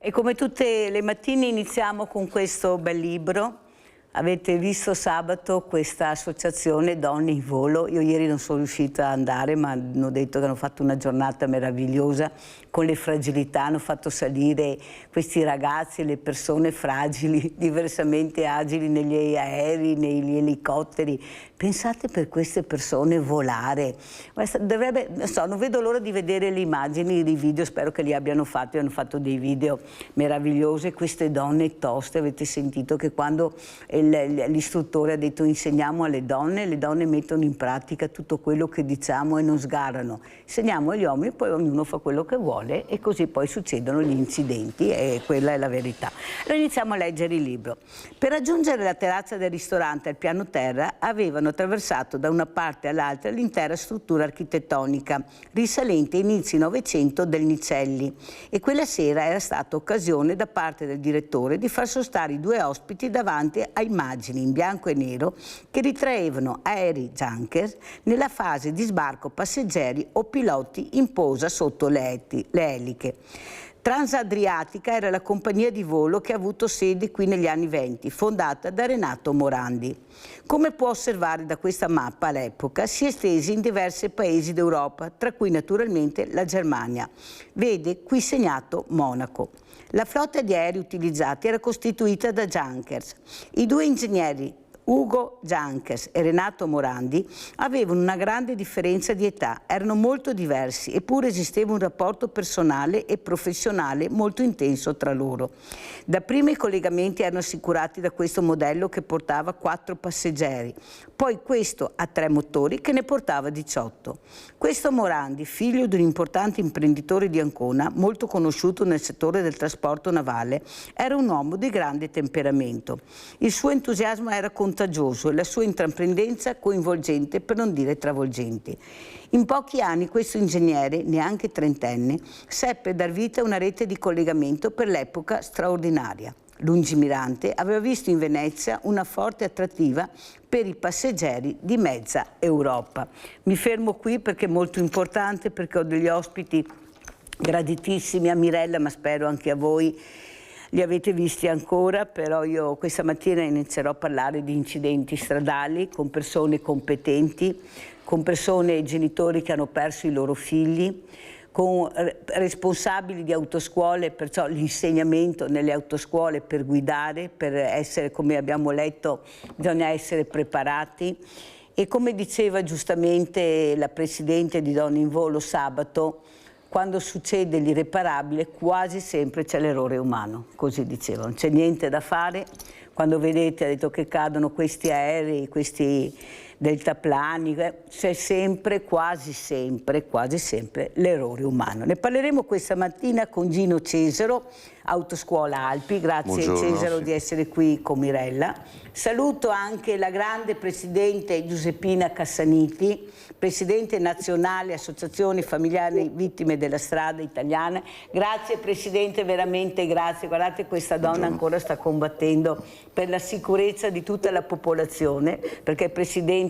E come tutte le mattine iniziamo con questo bel libro. Avete visto sabato questa associazione Donne in Volo. Io ieri non sono riuscita ad andare, ma hanno detto che hanno fatto una giornata meravigliosa con le fragilità, hanno fatto salire questi ragazzi e le persone fragili, diversamente agili negli aerei, negli elicotteri. Pensate per queste persone volare. Dovrebbe, non vedo l'ora di vedere le immagini, i video, spero che li abbiano fatti, hanno fatto dei video meravigliosi. Queste donne toste, avete sentito che quando l'istruttore ha detto insegniamo alle donne, le donne mettono in pratica tutto quello che diciamo e non sgarano. Insegniamo agli uomini, poi ognuno fa quello che vuole e così poi succedono gli incidenti e quella è la verità. Allora iniziamo a leggere il libro. Per raggiungere la terrazza del ristorante al piano terra avevano attraversato da una parte all'altra l'intera struttura architettonica risalente ai inizi Novecento del Nicelli e quella sera era stata occasione da parte del direttore di far sostare i due ospiti davanti a immagini in bianco e nero che ritraevano aerei Junkers nella fase di sbarco passeggeri o piloti in posa sotto le eliche. Transadriatica era la compagnia di volo che ha avuto sede qui negli anni '20, fondata da Renato Morandi. Come può osservare da questa mappa, all'epoca si è estesa in diversi paesi d'Europa, tra cui naturalmente la Germania. Vede qui segnato Monaco. La flotta di aerei utilizzati era costituita da Junkers. I due ingegneri Ugo Junkers e Renato Morandi avevano una grande differenza di età, erano molto diversi, eppure esisteva un rapporto personale e professionale molto intenso tra loro. Dapprima i collegamenti erano assicurati da questo modello che portava 4 passeggeri, poi questo a 3 motori che ne portava 18. Questo Morandi, figlio di un importante imprenditore di Ancona, molto conosciuto nel settore del trasporto navale, era un uomo di grande temperamento. Il suo entusiasmo era contagioso e la sua intraprendenza coinvolgente, per non dire travolgente. In pochi anni questo ingegnere, neanche trentenne, seppe dar vita a una rete di collegamento per l'epoca straordinaria. Lungimirante aveva visto in Venezia una forte attrattiva per i passeggeri di mezza Europa. Mi fermo qui perché è molto importante, perché ho degli ospiti graditissimi, a Mirella, ma spero anche a voi. Li avete visti ancora, però io questa mattina inizierò a parlare di incidenti stradali con persone competenti, con persone e genitori che hanno perso i loro figli, con responsabili di autoscuole, perciò l'insegnamento nelle autoscuole per guidare, per essere, come abbiamo letto, bisogna essere preparati. E come diceva giustamente la Presidente di Donne in Volo sabato, quando succede l'irreparabile quasi sempre c'è l'errore umano, così diceva, non c'è niente da fare. Quando vedete, ha detto, che cadono questi aerei, questi deltaplani, c'è sempre, quasi sempre l'errore umano. Ne parleremo questa mattina con Gino Cesaro, Autoscuola Alpi. Grazie. Buongiorno, Cesaro, di essere qui con Mirella. Saluto anche la grande Presidente Giuseppina Cassaniti, Presidente nazionale Associazione Familiari Vittime della Strada Italiana. Grazie Presidente, veramente grazie. Guardate, questa donna ancora sta combattendo per la sicurezza di tutta la popolazione, perché è Presidente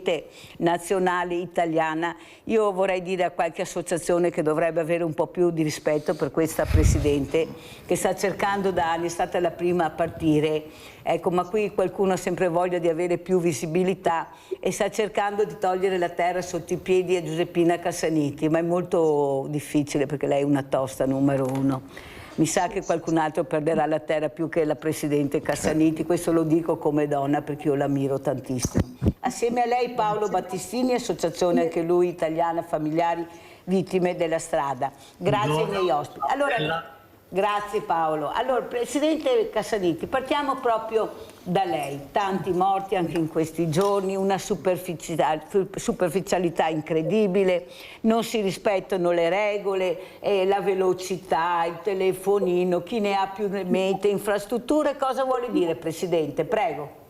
nazionale italiana. Io vorrei dire a qualche associazione che dovrebbe avere un po' più di rispetto per questa Presidente che sta cercando da anni, è stata la prima a partire. Ecco, ma qui qualcuno ha sempre voglia di avere più visibilità e sta cercando di togliere la terra sotto i piedi a Giuseppina Cassaniti, ma è molto difficile perché lei è una tosta numero 1. Mi sa che qualcun altro perderà la terra più che la Presidente Cassaniti, questo lo dico come donna perché io l'ammiro tantissimo. Assieme a lei Paolo Battistini, associazione anche lui italiana, familiari vittime della strada. Grazie ai miei ospiti. Allora, grazie Paolo. Allora, Presidente Cassaniti, partiamo proprio da lei. Tanti morti anche in questi giorni, una superficialità incredibile, non si rispettano le regole, la velocità, il telefonino, chi ne ha più mete, infrastrutture. Cosa vuole dire, Presidente? Prego.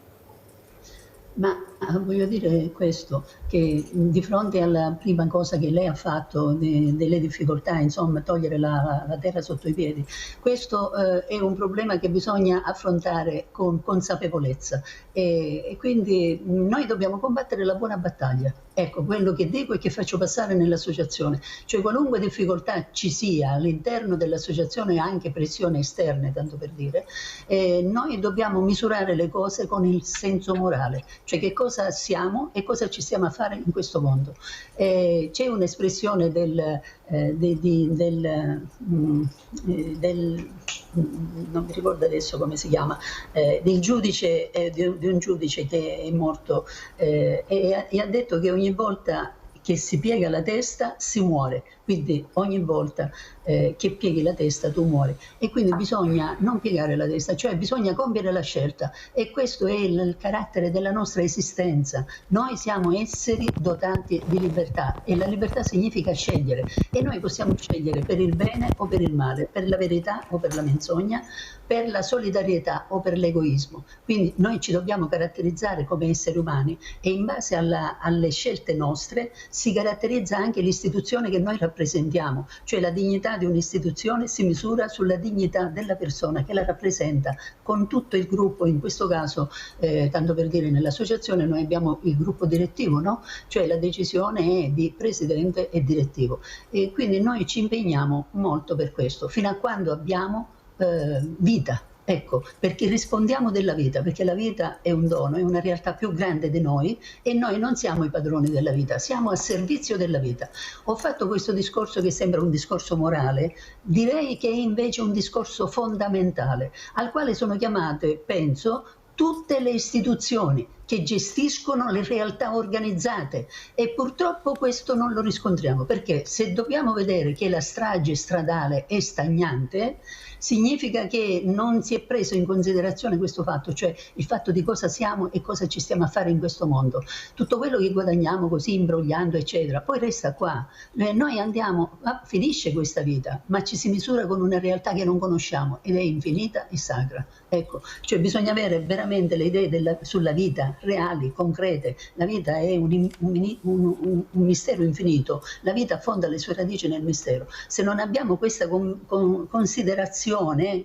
Ma voglio dire questo, che di fronte alla prima cosa che lei ha fatto, delle difficoltà, insomma, togliere la terra sotto i piedi, questo è un problema che bisogna affrontare con consapevolezza e quindi noi dobbiamo combattere la buona battaglia Ecco, quello che dico e che faccio passare nell'associazione, cioè qualunque difficoltà ci sia all'interno dell'associazione e anche pressioni esterne, tanto per dire, noi dobbiamo misurare le cose con il senso morale, cioè che cosa siamo e cosa ci stiamo a fare in questo mondo. C'è un'espressione non mi ricordo adesso come si chiama, del giudice, di un giudice che è morto e ha detto che ogni volta che si piega la testa si muore, quindi ogni volta che pieghi la testa tu muori e quindi bisogna non piegare la testa, cioè bisogna compiere la scelta e questo è il carattere della nostra esistenza. Noi siamo esseri dotati di libertà e la libertà significa scegliere e noi possiamo scegliere per il bene o per il male, per la verità o per la menzogna, per la solidarietà o per l'egoismo. Quindi noi ci dobbiamo caratterizzare come esseri umani e in base alle scelte nostre si caratterizza anche l'istituzione che noi rappresentiamo, cioè la dignità di un'istituzione si misura sulla dignità della persona che la rappresenta con tutto il gruppo, in questo caso, tanto per dire nell'associazione noi abbiamo il gruppo direttivo, no? Cioè la decisione è di presidente e direttivo e quindi noi ci impegniamo molto per questo, fino a quando abbiamo vita. Ecco, perché rispondiamo della vita, perché la vita è un dono, è una realtà più grande di noi e noi non siamo i padroni della vita, siamo a servizio della vita. Ho fatto questo discorso che sembra un discorso morale, direi che è invece un discorso fondamentale, al quale sono chiamate, penso, tutte le istituzioni che gestiscono le realtà organizzate e purtroppo questo non lo riscontriamo, perché se dobbiamo vedere che la strage stradale è stagnante, significa che non si è preso in considerazione questo fatto, cioè il fatto di cosa siamo e cosa ci stiamo a fare in questo mondo. Tutto quello che guadagniamo così imbrogliando eccetera, poi resta qua. Noi andiamo, finisce questa vita, ma ci si misura con una realtà che non conosciamo ed è infinita e sacra. Ecco, cioè bisogna avere veramente le idee sulla vita reali, concrete. La vita è un mistero infinito, la vita affonda le sue radici nel mistero. Se non abbiamo questa considerazione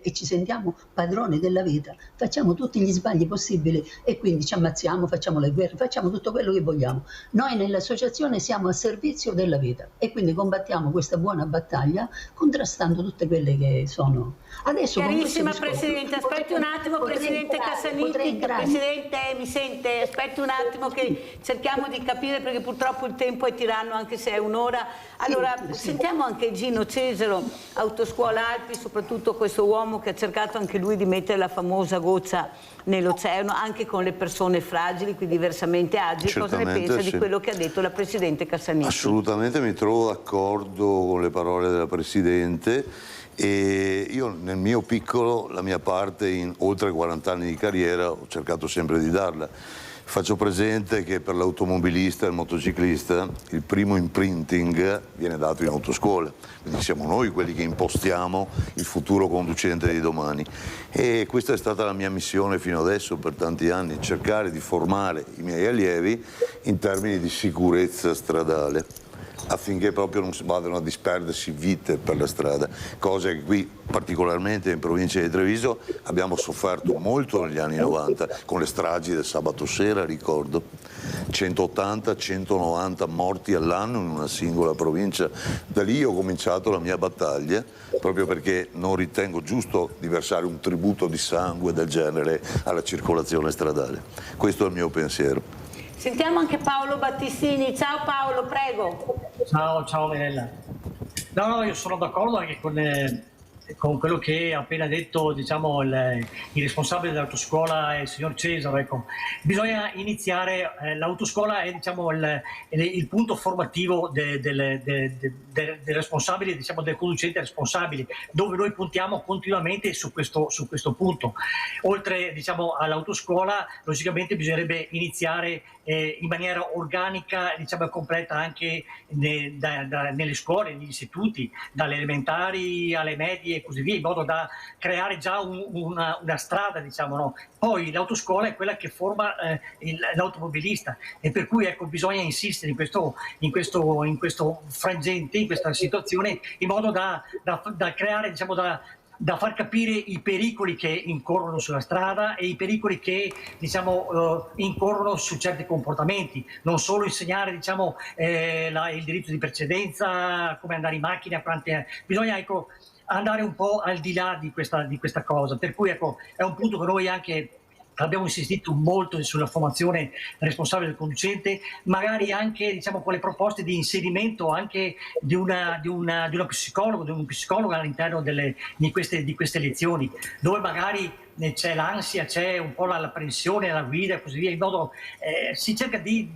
e ci sentiamo padroni della vita, facciamo tutti gli sbagli possibili e quindi ci ammazziamo, facciamo le guerre, facciamo tutto quello che vogliamo. Noi nell'associazione siamo a servizio della vita e quindi combattiamo questa buona battaglia contrastando tutte quelle che sono. Adesso, chiarissima Presidente, aspetti un attimo Presidente Cassaniti, Presidente mi sente, aspetti un attimo che cerchiamo di capire perché purtroppo il tempo è tiranno anche se è un'ora. Allora sentiamo anche Gino Cesaro, Autoscuola Alpi, soprattutto questo uomo che ha cercato anche lui di mettere la famosa goccia nell'oceano anche con le persone fragili, quindi diversamente agili. Cosa ne pensa di quello che ha detto la Presidente Cassaniti? Assolutamente mi trovo d'accordo con le parole della Presidente. E io nel mio piccolo, la mia parte in oltre 40 anni di carriera ho cercato sempre di darla. Faccio presente che per l'automobilista e il motociclista il primo imprinting viene dato in autoscuola, quindi siamo noi quelli che impostiamo il futuro conducente di domani e questa è stata la mia missione fino adesso per tanti anni, cercare di formare i miei allievi in termini di sicurezza stradale, affinché proprio non vadano a disperdersi vite per la strada, cosa che qui particolarmente in provincia di Treviso abbiamo sofferto molto negli anni 90 con le stragi del sabato sera, ricordo 180-190 morti all'anno in una singola provincia. Da lì ho cominciato la mia battaglia proprio perché non ritengo giusto di versare un tributo di sangue del genere alla circolazione stradale. Questo è il mio pensiero. Sentiamo anche Paolo Battistini. Ciao Paolo, prego. Ciao Mirella. No, io sono d'accordo anche con quello che ha appena detto, diciamo, il responsabile dell'autoscuola, il signor Cesaro. Ecco. Bisogna iniziare, l'autoscuola è, diciamo, il punto formativo del responsabile, diciamo, del conducente responsabile, dove noi puntiamo continuamente su questo punto. Oltre, diciamo, all'autoscuola, logicamente bisognerebbe iniziare in maniera organica, diciamo, completa anche nelle scuole, negli istituti, dalle elementari alle medie e così via, in modo da creare già una strada, diciamo, no? Poi l'autoscuola è quella che forma l'automobilista e per cui, ecco, bisogna insistere in questo frangente, in questa situazione, in modo da creare, diciamo, da da far capire i pericoli che incorrono sulla strada e i pericoli che diciamo, incorrono su certi comportamenti, non solo insegnare diciamo, il diritto di precedenza, come andare in macchina, bisogna ecco, andare un po' al di là di questa cosa, per cui ecco, è un punto che noi anche abbiamo insistito molto sulla formazione responsabile del conducente, magari anche diciamo, con le proposte di inserimento anche di un psicologo all'interno di queste lezioni, dove magari c'è l'ansia, c'è un po' l'apprensione alla guida e così via, in modo si cerca di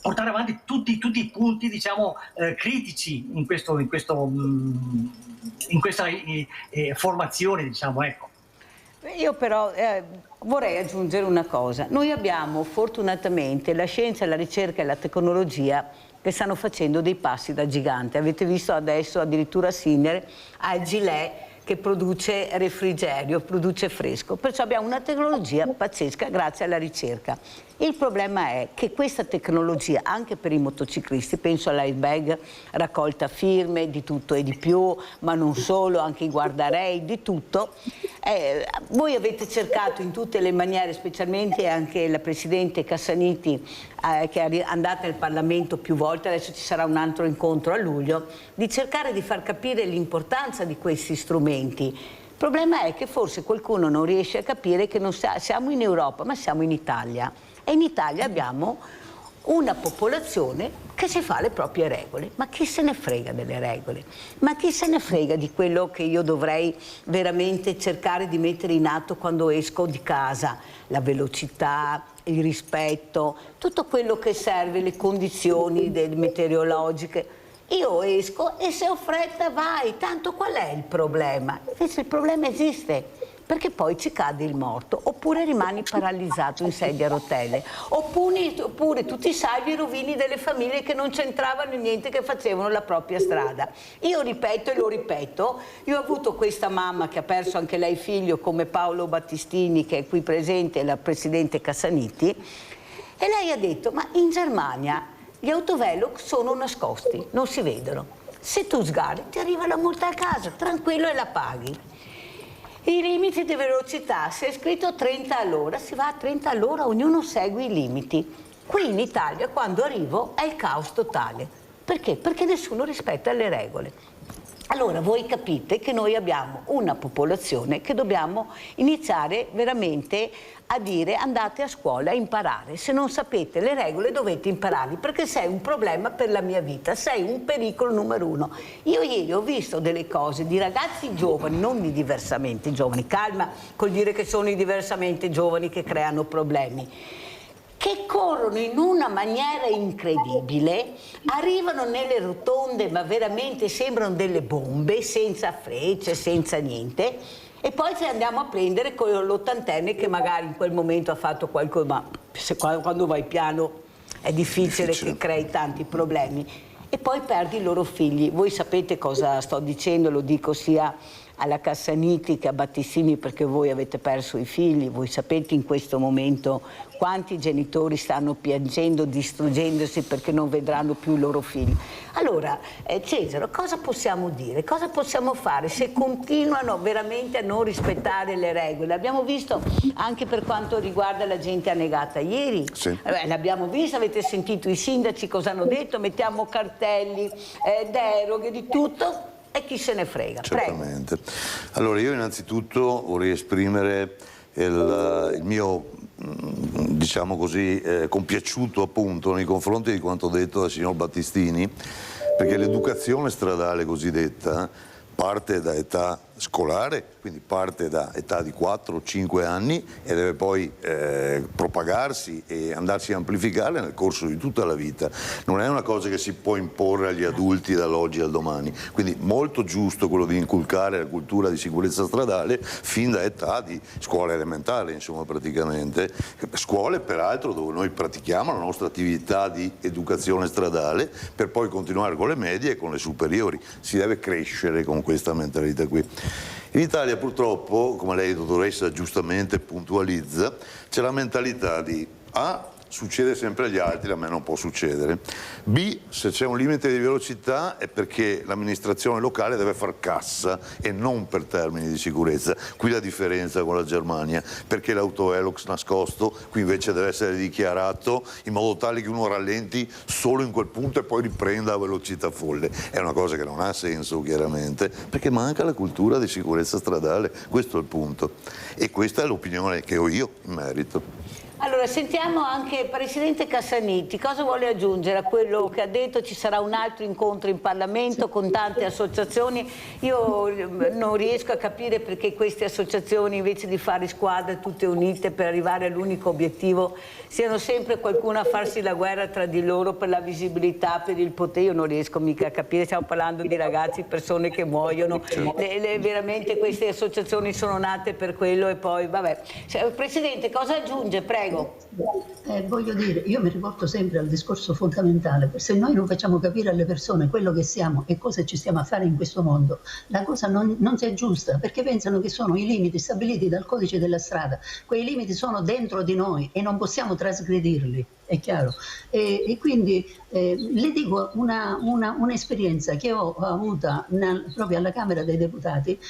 portare avanti tutti i punti diciamo, critici in questa formazione, diciamo, ecco. Io però vorrei aggiungere una cosa. Noi abbiamo fortunatamente la scienza, la ricerca e la tecnologia che stanno facendo dei passi da gigante. Avete visto adesso addirittura Sinner ha il gilet che produce refrigerio, produce fresco. Perciò abbiamo una tecnologia pazzesca grazie alla ricerca. Il problema è che questa tecnologia, anche per i motociclisti, penso all'airbag, raccolta firme, di tutto e di più, ma non solo, anche i guardarei, di tutto. Voi avete cercato in tutte le maniere, specialmente anche la Presidente Cassaniti, che è andata al Parlamento più volte, adesso ci sarà un altro incontro a luglio, di cercare di far capire l'importanza di questi strumenti. Il problema è che forse qualcuno non riesce a capire che non siamo in Europa, ma siamo in Italia. E in Italia abbiamo una popolazione che si fa le proprie regole. Ma chi se ne frega delle regole? Ma chi se ne frega di quello che io dovrei veramente cercare di mettere in atto quando esco di casa? La velocità, il rispetto, tutto quello che serve, le condizioni meteorologiche. Io esco e se ho fretta vai, tanto qual è il problema? Invece il problema esiste, perché poi ci cade il morto, oppure rimani paralizzato in sedia a rotelle, oppure tu ti salvi i rovini delle famiglie che non c'entravano niente, che facevano la propria strada. Io ripeto e lo ripeto, io ho avuto questa mamma che ha perso anche lei figlio, come Paolo Battistini, che è qui presente, la Presidente Cassaniti, e lei ha detto, ma in Germania gli autovelox sono nascosti, non si vedono. Se tu sgarri ti arriva la multa a casa, tranquillo, e la paghi. I limiti di velocità, se è scritto 30 all'ora, si va a 30 all'ora, ognuno segue i limiti. Qui in Italia, quando arrivo, è il caos totale. Perché? Perché nessuno rispetta le regole. Allora voi capite che noi abbiamo una popolazione che dobbiamo iniziare veramente a dire andate a scuola a imparare. Se non sapete le regole dovete impararli, perché sei un problema per la mia vita, sei un pericolo numero uno. Io ieri ho visto delle cose di ragazzi giovani, non di diversamente giovani, calma col dire che sono i diversamente giovani che creano problemi, che corrono in una maniera incredibile, arrivano nelle rotonde ma veramente sembrano delle bombe, senza frecce, senza niente, e poi ci andiamo a prendere con l'ottantenne che magari in quel momento ha fatto qualcosa, ma quando vai piano è difficile che crei tanti problemi, e poi perdi i loro figli. Voi sapete cosa sto dicendo, lo dico sia alla Cassaniti che a Battistini, perché voi avete perso i figli, voi sapete in questo momento quanti genitori stanno piangendo, distruggendosi perché non vedranno più i loro figli. Allora, Cesaro, cosa possiamo dire? Cosa possiamo fare se continuano veramente a non rispettare le regole? Abbiamo visto anche per quanto riguarda la gente annegata ieri, sì. L'abbiamo visto, avete sentito i sindaci cosa hanno detto, mettiamo cartelli, deroghe, di tutto. E chi se ne frega? Certamente. Prego. Allora io innanzitutto vorrei esprimere il mio, diciamo così, compiaciuto appunto nei confronti di quanto detto dal signor Battistini, perché l'educazione stradale cosiddetta parte da età scolare, quindi parte da età di 4 o 5 anni e deve poi propagarsi e andarsi a amplificare nel corso di tutta la vita. Non è una cosa che si può imporre agli adulti dall'oggi al domani, quindi molto giusto quello di inculcare la cultura di sicurezza stradale fin da età di scuola elementare, insomma, praticamente. Scuole peraltro dove noi pratichiamo la nostra attività di educazione stradale per poi continuare con le medie e con le superiori. Si deve crescere con questa mentalità qui. In Italia purtroppo, come lei dottoressa giustamente puntualizza, c'è la mentalità di succede sempre agli altri, a me non può succedere. B, se c'è un limite di velocità è perché l'amministrazione locale deve far cassa e non per termini di sicurezza. Qui la differenza con la Germania, perché l'autovelox nascosto qui invece deve essere dichiarato in modo tale che uno rallenti solo in quel punto e poi riprenda a velocità folle. È una cosa che non ha senso chiaramente, perché manca la cultura di sicurezza stradale, questo è il punto. E questa è l'opinione che ho io in merito. Allora, sentiamo anche il Presidente Cassaniti, cosa vuole aggiungere a quello che ha detto? Ci sarà un altro incontro in Parlamento con tante associazioni. Io non riesco a capire perché queste associazioni, invece di fare squadre tutte unite per arrivare all'unico obiettivo, siano sempre qualcuno a farsi la guerra tra di loro per la visibilità, per il potere. Io non riesco mica a capire, stiamo parlando di ragazzi, persone che muoiono, veramente queste associazioni sono nate per quello e poi vabbè. Presidente, cosa aggiunge? Prego. Voglio dire, io mi riporto sempre al discorso fondamentale: se noi non facciamo capire alle persone quello che siamo e cosa ci stiamo a fare in questo mondo, la cosa non si aggiusta, perché pensano che sono i limiti stabiliti dal codice della strada. Quei limiti sono dentro di noi e non possiamo trasgredirli, è chiaro. E quindi le dico un'esperienza che ho avuta proprio alla Camera dei Deputati,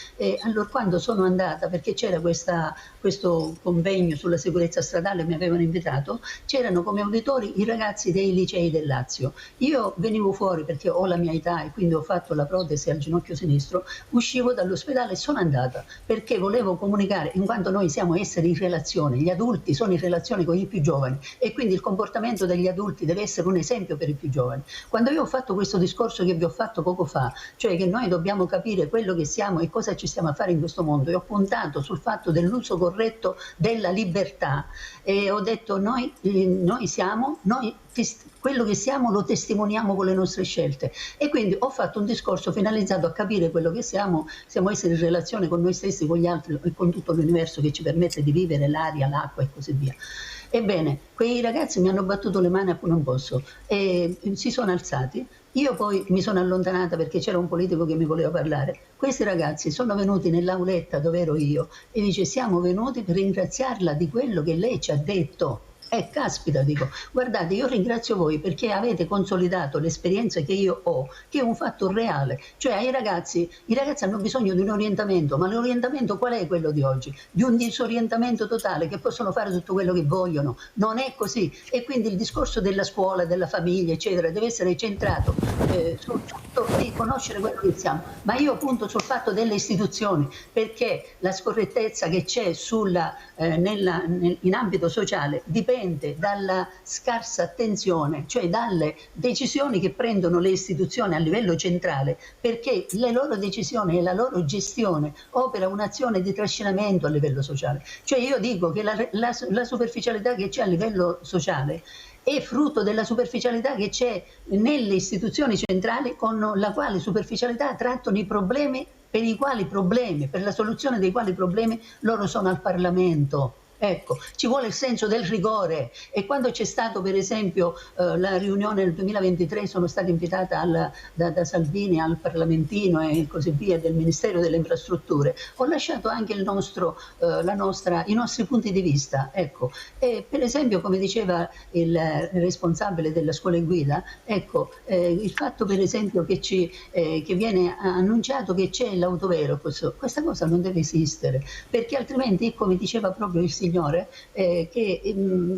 allora quando sono andata, perché c'era questo convegno sulla sicurezza stradale, mi avevano invitato, c'erano come auditori i ragazzi dei licei del Lazio. Io venivo fuori perché ho la mia età e quindi ho fatto la protesi al ginocchio sinistro, uscivo dall'ospedale e sono andata perché volevo comunicare, in quanto noi siamo esseri in relazione, gli adulti sono in relazione con i più giovani e quindi il comportamento degli adulti deve essere un esempio per i più giovani. Quando io ho fatto questo discorso che vi ho fatto poco fa, cioè che noi dobbiamo capire quello che siamo e cosa ci stiamo a fare in questo mondo, e ho puntato sul fatto dell'uso corretto della libertà e ho detto quello che siamo lo testimoniamo con le nostre scelte, e quindi ho fatto un discorso finalizzato a capire quello che siamo essere in relazione con noi stessi, con gli altri e con tutto l'universo che ci permette di vivere, l'aria, l'acqua e così via. Ebbene, quei ragazzi mi hanno battuto le mani a cui non posso e si sono alzati. Io poi mi sono allontanata perché c'era un politico che mi voleva parlare. Questi ragazzi sono venuti nell'auletta dove ero io e dice: siamo venuti per ringraziarla di quello che lei ci ha detto. Caspita, dico, guardate, io ringrazio voi perché avete consolidato l'esperienza che io ho, che è un fatto reale. Cioè i ragazzi hanno bisogno di un orientamento, ma l'orientamento qual è quello di oggi? Di un disorientamento totale, che possono fare tutto quello che vogliono. Non è così. E quindi il discorso della scuola, della famiglia, eccetera, deve essere centrato sul fatto di conoscere quello che siamo. Ma io punto sul fatto delle istituzioni, perché la scorrettezza che c'è in ambito sociale dipende dalla scarsa attenzione, cioè dalle decisioni che prendono le istituzioni a livello centrale, perché le loro decisioni e la loro gestione opera un'azione di trascinamento a livello sociale. Cioè io dico che la superficialità che c'è a livello sociale è frutto della superficialità che c'è nelle istituzioni centrali, con la quale superficialità trattano i problemi per la soluzione dei quali problemi loro sono al Parlamento. Ecco, ci vuole il senso del rigore, e quando c'è stato per esempio la riunione del 2023, sono stata invitata da Salvini al Parlamentino e così via del Ministero delle Infrastrutture, ho lasciato anche i nostri punti di vista, ecco. E per esempio, come diceva il responsabile della scuola guida, ecco, il fatto per esempio che viene annunciato che c'è l'autovelox, questa cosa non deve esistere, perché altrimenti, come diceva proprio il signore,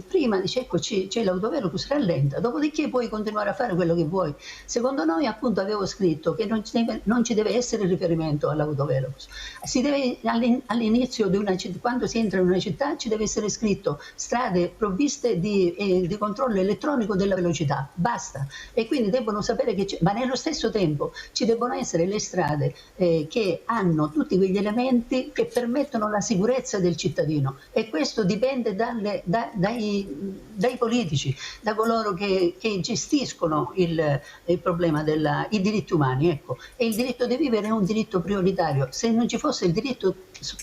prima dice: ecco, c'è l'autovelox, rallenta, dopodiché puoi continuare a fare quello che vuoi. Secondo noi, appunto, avevo scritto che non ci deve essere riferimento all'autovelox. All'inizio di una città, quando si entra in una città, ci deve essere scritto strade provviste di controllo elettronico della velocità, basta. E quindi debbono sapere che c'è, ma nello stesso tempo ci debbono essere le strade che hanno tutti quegli elementi che permettono la sicurezza del cittadino, e questo dipende dai politici, da coloro che gestiscono il problema i diritti umani, ecco. E il diritto di vivere è un diritto prioritario. Se non ci fosse il diritto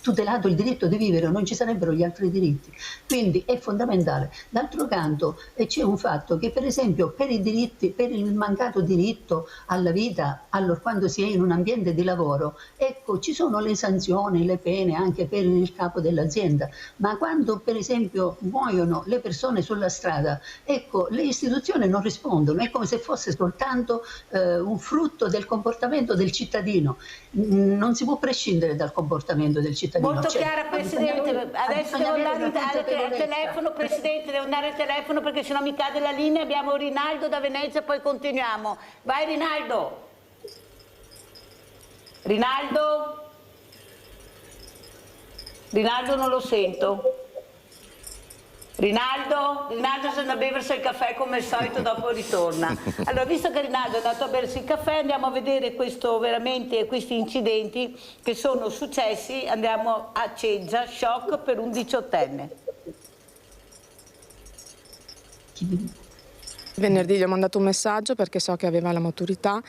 tutelato, il diritto di vivere, non ci sarebbero gli altri diritti, quindi è fondamentale. D'altro canto c'è un fatto che, per esempio, per il mancato diritto alla vita, allora, quando si è in un ambiente di lavoro, ecco, ci sono le sanzioni, le pene anche per il capo dell'azienda, ma quando per esempio muoiono le persone sulla strada, ecco, le istituzioni non rispondono, è come se fosse soltanto un frutto del comportamento del cittadino. Non si può prescindere dal comportamento del cittadino. Molto chiara, Presidente. Adesso devo andare al telefono, Presidente, devo andare al telefono perché sennò mi cade la linea. Abbiamo Rinaldo da Venezia, poi continuiamo. Vai Rinaldo. Rinaldo? Rinaldo non lo sento. Rinaldo se andrà a beversi il caffè come al solito, dopo ritorna. Allora, visto che Rinaldo è andato a bersi il caffè, andiamo a vedere questi incidenti che sono successi. Andiamo a Ceggia, shock per un 18enne. Venerdì gli ho mandato un messaggio perché so che aveva la maturità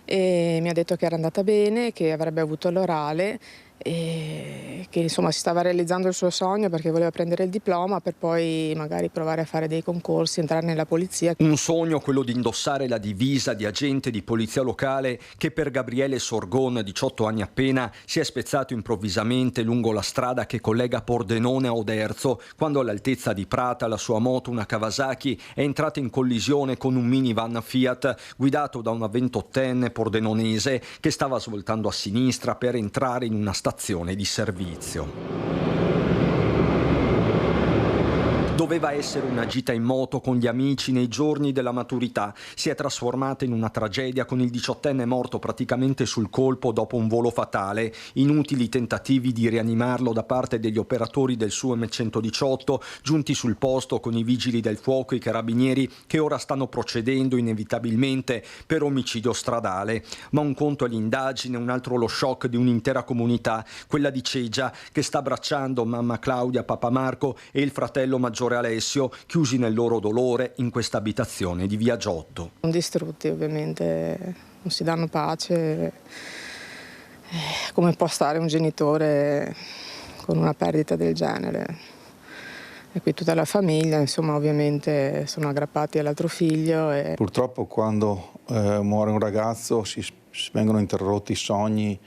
e mi ha detto che era andata bene, che avrebbe avuto l'orale e che insomma si stava realizzando il suo sogno perché voleva prendere il diploma per poi magari provare a fare dei concorsi, entrare nella polizia. Un sogno, quello di indossare la divisa di agente di polizia locale, che per Gabriele Sorgon, 18 anni appena, si è spezzato improvvisamente lungo la strada che collega Pordenone a Oderzo, quando all'altezza di Prata la sua moto, una Kawasaki, è entrata in collisione con un minivan Fiat guidato da una 28enne pordenonese che stava svoltando a sinistra per entrare in una stazione di servizio. Doveva essere una gita in moto con gli amici nei giorni della maturità. Si è trasformata in una tragedia con il 18enne morto praticamente sul colpo dopo un volo fatale. Inutili tentativi di rianimarlo da parte degli operatori del SUEM 118, giunti sul posto con i vigili del fuoco e i carabinieri che ora stanno procedendo inevitabilmente per omicidio stradale. Ma un conto è l'indagine, un altro lo shock di un'intera comunità, quella di Ceggia, che sta abbracciando mamma Claudia, papà Marco e il fratello maggiore Alessio, chiusi nel loro dolore in questa abitazione di Via Giotto. Sono distrutti ovviamente, non si danno pace. Come può stare un genitore con una perdita del genere? E qui tutta la famiglia, insomma, ovviamente sono aggrappati all'altro figlio. Purtroppo quando muore un ragazzo si vengono interrotti i sogni,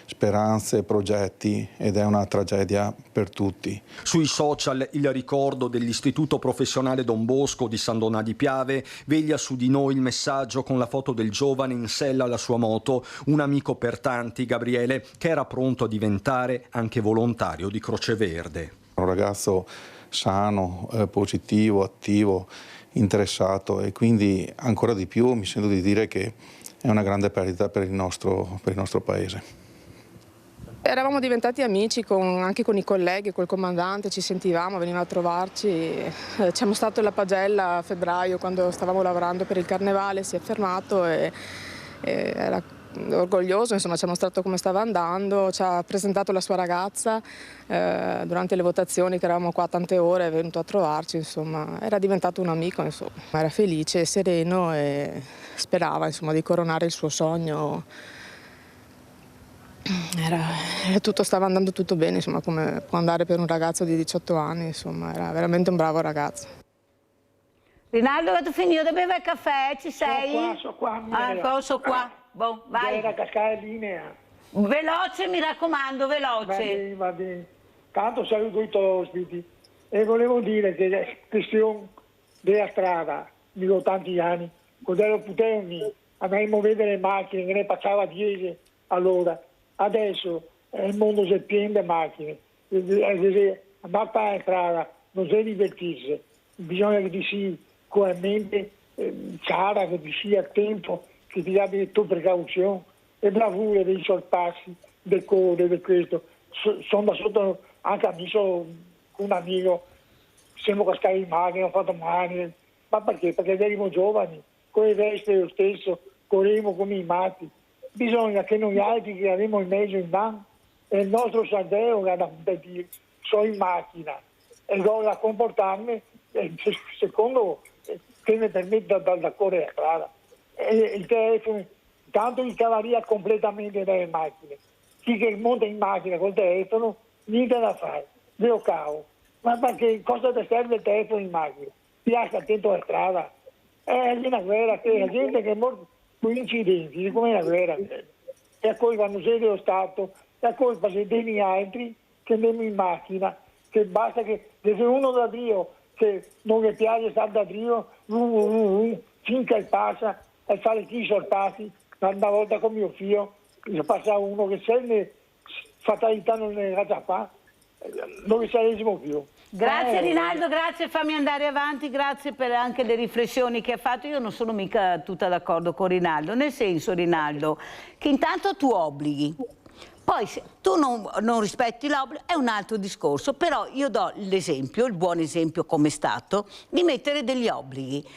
speranze, progetti ed è una tragedia per tutti. Sui social il ricordo dell'Istituto Professionale Don Bosco di San Donà di Piave, veglia su di noi il messaggio con la foto del giovane in sella alla sua moto, un amico per tanti, Gabriele, che era pronto a diventare anche volontario di Croce Verde. Un ragazzo sano, positivo, attivo, interessato e quindi ancora di più mi sento di dire che è una grande perdita per il nostro paese. Eravamo diventati amici anche con i colleghi, col comandante, ci sentivamo, veniva a trovarci. Siamo stati alla Pagella a febbraio quando stavamo lavorando per il carnevale, si è fermato e era orgoglioso, insomma ci ha mostrato come stava andando, ci ha presentato la sua ragazza durante le votazioni che eravamo qua tante ore, è venuto a trovarci, insomma era diventato un amico, insomma. Era felice, sereno e sperava insomma di coronare il suo sogno. Tutto stava andando tutto bene, insomma, come può andare per un ragazzo di 18 anni, insomma, era veramente un bravo ragazzo. Rinaldo, che tu finito di bere il caffè? Ci sei? Sono qua. Sono qua. Boh, vai. Era cascare linea. Veloce, mi raccomando, veloce. Va bene. Tanto saluto i tuoi ospiti. E volevo dire che la questione della strada, dico tanti anni, quando ero puterni, andavamo a vedere le macchine, che ne passava 10 all'ora. Adesso il mondo si è pieno di macchine, andare per la strada non si divertirsi, bisogna che ti sia coerente, chiara, che ti sia a tempo, che ti abbia le tue precauzioni e bravura dei sorpassi, del code, di questo. Sono da sotto anche amico, un amico, siamo cascati in macchina, ho fatto male, ma perché? Perché eravamo giovani, con le vesti lo stesso, corremo come i matti. Bisogna che noi altri che abbiamo il mezzo in mano e il nostro Sandeo che da dire, sono in macchina e allora comportarmi secondo che mi permette da correre la strada. E il telefono, tanto li cavaria completamente dalle macchine. Chi che monta in macchina col telefono, niente da fare, vero cavo. Ma perché cosa ti serve il telefono in macchina? Ti lascia attento alla strada. È una guerra che la gente che è morta con incidenti, siccome è una guerra, è colpa non sei dello Stato, è colpa se degli altri che andiamo in macchina che basta che se uno da Dio che non mi piace stare da Dio finché passa e fa le sorpassi. Una volta con mio figlio passa uno che sempre fatalità non ne era fa, non ne saremo più. Grazie Rinaldo, grazie, fammi andare avanti, grazie per anche le riflessioni che ha fatto. Io non sono mica tutta d'accordo con Rinaldo, nel senso, Rinaldo, che intanto tu obblighi. Poi se tu non rispetti l'obbligo è un altro discorso, però io do l'esempio, il buon esempio come è stato, di mettere degli obblighi.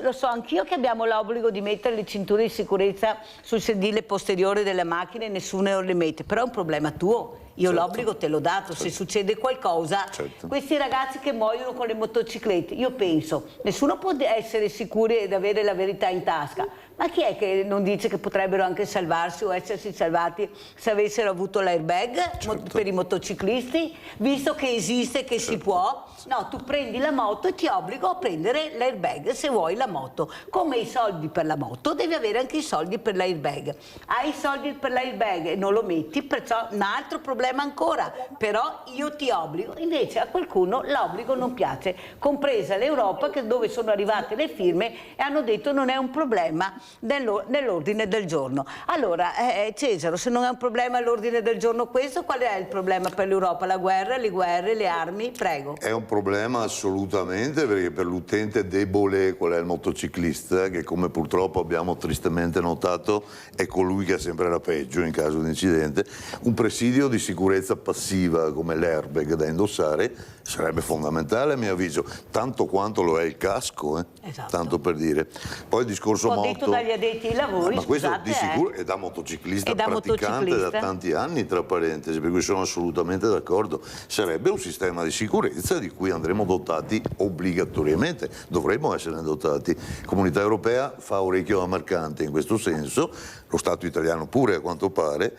Lo so anch'io che abbiamo l'obbligo di mettere le cinture di sicurezza sul sedile posteriore delle macchine e nessuno le mette, però è un problema tuo. Io l'obbligo te l'ho dato, se succede qualcosa, questi ragazzi che muoiono con le motociclette, io penso, nessuno può essere sicuro ed avere la verità in tasca, ma chi è che non dice che potrebbero anche salvarsi o essersi salvati se avessero avuto l'airbag per i motociclisti, visto che esiste, che si può? No, tu prendi la moto e ti obbligo a prendere l'airbag se vuoi la moto. Come i soldi per la moto, devi avere anche i soldi per l'airbag. Hai i soldi per l'airbag e non lo metti, perciò un altro problema ancora. Però io ti obbligo. Invece a qualcuno l'obbligo non piace, compresa l'Europa, dove sono arrivate le firme e hanno detto non è un problema nell'ordine del giorno. Allora, Cesaro, se non è un problema all'ordine del giorno questo, qual è il problema per l'Europa? La guerra, le armi? Prego. È un problema assolutamente, perché per l'utente debole, qual è il motociclista, che come purtroppo abbiamo tristemente notato è colui che è sempre la peggio in caso di incidente, un presidio di sicurezza passiva come l'airbag da indossare sarebbe fondamentale a mio avviso, tanto quanto lo è il casco, Esatto. Tanto per dire. Poi il discorso moto... detto dagli addetti ai lavori, ma questo scusate, di sicuro è da motociclista praticante da tanti anni, tra parentesi, per cui sono assolutamente d'accordo. Sarebbe un sistema di sicurezza di cui andremo dotati obbligatoriamente, dovremmo essere dotati. La Comunità Europea fa orecchio da mercante in questo senso, lo Stato italiano pure a quanto pare,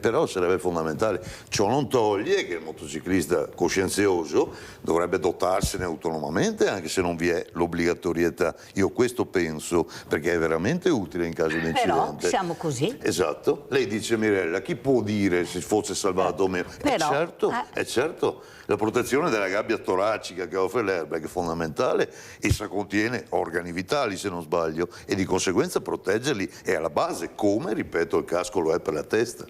però sarebbe fondamentale. Ciò non toglie che il motociclista coscienzioso dovrebbe dotarsene autonomamente, anche se non vi è l'obbligatorietà. Io questo penso, perché è veramente utile in caso di incidente. Però siamo così. Esatto. Lei dice, Mirella, chi può dire se fosse salvato o meno? È certo. La protezione della gabbia toracica che offre l'airbag è fondamentale, essa contiene organi vitali se non sbaglio e di conseguenza proteggerli è alla base, come, ripeto, il casco lo è per la testa.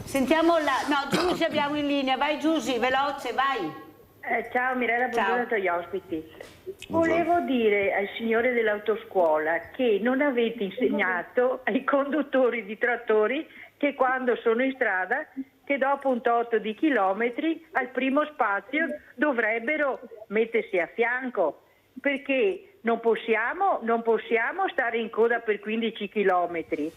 Sentiamo Giusy abbiamo in linea, vai Giusy, veloce, vai. Ciao Mirella, buongiorno a tutti gli ospiti. Volevo dire al signore dell'autoscuola che non avete insegnato ai conduttori di trattori che quando sono in strada, che dopo un tot di chilometri al primo spazio dovrebbero mettersi a fianco, perché non possiamo stare in coda per 15 chilometri.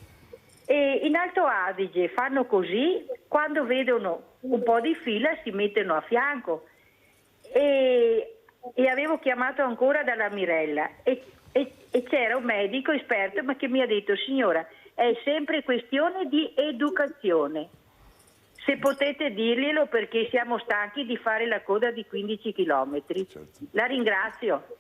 E in Alto Adige fanno così, quando vedono un po' di fila si mettono a fianco. E avevo chiamato ancora dalla Mirella e c'era un medico esperto ma che mi ha detto: signora, è sempre questione di educazione, se potete dirglielo, perché siamo stanchi di fare la coda di 15 chilometri. La ringrazio.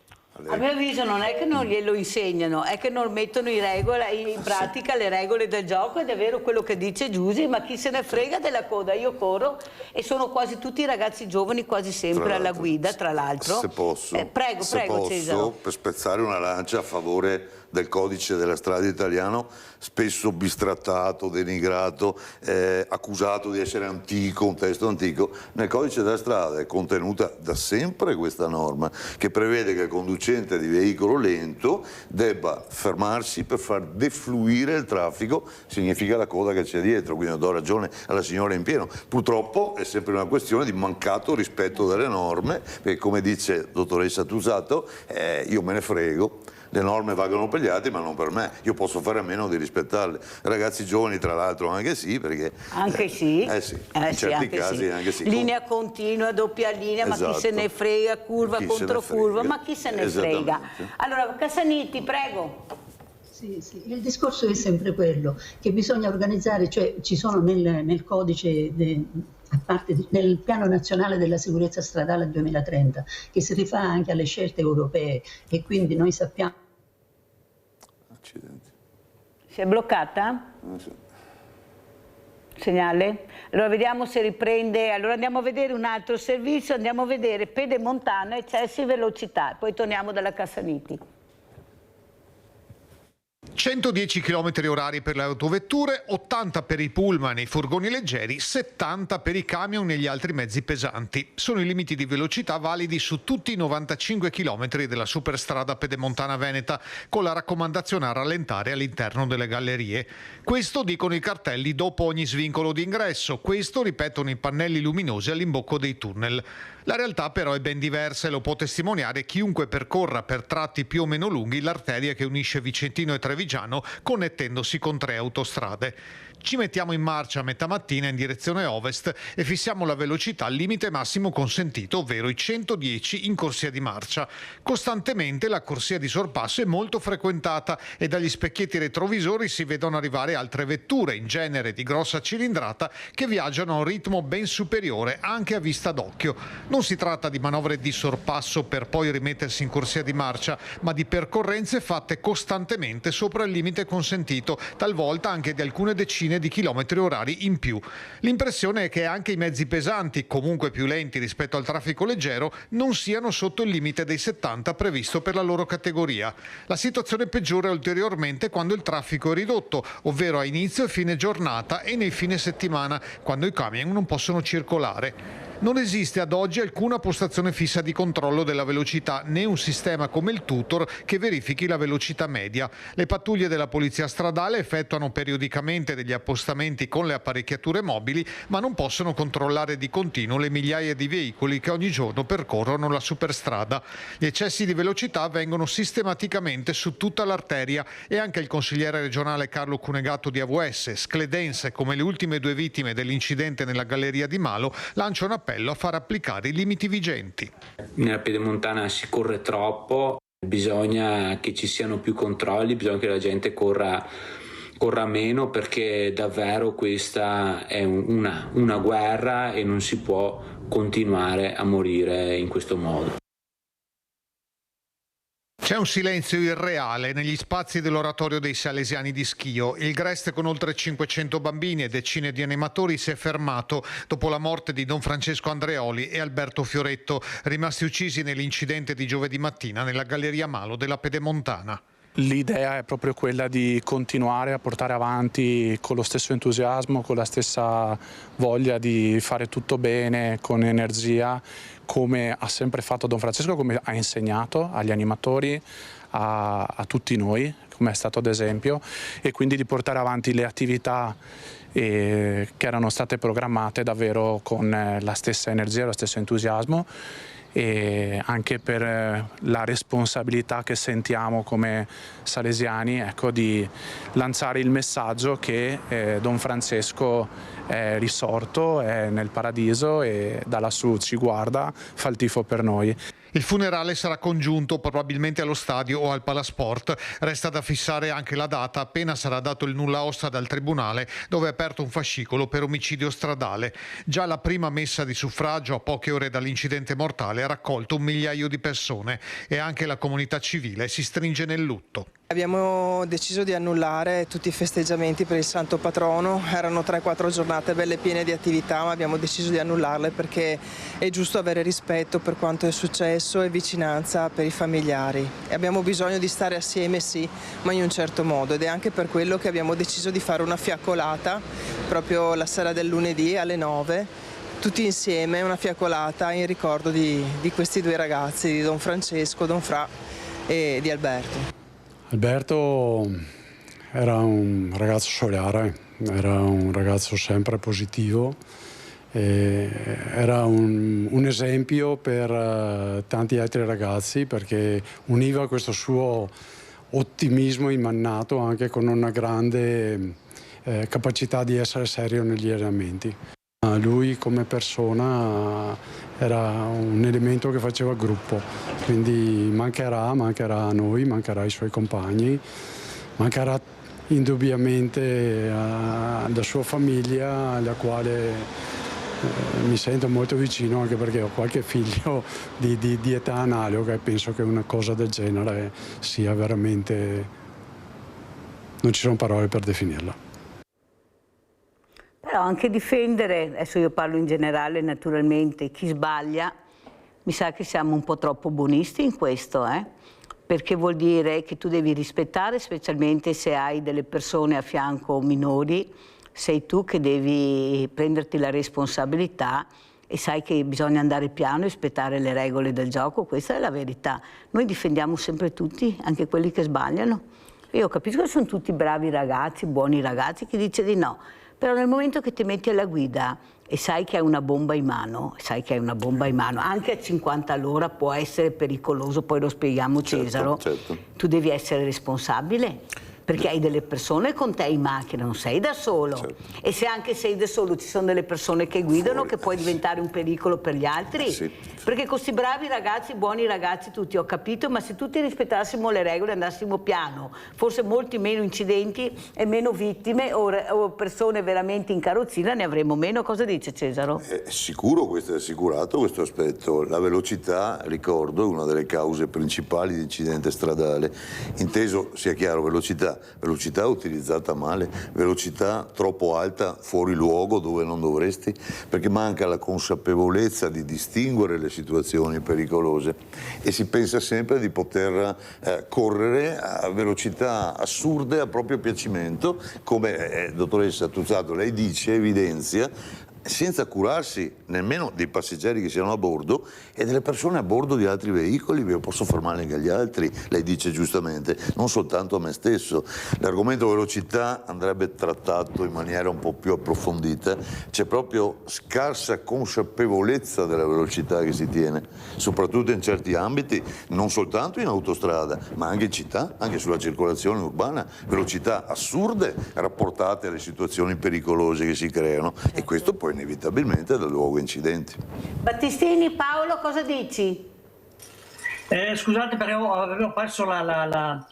A mio avviso non è che non glielo insegnano, è che non mettono in pratica le regole del gioco, ed è vero quello che dice Giusy, ma chi se ne frega della coda? Io corro e sono quasi tutti ragazzi giovani, quasi sempre alla guida, tra l'altro. Se posso, prego Cesaro. Per spezzare una lancia a favore del codice della strada italiano, spesso bistrattato, denigrato, accusato di essere antico, un testo antico. Nel codice della strada è contenuta da sempre questa norma che prevede che il conducente di veicolo lento debba fermarsi per far defluire il traffico, significa la coda che c'è dietro, quindi do ragione alla signora in pieno. Purtroppo è sempre una questione di mancato rispetto delle norme, perché come dice dottoressa Tusato, io me ne frego. Le norme valgono per gli altri ma non per me, io posso fare a meno di rispettarle. Ragazzi giovani tra l'altro anche sì, perché... Anche sì? In certi casi anche sì. Linea continua, doppia linea, ma chi se ne frega, curva contro curva, ma chi se ne frega. Allora Cassaniti, prego. Sì, il discorso è sempre quello, che bisogna organizzare, cioè ci sono nel codice... nel piano nazionale della sicurezza stradale 2030, che si rifà anche alle scelte europee, e quindi noi sappiamo... Accidenti. Si è bloccata? Sì. Segnale? Allora vediamo se riprende. Allora andiamo a vedere un altro servizio, andiamo a vedere Pedemontana, eccessi velocità, poi torniamo dalla Cassaniti. 110 km/h per le autovetture, 80 per i pullman e i furgoni leggeri, 70 per i camion e gli altri mezzi pesanti. Sono i limiti di velocità validi su tutti i 95 km della superstrada pedemontana veneta, con la raccomandazione a rallentare all'interno delle gallerie. Questo dicono i cartelli dopo ogni svincolo d'ingresso, questo ripetono i pannelli luminosi all'imbocco dei tunnel. La realtà però è ben diversa e lo può testimoniare chiunque percorra per tratti più o meno lunghi l'arteria che unisce Vicentino e Trevigiano, connettendosi con 3 autostrade. Ci mettiamo in marcia a metà mattina in direzione ovest e fissiamo la velocità al limite massimo consentito, ovvero i 110 in corsia di marcia. Costantemente la corsia di sorpasso è molto frequentata e dagli specchietti retrovisori si vedono arrivare altre vetture, in genere di grossa cilindrata, che viaggiano a un ritmo ben superiore anche a vista d'occhio. Non si tratta di manovre di sorpasso per poi rimettersi in corsia di marcia, ma di percorrenze fatte costantemente sopra il limite consentito, talvolta anche di alcune decine di chilometri orari in più. L'impressione è che anche i mezzi pesanti, comunque più lenti rispetto al traffico leggero, non siano sotto il limite dei 70 previsto per la loro categoria. La situazione peggiora ulteriormente quando il traffico è ridotto, ovvero a inizio e fine giornata e nei fine settimana, quando i camion non possono circolare. Non esiste ad oggi alcuna postazione fissa di controllo della velocità, né un sistema come il Tutor che verifichi la velocità media. Le pattuglie della polizia stradale effettuano periodicamente degli appostamenti con le apparecchiature mobili, ma non possono controllare di continuo le migliaia di veicoli che ogni giorno percorrono la superstrada. Gli eccessi di velocità avvengono sistematicamente su tutta l'arteria e anche il consigliere regionale Carlo Cunegato di AVS, scledense come le ultime 2 vittime dell'incidente nella galleria di Malo, lancia un appello a far applicare i limiti vigenti. Nella pedemontana si corre troppo, bisogna che ci siano più controlli, bisogna che la gente corra meno, perché davvero questa è una guerra e non si può continuare a morire in questo modo. C'è un silenzio irreale negli spazi dell'oratorio dei Salesiani di Schio. Il Greste, con oltre 500 bambini e decine di animatori, si è fermato dopo la morte di Don Francesco Andreoli e Alberto Fioretto, rimasti uccisi nell'incidente di giovedì mattina nella Galleria Malo della Pedemontana. L'idea è proprio quella di continuare a portare avanti con lo stesso entusiasmo, con la stessa voglia di fare tutto bene, con energia, come ha sempre fatto Don Francesco, come ha insegnato agli animatori, a tutti noi, come è stato ad esempio, e quindi di portare avanti le attività che erano state programmate davvero con la stessa energia, lo stesso entusiasmo, e anche per la responsabilità che sentiamo come salesiani, ecco, di lanciare il messaggio che Don Francesco è risorto, è nel paradiso e da lassù ci guarda, fa il tifo per noi. Il funerale sarà congiunto probabilmente allo stadio o al Palasport. Resta da fissare anche la data appena sarà dato il nulla osta dal Tribunale, dove è aperto un fascicolo per omicidio stradale. Già la prima messa di suffragio a poche ore dall'incidente mortale ha raccolto 1 migliaio di persone e anche la comunità civile si stringe nel lutto. Abbiamo deciso di annullare tutti i festeggiamenti per il Santo Patrono, erano 3-4 giornate belle piene di attività, ma abbiamo deciso di annullarle perché è giusto avere rispetto per quanto è successo e vicinanza per i familiari. E abbiamo bisogno di stare assieme, sì, ma in un certo modo, ed è anche per quello che abbiamo deciso di fare una fiaccolata proprio la sera del lunedì alle 9, tutti insieme, una fiaccolata in ricordo di questi 2 ragazzi, di Don Francesco, Don Fra e di Alberto. Alberto era un ragazzo solare, era un ragazzo sempre positivo, era un esempio per tanti altri ragazzi, perché univa questo suo ottimismo immannato anche con una grande capacità di essere serio negli allenamenti. Lui come persona era un elemento che faceva gruppo, quindi mancherà a noi, mancherà ai suoi compagni, mancherà indubbiamente alla sua famiglia, alla quale mi sento molto vicino, anche perché ho qualche figlio di età analoga e penso che una cosa del genere sia veramente... non ci sono parole per definirla. Però anche difendere, adesso io parlo in generale naturalmente, chi sbaglia, mi sa che siamo un po' troppo buonisti in questo, perché vuol dire che tu devi rispettare, specialmente se hai delle persone a fianco minori, sei tu che devi prenderti la responsabilità e sai che bisogna andare piano e rispettare le regole del gioco, questa è la verità. Noi difendiamo sempre tutti, anche quelli che sbagliano. Io capisco che sono tutti bravi ragazzi, buoni ragazzi, chi dice di no, però nel momento che ti metti alla guida e sai che hai una bomba in mano, anche a 50 all'ora può essere pericoloso, poi lo spieghiamo Cesaro, certo. Tu devi essere responsabile. Perché hai delle persone con te in macchina, non sei da solo. Certo. E se anche sei da solo ci sono delle persone che guidano, che puoi diventare un pericolo per gli altri. Sì. Perché questi bravi ragazzi, buoni ragazzi tutti, ho capito, ma se tutti rispettassimo le regole, andassimo piano, forse molti meno incidenti e meno vittime o persone veramente in carrozzina ne avremmo meno. Cosa dice Cesaro? È sicuro, questo è assicurato questo aspetto. La velocità, ricordo, è una delle cause principali di incidente stradale. Inteso, sia chiaro, velocità utilizzata male, velocità troppo alta fuori luogo dove non dovresti, perché manca la consapevolezza di distinguere le situazioni pericolose e si pensa sempre di poter correre a velocità assurde a proprio piacimento, come dottoressa Tuzzato lei dice, evidenzia, senza curarsi nemmeno dei passeggeri che siano a bordo e delle persone a bordo di altri veicoli. Io posso far male anche agli altri, lei dice giustamente, non soltanto a me stesso. L'argomento velocità andrebbe trattato in maniera un po' più approfondita. C'è proprio scarsa consapevolezza della velocità che si tiene, soprattutto in certi ambiti, non soltanto in autostrada, ma anche in città, anche sulla circolazione urbana. Velocità assurde rapportate alle situazioni pericolose che si creano e questo poi inevitabilmente dà luogo a incidenti. Battistini, Paolo, cosa dici? Scusate, però avevo perso la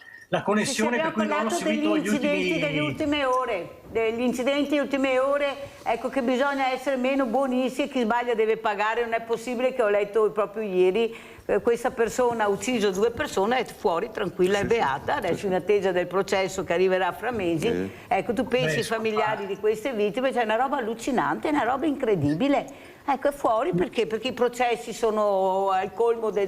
connessione, per cui non ho seguito gli incidenti delle ultime ore. Degli incidenti delle ultime ore, ecco che bisogna essere meno buonisti e chi sbaglia deve pagare. Non è possibile che ho letto proprio ieri questa persona ha ucciso 2 persone, è fuori tranquilla e beata, adesso in attesa del processo che arriverà fra mesi. Ecco, tu pensi ai familiari di queste vittime, c'è una roba allucinante, una roba incredibile. Ecco, è fuori perché i processi sono al colmo dei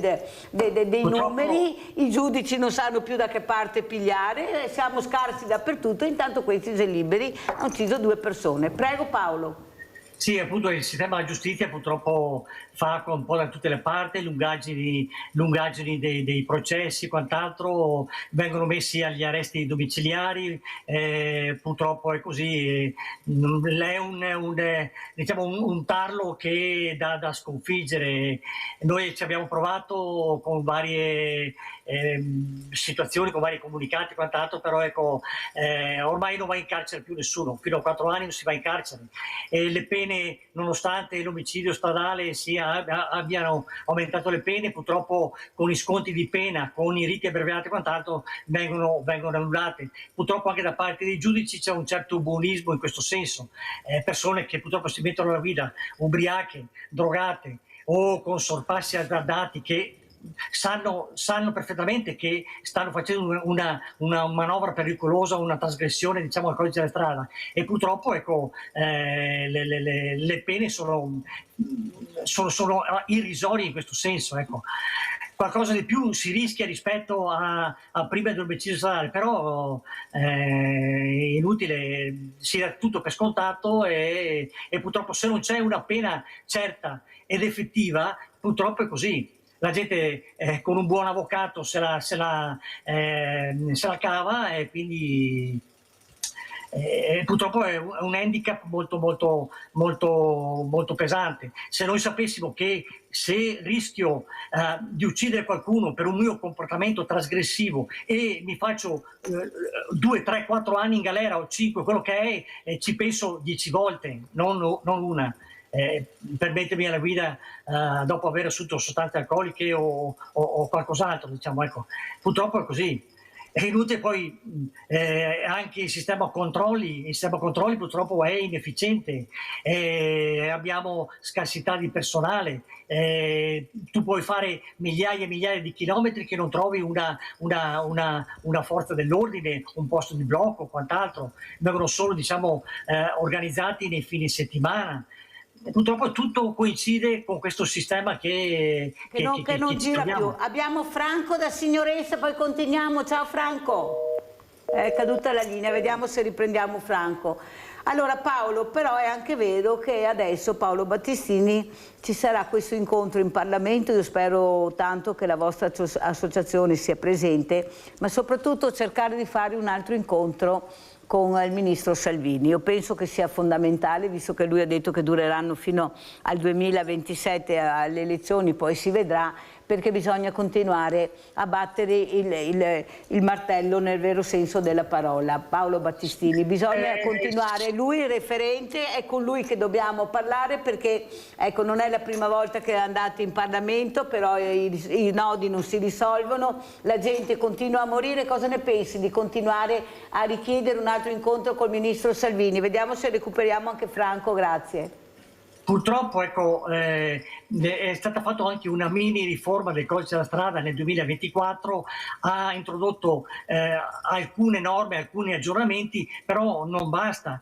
numeri, i giudici non sanno più da che parte pigliare, siamo scarsi dappertutto, intanto questi liberi hanno ucciso 2 persone. Prego Paolo. Sì, appunto il sistema della giustizia purtroppo fa un po' da tutte le parti, lungaggini dei processi, quant'altro, vengono messi agli arresti domiciliari, purtroppo è così, è un tarlo che dà da sconfiggere. Noi ci abbiamo provato con varie situazioni, con vari comunicati, quant'altro, però ecco, ormai non va in carcere più nessuno, fino a 4 anni non si va in carcere. Le pene, nonostante l'omicidio stradale abbiano aumentato le pene, purtroppo con i sconti di pena, con i riti abbreviati e quant'altro vengono annullate. Purtroppo anche da parte dei giudici c'è un certo buonismo in questo senso, persone che purtroppo si mettono alla guida ubriache, drogate o con sorpassi azzardati che sanno perfettamente che stanno facendo una manovra pericolosa, una trasgressione, diciamo, al codice della strada, e purtroppo ecco, le pene sono irrisorie in questo senso, ecco. Qualcosa di più si rischia rispetto a prima dell'omicidio stradale, però è inutile, si dà tutto per scontato e purtroppo se non c'è una pena certa ed effettiva, purtroppo è così. La gente con un buon avvocato se la cava e quindi purtroppo è un handicap molto pesante. Se noi sapessimo che se rischio di uccidere qualcuno per un mio comportamento trasgressivo e mi faccio 2, 3, 4 anni in galera o 5, quello che è, ci penso 10 volte, non una. Per mettermi alla guida dopo aver assunto sostanze alcoliche o qualcos'altro, diciamo, ecco. Purtroppo è così. È inutile poi anche il sistema controlli purtroppo è inefficiente, abbiamo scarsità di personale, tu puoi fare migliaia e migliaia di chilometri che non trovi una forza dell'ordine, un posto di blocco o quant'altro, vengono solo organizzati nei fine settimana. Purtroppo tutto coincide con questo sistema che non gira più. Abbiamo Franco da Signoressa, poi continuiamo. Ciao Franco. È caduta la linea, vediamo se riprendiamo Franco. Allora Paolo, però è anche vero che adesso Paolo Battistini ci sarà questo incontro in Parlamento, io spero tanto che la vostra associazione sia presente, ma soprattutto cercare di fare un altro incontro con il ministro Salvini. Io penso che sia fondamentale, visto che lui ha detto che dureranno fino al 2027 alle elezioni, poi si vedrà, perché bisogna continuare a battere il martello nel vero senso della parola. Paolo Battistini, bisogna continuare, lui è il referente, è con lui che dobbiamo parlare, perché ecco, non è la prima volta che andate in Parlamento, però i nodi non si risolvono, la gente continua a morire. Cosa ne pensi di continuare a richiedere un altro incontro col ministro Salvini? Vediamo se recuperiamo anche Franco, grazie. Purtroppo ecco, è stata fatta anche una mini riforma del codice della strada nel 2024, ha introdotto alcune norme, alcuni aggiornamenti, però non basta.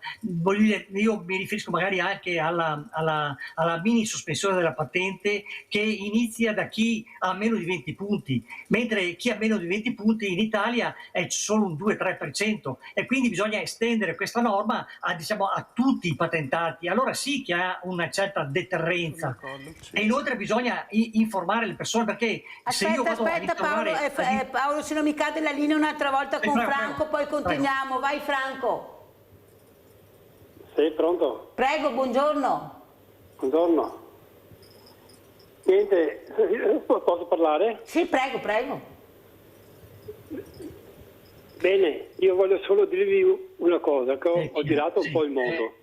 Io mi riferisco magari anche alla mini sospensione della patente, che inizia da chi ha meno di 20 punti, mentre chi ha meno di 20 punti in Italia è solo un 2-3%, e quindi bisogna estendere questa norma a tutti i patentati. Allora sì che ha una certa deterrenza, e inoltre bisogna informare le persone, perché se io vado a ritrovare... Paolo, se non mi cade la linea un'altra volta con Franco, poi continuiamo. Vai Franco. Sei pronto? Prego, buongiorno. Buongiorno. Niente, posso parlare? Sì, prego, prego. Bene, io voglio solo dirvi una cosa, che ho girato un po' il mondo.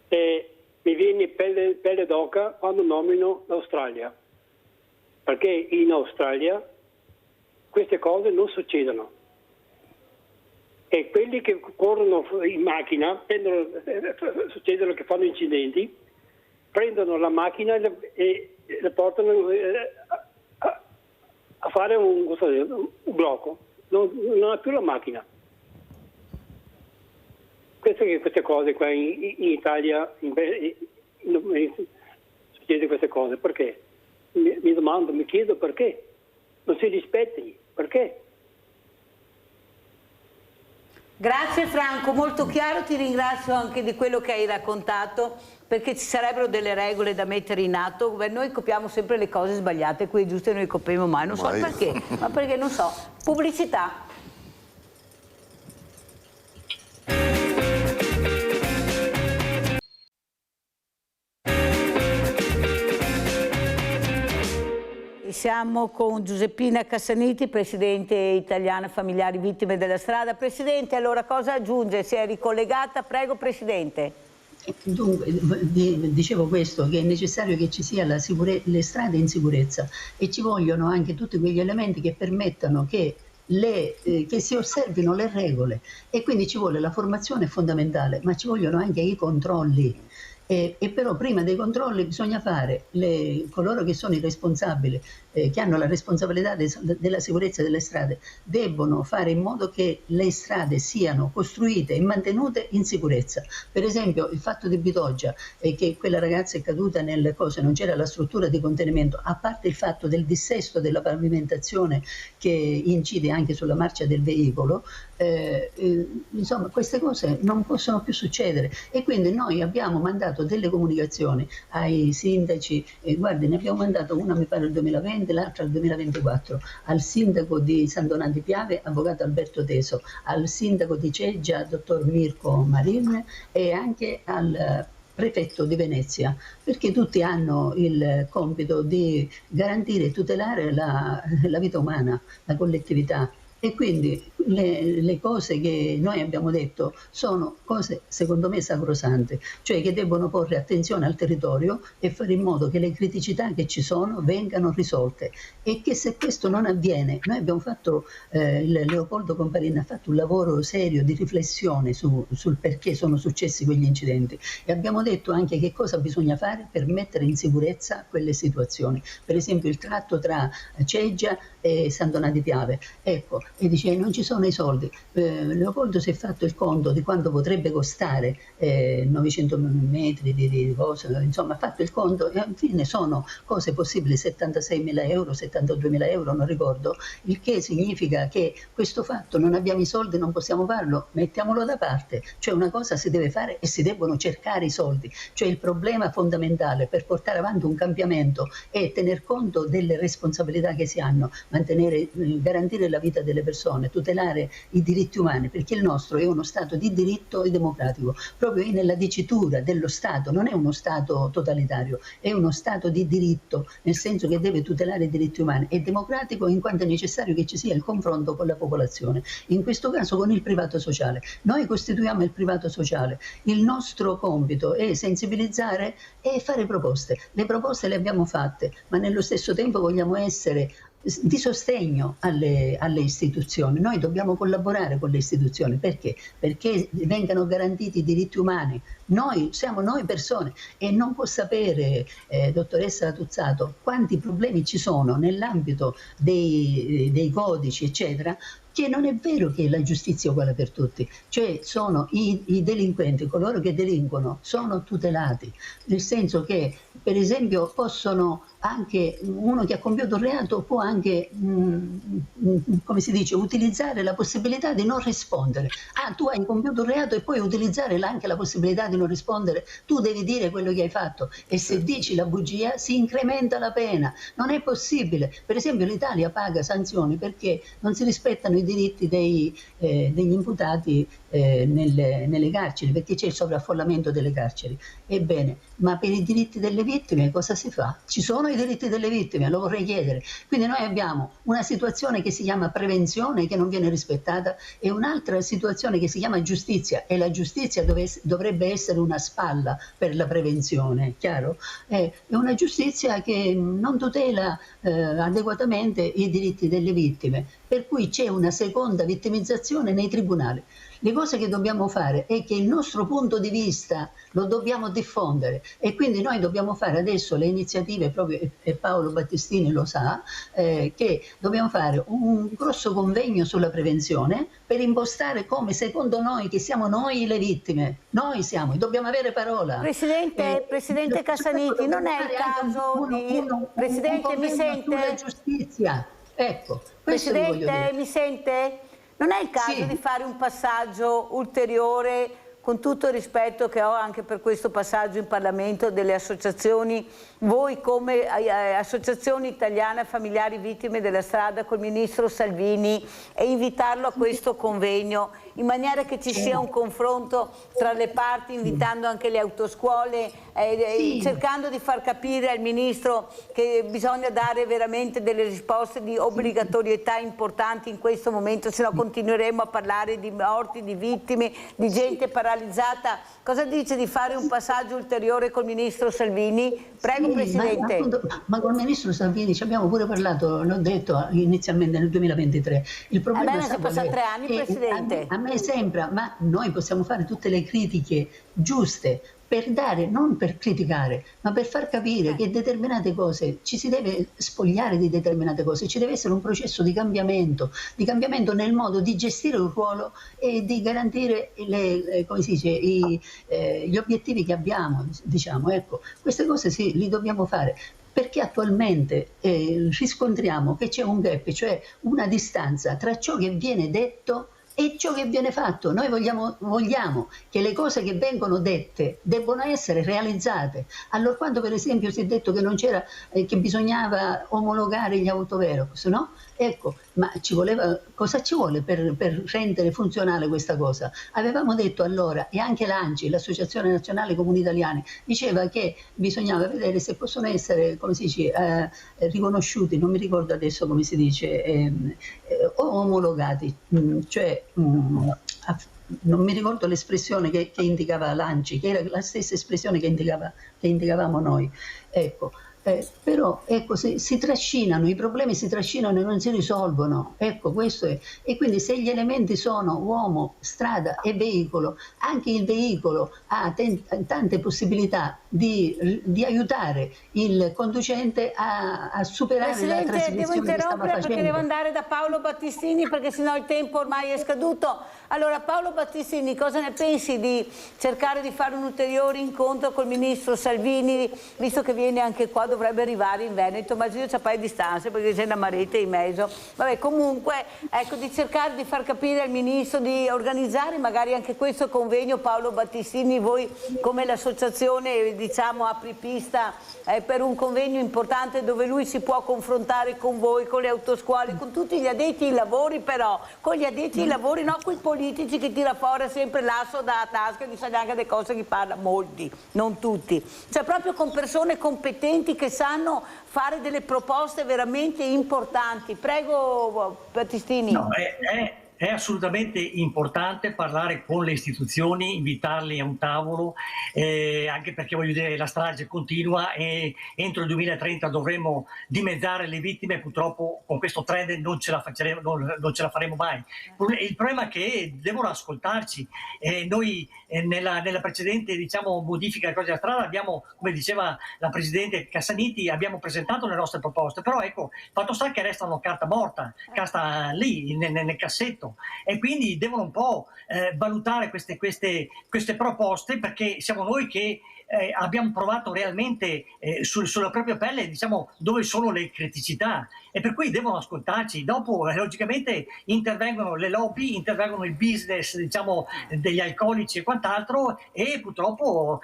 E mi viene pelle d'oca quando nomino l'Australia, perché in Australia queste cose non succedono, e quelli che corrono in macchina, succedono che fanno incidenti, prendono la macchina e la portano a fare un blocco, non ha più la macchina. Queste cose qua in Italia succede queste cose, perché? Mi chiedo perché non si rispetti, perché? Grazie Franco, molto chiaro, ti ringrazio anche di quello che hai raccontato, perché ci sarebbero delle regole da mettere in atto. Beh, noi copiamo sempre le cose sbagliate, quelle giuste noi copiamo mai, non so perché, ma perché non so. Pubblicità. Siamo con Giuseppina Cassaniti, Presidente italiana Familiari Vittime della Strada. Presidente, allora cosa aggiunge? Si è ricollegata? Prego Presidente. Dunque, dicevo questo, che è necessario che ci sia le strade in sicurezza, e ci vogliono anche tutti quegli elementi che permettano che si osservino le regole, e quindi ci vuole la formazione fondamentale, ma ci vogliono anche i controlli. E però prima dei controlli bisogna fare, coloro che sono i responsabili, che hanno la responsabilità della sicurezza delle strade, debbono fare in modo che le strade siano costruite e mantenute in sicurezza. Per esempio il fatto di Bitoggia, che quella ragazza è caduta nelle cose, non c'era la struttura di contenimento, a parte il fatto del dissesto della pavimentazione che incide anche sulla marcia del veicolo, insomma queste cose non possono più succedere, e quindi noi abbiamo mandato delle comunicazioni ai sindaci, guardi, ne abbiamo mandato una mi pare nel 2020, l'altra nel 2024, al sindaco di San Donato di Piave, avvocato Alberto Teso, al sindaco di Ceggia, dottor Mirko Marin, e anche al prefetto di Venezia, perché tutti hanno il compito di garantire e tutelare la vita umana, la collettività. E quindi le cose che noi abbiamo detto sono cose secondo me sacrosante, cioè che debbono porre attenzione al territorio e fare in modo che le criticità che ci sono vengano risolte, e che se questo non avviene, noi abbiamo fatto, Leopoldo Comparin ha fatto un lavoro serio di riflessione sul perché sono successi quegli incidenti, e abbiamo detto anche che cosa bisogna fare per mettere in sicurezza quelle situazioni, per esempio il tratto tra Ceggia e San Donà di Piave, ecco, e dice non ci sono i soldi. Leopoldo si è fatto il conto di quanto potrebbe costare 900 metri di cose, insomma ha fatto il conto e alla fine sono cose possibili, 76.000 euro, 72.000 euro, non ricordo, il che significa che questo fatto non abbiamo i soldi, non possiamo farlo, mettiamolo da parte, cioè una cosa si deve fare e si debbono cercare i soldi, cioè il problema fondamentale per portare avanti un cambiamento è tener conto delle responsabilità che si hanno, garantire la vita delle persone, tutelare i diritti umani, perché il nostro è uno Stato di diritto e democratico, proprio nella dicitura dello Stato, non è uno Stato totalitario, è uno Stato di diritto, nel senso che deve tutelare i diritti umani, è democratico in quanto è necessario che ci sia il confronto con la popolazione, in questo caso con il privato sociale. Noi costituiamo il privato sociale, il nostro compito è sensibilizzare e fare proposte. Le proposte le abbiamo fatte, ma nello stesso tempo vogliamo essere di sostegno alle istituzioni. Noi dobbiamo collaborare con le istituzioni, perché? Perché vengano garantiti i diritti umani. Noi siamo noi persone, e non può sapere, dottoressa Tuzzato, quanti problemi ci sono nell'ambito dei codici, eccetera, che non è vero che la giustizia è uguale per tutti, cioè sono i delinquenti, coloro che delinquono, sono tutelati, nel senso che per esempio possono anche, uno che ha compiuto un reato può anche, come si dice, utilizzare la possibilità di non rispondere. Ah, tu hai compiuto un reato e puoi utilizzare anche la possibilità di non rispondere, tu devi dire quello che hai fatto, e se dici la bugia si incrementa la pena. Non è possibile. Per esempio l'Italia paga sanzioni perché non si rispettano i diritti degli imputati nelle carceri, perché c'è il sovraffollamento delle carceri. Ebbene, ma per i diritti delle vittime cosa si fa? Ci sono i diritti delle vittime, lo vorrei chiedere. Quindi noi abbiamo una situazione che si chiama prevenzione, che non viene rispettata, e un'altra situazione che si chiama giustizia, e la giustizia dovrebbe essere una spalla per la prevenzione, chiaro? È una giustizia che non tutela adeguatamente i diritti delle vittime, per cui c'è una seconda vittimizzazione nei tribunali. Le cose che dobbiamo fare è che il nostro punto di vista lo dobbiamo diffondere, e quindi noi dobbiamo fare adesso le iniziative, proprio, e Paolo Battistini lo sa, che dobbiamo fare un grosso convegno sulla prevenzione per impostare come secondo noi, che siamo noi le vittime, noi siamo, dobbiamo avere parola. Presidente Cassaniti, non è il caso di... Presidente, mi sente? Sulla giustizia, ecco, questo vi voglio dire. Presidente, mi sente? Non è il caso di fare un passaggio ulteriore, con tutto il rispetto che ho anche per questo passaggio in Parlamento, delle associazioni, voi come Associazione Italiana Familiari Vittime della Strada col Ministro Salvini, e invitarlo a questo convegno in maniera che ci sia un confronto tra le parti, invitando anche le autoscuole, cercando di far capire al Ministro che bisogna dare veramente delle risposte di obbligatorietà importanti in questo momento, se no continueremo a parlare di morti, di vittime, di gente paralizzata. Cosa dice di fare un passaggio ulteriore col Ministro Salvini? Prego, Presidente. Ma col Ministro Salvini ci abbiamo pure parlato, l'ho detto inizialmente nel 2023. Il problema a me sono passati 3 anni, Presidente. A me sembra, ma noi possiamo fare tutte le critiche giuste per dare, non per criticare, ma per far capire che determinate cose, ci si deve spogliare di determinate cose, ci deve essere un processo di cambiamento nel modo di gestire un ruolo e di garantire come si dice, gli obiettivi che abbiamo, diciamo, ecco, queste cose sì, li dobbiamo fare. Perché attualmente riscontriamo che c'è un gap, cioè una distanza tra ciò che viene detto e ciò che viene fatto. Noi vogliamo che le cose che vengono dette debbano essere realizzate. Allora, quando per esempio si è detto che non c'era, che bisognava omologare gli autovelox, no? Ecco, ma cosa ci vuole per rendere funzionale questa cosa? Avevamo detto allora, e anche l'ANCI, l'Associazione Nazionale Comuni Italiani, diceva che bisognava vedere se possono essere, come si dice, riconosciuti, non mi ricordo adesso come si dice, o omologati, cioè non mi ricordo l'espressione che indicava l'ANCI, che era la stessa espressione che indicavamo noi. Ecco. Però ecco, si trascinano, i problemi si trascinano e non si risolvono, ecco, questo è. E quindi se gli elementi sono uomo, strada e veicolo, anche il veicolo ha tante possibilità di aiutare il conducente a superare la trasgressione che stava facendo. Devo interrompere perché devo andare da Paolo Battistini, perché sennò il tempo ormai è scaduto. Allora Paolo Battistini, cosa ne pensi di cercare di fare un ulteriore incontro col ministro Salvini, visto che viene anche qua, dovrebbe arrivare in Veneto, ma io c'è un paio di distanze perché c'è una marete in mezzo. Vabbè, comunque, ecco, di cercare di far capire al ministro di organizzare magari anche questo convegno. Paolo Battistini, voi come l'associazione, diciamo, apripista per un convegno importante dove lui si può confrontare con voi, con le autoscuole, con tutti gli addetti ai lavori, però con gli addetti ai lavori, no, con i politici che tira fuori sempre l'asso dalla tasca e non sa neanche delle cose che parla, molti, non tutti, cioè proprio con persone competenti che sanno fare delle proposte veramente importanti. Prego Battistini. No, è assolutamente importante parlare con le istituzioni, invitarli a un tavolo, anche perché voglio dire la strage continua e entro il 2030 dovremo dimezzare le vittime. Purtroppo con questo trend non ce la faremo mai. Il problema è che devono ascoltarci. Noi nella precedente, diciamo, modifica della codice della strada abbiamo, come diceva la Presidente Cassaniti, abbiamo presentato le nostre proposte, però ecco, fatto sta che restano carta morta, carta lì nel cassetto. E quindi devono un po' valutare queste proposte, perché siamo noi che abbiamo provato realmente sulla propria pelle, diciamo, dove sono le criticità, e per cui devono ascoltarci. Dopo logicamente intervengono le lobby, intervengono il business, diciamo, degli alcolici e quant'altro, e purtroppo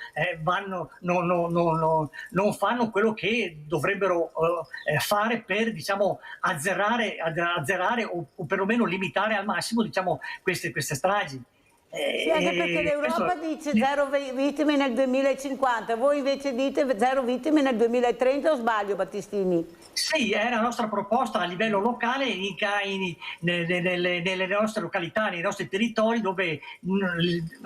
non fanno quello che dovrebbero fare per, diciamo, azzerare o perlomeno limitare al massimo, diciamo, queste stragi. Sì, anche perché l'Europa dice 0 vittime nel 2050, voi invece dite 0 vittime nel 2030, o sbaglio Battistini? Sì, è la nostra proposta a livello locale, nelle nostre località, nei nostri territori dove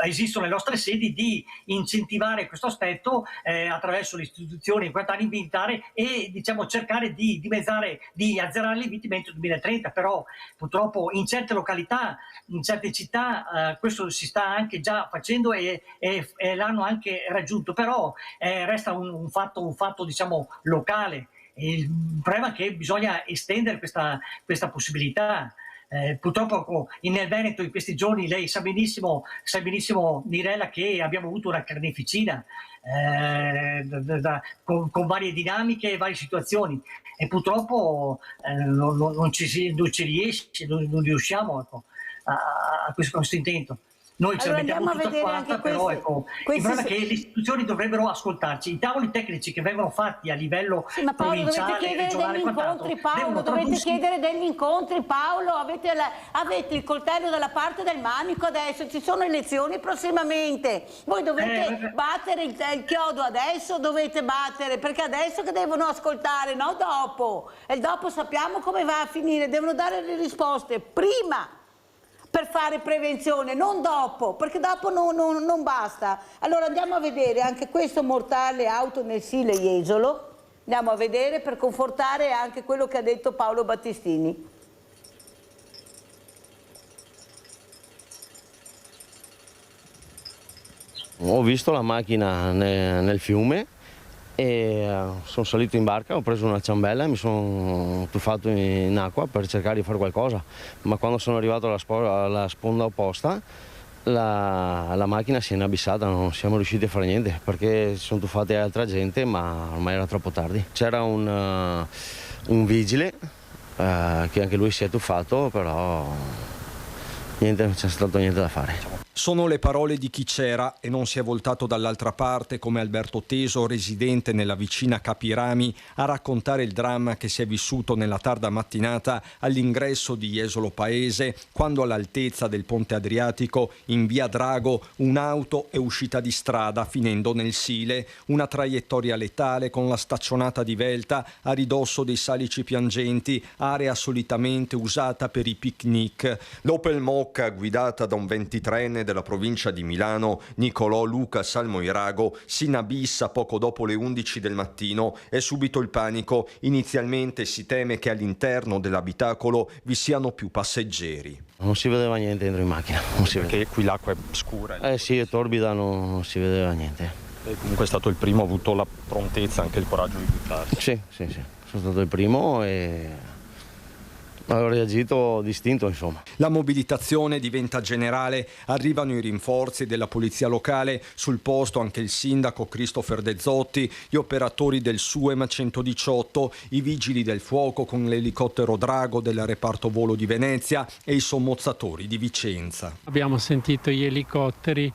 esistono le nostre sedi, di incentivare questo aspetto attraverso le istituzioni in quanto anni inventare e, diciamo, cercare di dimezzare, di azzerare le vittime entro il 2030. Però purtroppo in certe località, in certe città questo si sta anche già facendo e l'hanno anche raggiunto, però resta un fatto diciamo locale. Il problema è che bisogna estendere questa possibilità. Purtroppo nel Veneto in questi giorni lei sa benissimo Mirella che abbiamo avuto una carneficina con varie dinamiche e varie situazioni, e purtroppo non ci riesce, non riusciamo, ecco, a questo intento. Noi ce la mettiamo tutta quarta, però ecco, il problema è che le istituzioni dovrebbero ascoltarci. I tavoli tecnici che vengono fatti a livello provinciale, regionale, dovete chiedere degli incontri, Paolo. Avete il coltello dalla parte del manico adesso, ci sono elezioni prossimamente. Voi dovete battere il chiodo adesso, dovete battere, perché adesso che devono ascoltare, no dopo. E dopo sappiamo come va a finire, devono dare le risposte prima, per fare prevenzione, non dopo, perché dopo non basta. Allora andiamo a vedere anche questo mortale auto nel Sile Jesolo, andiamo a vedere per confortare anche quello che ha detto Paolo Battistini. Ho visto la macchina nel fiume e sono salito in barca, ho preso una ciambella e mi sono tuffato in acqua per cercare di fare qualcosa, ma quando sono arrivato alla sponda opposta la macchina si è inabissata, non siamo riusciti a fare niente perché si sono tuffate altra gente, ma ormai era troppo tardi. C'era un vigile che anche lui si è tuffato, però niente, non c'è stato niente da fare. Sono le parole di chi c'era e non si è voltato dall'altra parte, come Alberto Teso, residente nella vicina Capirami, a raccontare il dramma che si è vissuto nella tarda mattinata all'ingresso di Jesolo Paese, quando all'altezza del ponte Adriatico, in via Drago, un'auto è uscita di strada finendo nel Sile, una traiettoria letale con la staccionata di Velta a ridosso dei Salici Piangenti, area solitamente usata per i picnic. L'Opel Mokka, guidata da un 23enne della provincia di Milano, Nicolò Luca Salmoirago, si inabissa poco dopo le 11 del mattino e subito il panico. Inizialmente si teme che all'interno dell'abitacolo vi siano più passeggeri. Non si vedeva niente dentro in macchina. Perché qui l'acqua è scura? Sì, è torbida, non si vedeva niente. E comunque è stato il primo, ha avuto la prontezza, anche il coraggio di buttarsi. Sì, sono stato il primo e ho reagito distinto, insomma. La mobilitazione diventa generale, arrivano i rinforzi della polizia locale, sul posto anche il sindaco Christopher De Zotti, gli operatori del SUEM 118, i vigili del fuoco con l'elicottero Drago del reparto volo di Venezia e i sommozzatori di Vicenza. Abbiamo sentito gli elicotteri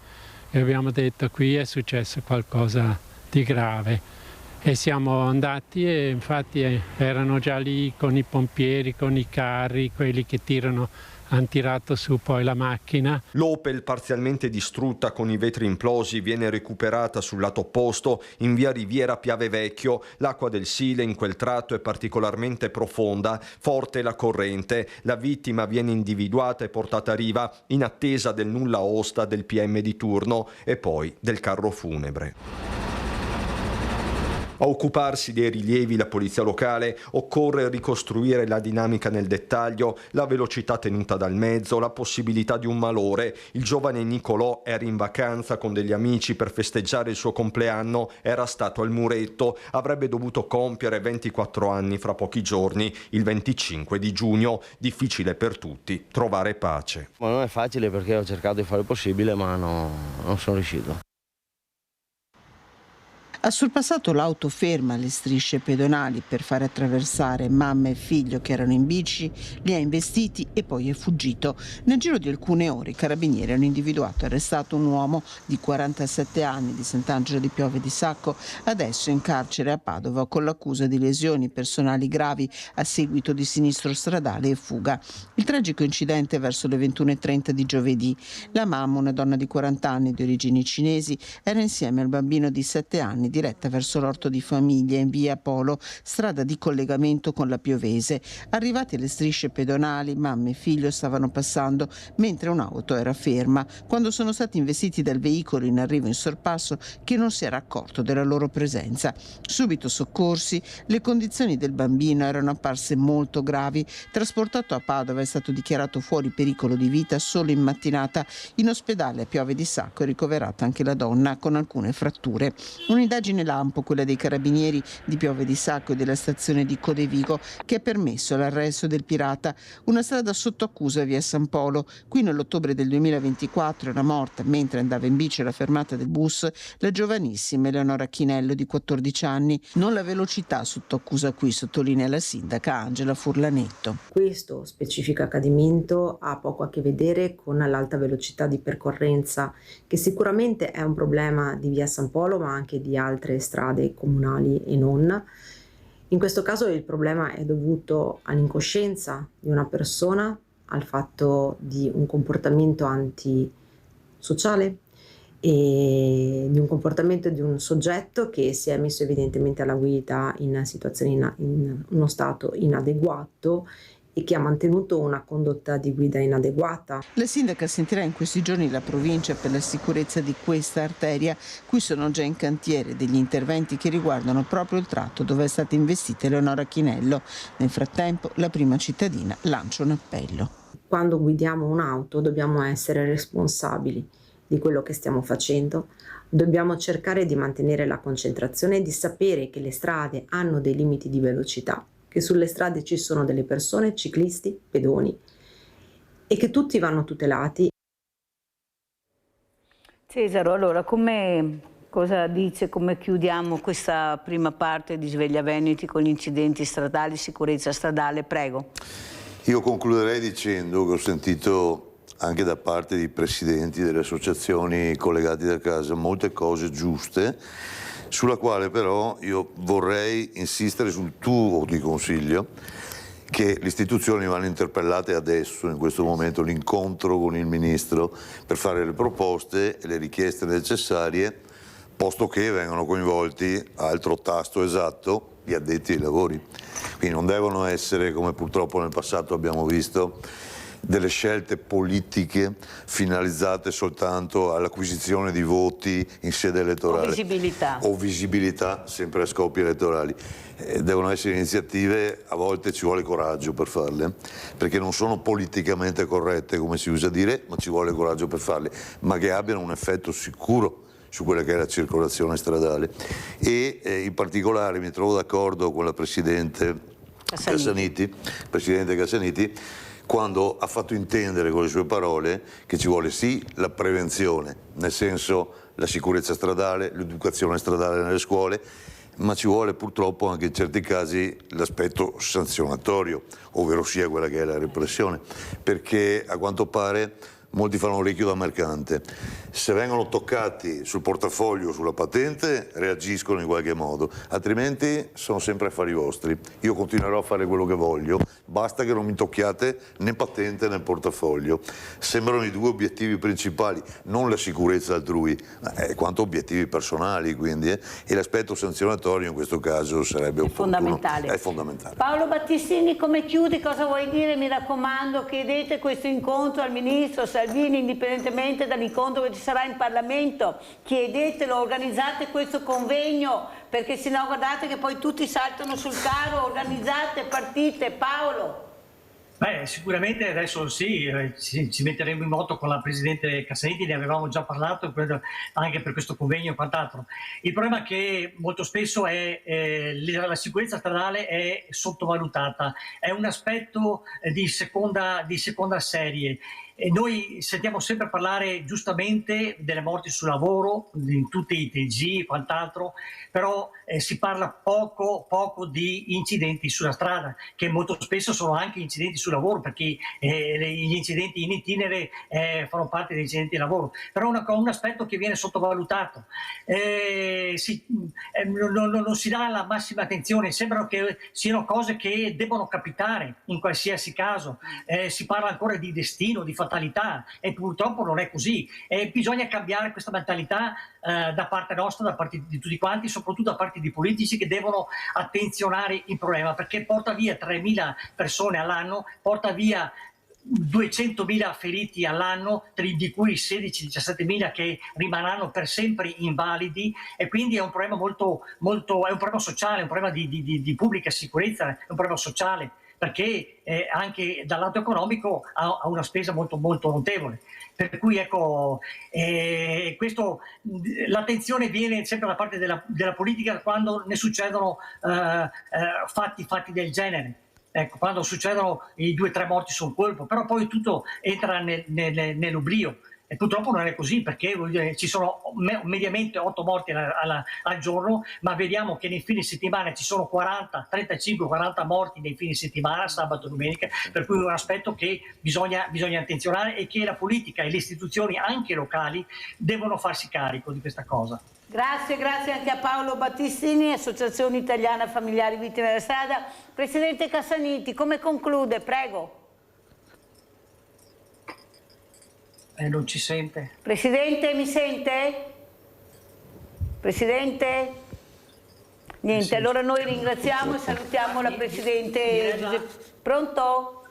e abbiamo detto qui è successo qualcosa di grave. E siamo andati e infatti erano già lì con i pompieri, con i carri, quelli che hanno tirato su poi la macchina. L'Opel, parzialmente distrutta con i vetri implosi, viene recuperata sul lato opposto in via Riviera Piave Vecchio. L'acqua del Sile in quel tratto è particolarmente profonda, forte la corrente. La vittima viene individuata e portata a riva in attesa del nulla osta del PM di turno e poi del carro funebre. A occuparsi dei rilievi la polizia locale occorre ricostruire la dinamica nel dettaglio, la velocità tenuta dal mezzo, la possibilità di un malore. Il giovane Nicolò era in vacanza con degli amici per festeggiare il suo compleanno, era stato al muretto, avrebbe dovuto compiere 24 anni fra pochi giorni, il 25 di giugno. Difficile per tutti trovare pace. Ma non è facile perché ho cercato di fare il possibile ma non sono riuscito. Ha sorpassato l'auto ferma alle strisce pedonali per fare attraversare mamma e figlio che erano in bici, li ha investiti e poi è fuggito. Nel giro di alcune ore i carabinieri hanno individuato e arrestato un uomo di 47 anni di Sant'Angelo di Piove di Sacco, adesso in carcere a Padova con l'accusa di lesioni personali gravi a seguito di sinistro stradale e fuga. Il tragico incidente verso le 21:30 di giovedì. La mamma, una donna di 40 anni di origini cinesi, era insieme al bambino di 7 anni diretta verso l'orto di famiglia in via Polo, strada di collegamento con la Piovese. Arrivati alle strisce pedonali, mamma e figlio stavano passando mentre un'auto era ferma, quando sono stati investiti dal veicolo in arrivo in sorpasso che non si era accorto della loro presenza. Subito soccorsi, le condizioni del bambino erano apparse molto gravi. Trasportato a Padova, è stato dichiarato fuori pericolo di vita solo in mattinata. In ospedale a Piove di Sacco è ricoverata anche la donna con alcune fratture. Un'indagine lampo, quella dei carabinieri di Piove di Sacco e della stazione di Codevigo, che ha permesso l'arresto del pirata. Una strada sotto accusa via San Polo. Qui nell'ottobre del 2024 era morta mentre andava in bici alla fermata del bus la giovanissima Eleonora Chinello di 14 anni. Non la velocità sotto accusa qui, sottolinea la sindaca Angela Furlanetto. Questo specifico accadimento ha poco a che vedere con l'alta velocità di percorrenza, che sicuramente è un problema di via San Polo ma anche di altre strade comunali e non. In questo caso il problema è dovuto all'incoscienza di una persona, al fatto di un comportamento antisociale e di un comportamento di un soggetto che si è messo evidentemente alla guida in situazioni in uno stato inadeguato e che ha mantenuto una condotta di guida inadeguata. La sindaca sentirà in questi giorni la provincia per la sicurezza di questa arteria. Qui sono già in cantiere degli interventi che riguardano proprio il tratto dove è stata investita Eleonora Chinello. Nel frattempo la prima cittadina lancia un appello. Quando guidiamo un'auto dobbiamo essere responsabili di quello che stiamo facendo, dobbiamo cercare di mantenere la concentrazione e di sapere che le strade hanno dei limiti di velocità, che sulle strade ci sono delle persone, ciclisti, pedoni e che tutti vanno tutelati. Cesaro, allora cosa dice, come chiudiamo questa prima parte di Sveglia Veneti con gli incidenti stradali, sicurezza stradale? Prego. Io concluderei dicendo che ho sentito anche da parte dei presidenti delle associazioni collegate da casa, molte cose giuste, sulla quale però io vorrei insistere sul tuo di consiglio, che le istituzioni vanno interpellate adesso, in questo momento, l'incontro con il Ministro per fare le proposte e le richieste necessarie, posto che vengono coinvolti, altro tasto esatto, gli addetti ai lavori. Quindi non devono essere, come purtroppo nel passato abbiamo visto, delle scelte politiche finalizzate soltanto all'acquisizione di voti in sede elettorale. O visibilità, sempre a scopi elettorali. Devono essere iniziative, a volte ci vuole coraggio per farle, perché non sono politicamente corrette, come si usa dire, ma ci vuole coraggio per farle, ma che abbiano un effetto sicuro su quella che è la circolazione stradale. E in particolare mi trovo d'accordo con la Presidente Cassaniti, quando ha fatto intendere con le sue parole che ci vuole sì la prevenzione, nel senso la sicurezza stradale, l'educazione stradale nelle scuole, ma ci vuole purtroppo anche in certi casi l'aspetto sanzionatorio, ovvero sia quella che è la repressione, perché a quanto pare molti fanno orecchio da mercante. Se vengono toccati sul portafoglio o sulla patente reagiscono in qualche modo, altrimenti sono sempre affari vostri. Io continuerò a fare quello che voglio, basta che non mi tocchiate né patente né portafoglio. Sembrano i due obiettivi principali, non la sicurezza altrui, quanto obiettivi personali, quindi, e l'aspetto sanzionatorio in questo caso sarebbe fondamentale. È fondamentale. Paolo Battistini, come chiudi? Cosa vuoi dire? Mi raccomando, chiedete questo incontro al Ministro Salvini, indipendentemente dall'incontro che ci sarà in Parlamento, chiedetelo, organizzate questo convegno, perché sennò guardate che poi tutti saltano sul carro, organizzate, partite. Paolo. Beh, sicuramente adesso sì, ci metteremo in moto con la Presidente Cassaniti, ne avevamo già parlato anche per questo convegno e quant'altro. Il problema è che molto spesso la sicurezza stradale è sottovalutata, è un aspetto di seconda serie. E noi sentiamo sempre parlare giustamente delle morti sul lavoro, in tutti i TG e quant'altro, però si parla poco di incidenti sulla strada, che molto spesso sono anche incidenti sul lavoro, perché gli incidenti in itinere fanno parte degli incidenti di lavoro. Però è un aspetto che viene sottovalutato, non si dà la massima attenzione, sembrano che siano cose che devono capitare in qualsiasi caso, si parla ancora di destino, di fatalità, e purtroppo non è così, bisogna cambiare questa mentalità da parte nostra, da parte di tutti quanti, soprattutto da parte di politici che devono attenzionare il problema, perché porta via 3.000 persone all'anno, porta via 200.000 feriti all'anno, di cui 16-17.000 che rimarranno per sempre invalidi, e quindi è un problema è un problema sociale, è un problema di pubblica sicurezza, è un problema sociale, perché anche dal lato economico ha una spesa molto notevole. Per cui ecco, l'attenzione viene sempre da parte della politica quando ne succedono fatti del genere. Ecco, quando succedono i 2 o 3 morti sul colpo, però poi tutto entra nell'oblio. E purtroppo non è così, perché ci sono mediamente 8 morti al giorno, ma vediamo che nei fine settimana ci sono 35-40 morti nei fine settimana, sabato e domenica, per cui è un aspetto che bisogna attenzionare e che la politica e le istituzioni anche locali devono farsi carico di questa cosa. Grazie anche a Paolo Battistini, Associazione Italiana Familiari Vittime della Strada. Presidente Cassaniti, come conclude? Prego. Non ci sente. Presidente, mi sente? Presidente? Niente, allora noi ringraziamo e salutiamo la Presidente. Pronto?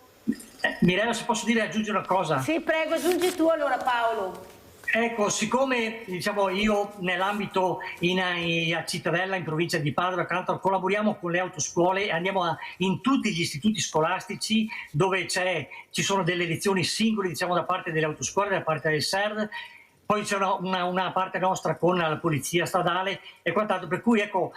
Mirella, se posso aggiungere una cosa? Sì, prego, aggiungi tu allora, Paolo. Ecco, siccome io nell'ambito a Cittadella, in provincia di Padova, collaboriamo con le autoscuole e andiamo in tutti gli istituti scolastici dove ci sono delle lezioni singole, da parte delle autoscuole, da parte del SERD, poi c'è una parte nostra con la polizia stradale e quant'altro, per cui ecco,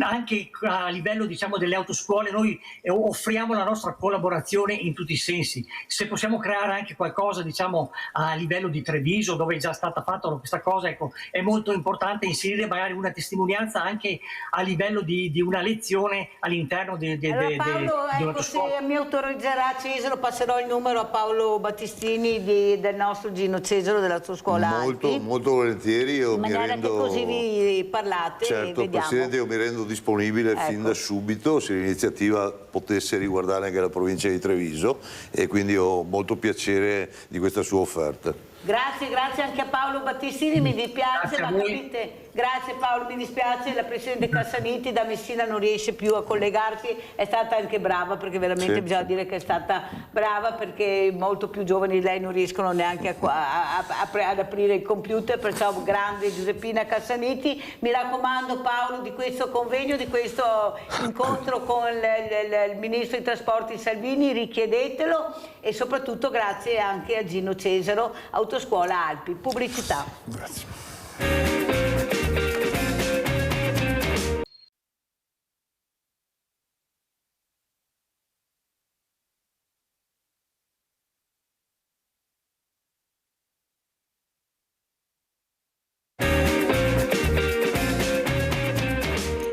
anche a livello, diciamo, delle autoscuole noi offriamo la nostra collaborazione in tutti i sensi. Se possiamo creare anche qualcosa, diciamo, a livello di Treviso, dove è già stata fatta questa cosa, ecco, è molto importante inserire magari una testimonianza anche a livello di una lezione all'interno di Paolo, ecco, se mi autorizzerà Cesaro, passerò il numero a Paolo Battistini del nostro Gino Cesaro dell'autoscuola Alpi. Molto volentieri, io mi rendo... che così vi parlate, certo, e vediamo. Presidente, io mi rendo disponibile fin da subito se l'iniziativa potesse riguardare anche la provincia di Treviso, e quindi ho molto piacere di questa sua offerta. Grazie anche a Paolo Battistini, mi dispiace, ma capite, grazie Paolo, mi dispiace, la Presidente Cassaniti da Messina non riesce più a collegarsi, è stata anche brava, perché veramente bisogna dire che è stata brava, perché molto più giovani di lei non riescono neanche ad aprire il computer, perciò grande Giuseppina Cassaniti. Mi raccomando Paolo, di questo convegno, di questo incontro con il Ministro dei Trasporti Salvini, richiedetelo, e soprattutto grazie anche a Gino Cesaro, Autoscuola Alpi. Pubblicità. Grazie.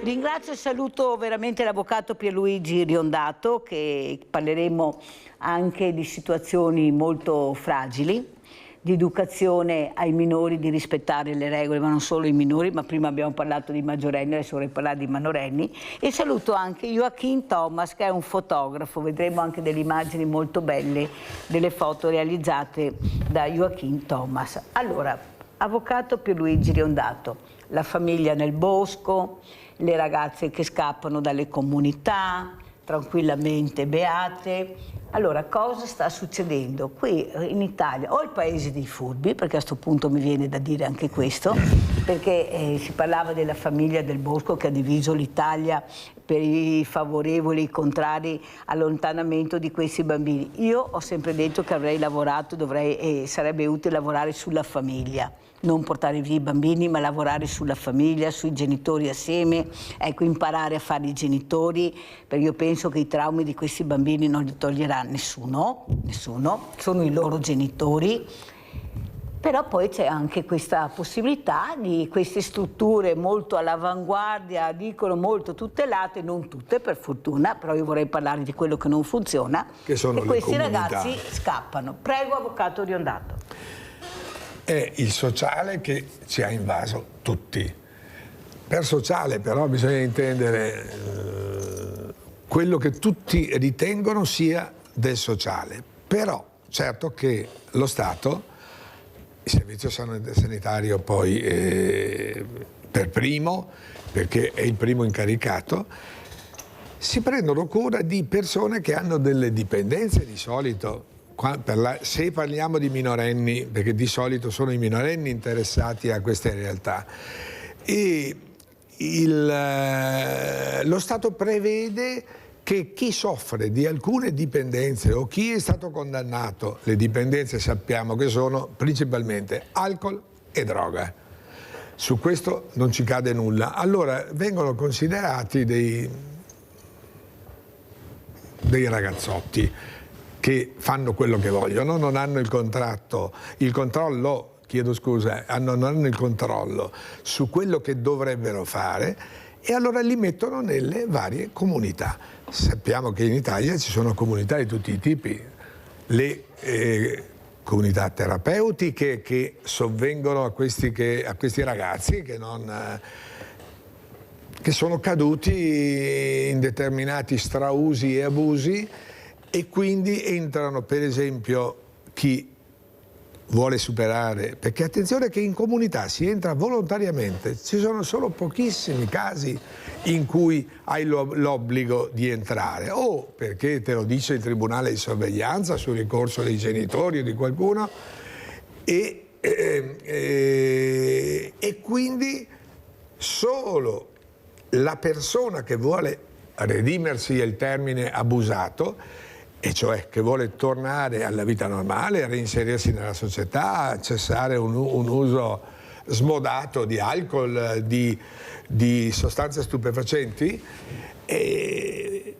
Ringrazio e saluto veramente l'avvocato Pierluigi Riondato, che parleremo anche di situazioni molto fragili, di educazione ai minori, di rispettare le regole, ma non solo i minori, ma prima abbiamo parlato di maggiorenni, adesso vorrei parlare di minorenni. E saluto anche Joachim Thomas, che è un fotografo, vedremo anche delle immagini molto belle, delle foto realizzate da Joachim Thomas. Allora, avvocato Pierluigi Riondato, la famiglia nel bosco, le ragazze che scappano dalle comunità, tranquillamente beate. Allora, cosa sta succedendo? Qui in Italia, o il paese dei furbi, perché a questo punto mi viene da dire anche questo, perché si parlava della famiglia del bosco che ha diviso l'Italia per i favorevoli, i contrari all'allontanamento di questi bambini. Io ho sempre detto che avrei lavorato, e sarebbe utile lavorare sulla famiglia. Non portare via i bambini, ma lavorare sulla famiglia, sui genitori assieme, ecco, imparare a fare i genitori, perché io penso che i traumi di questi bambini non li toglierà nessuno, sono i loro genitori. Però poi c'è anche questa possibilità di queste strutture molto all'avanguardia, dicono molto tutelate, non tutte per fortuna, però io vorrei parlare di quello che non funziona, che sono e questi ragazzi scappano. Prego, avvocato Riondato. È il sociale che ci ha invaso tutti. Per sociale però bisogna intendere quello che tutti ritengono sia del sociale. Però certo che lo Stato, il servizio sanitario poi per primo, perché è il primo incaricato, si prendono cura di persone che hanno delle dipendenze di solito. Se parliamo di minorenni, perché di solito sono i minorenni interessati a queste realtà, e lo Stato prevede che chi soffre di alcune dipendenze o chi è stato condannato, le dipendenze sappiamo che sono principalmente alcol e droga. Su questo non ci cade nulla. Allora vengono considerati dei ragazzotti che fanno quello che vogliono, non hanno il controllo su quello che dovrebbero fare, e allora li mettono nelle varie comunità. Sappiamo che in Italia ci sono comunità di tutti i tipi, le comunità terapeutiche che sovvengono a questi ragazzi che sono caduti in determinati strausi e abusi, e quindi entrano, per esempio, chi vuole superare, perché attenzione che in comunità si entra volontariamente, ci sono solo pochissimi casi in cui hai l'obbligo di entrare, o perché te lo dice il tribunale di sorveglianza su ricorso dei genitori o di qualcuno, e quindi solo la persona che vuole redimersi è il termine abusato, e cioè che vuole tornare alla vita normale, a reinserirsi nella società, a cessare un uso smodato di alcol, di sostanze stupefacenti, e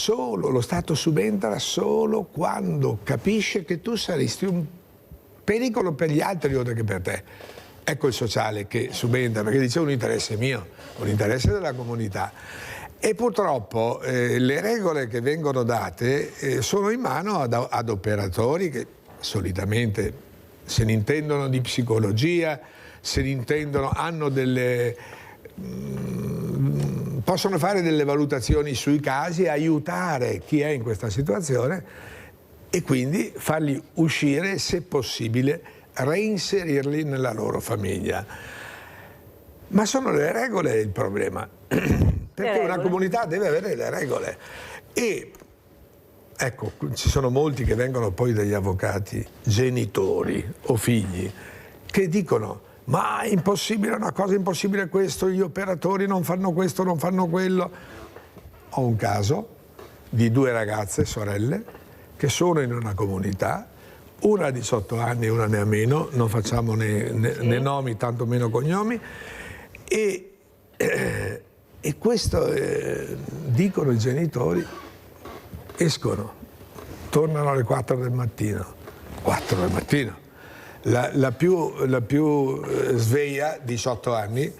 lo Stato subentra solo quando capisce che tu saresti un pericolo per gli altri oltre che per te. Ecco il sociale che subentra, perché dice un interesse mio, un interesse della comunità. E purtroppo le regole che vengono date sono in mano ad operatori che solitamente se ne intendono di psicologia, se ne intendono, possono fare delle valutazioni sui casi e aiutare chi è in questa situazione e quindi farli uscire, se possibile, reinserirli nella loro famiglia. Ma sono le regole il problema, perché una comunità deve avere le regole. E ecco, ci sono molti che vengono poi dagli avvocati, genitori o figli, che dicono: ma è impossibile, una cosa impossibile questo, gli operatori non fanno questo, non fanno quello. Ho un caso di 2 ragazze, sorelle, che sono in una comunità, una ha 18 anni e una ne ha meno, non facciamo né nomi, tanto meno cognomi, e questo dicono i genitori, escono, tornano alle 4 del mattino. 4 del mattino. La più sveglia, 18 anni,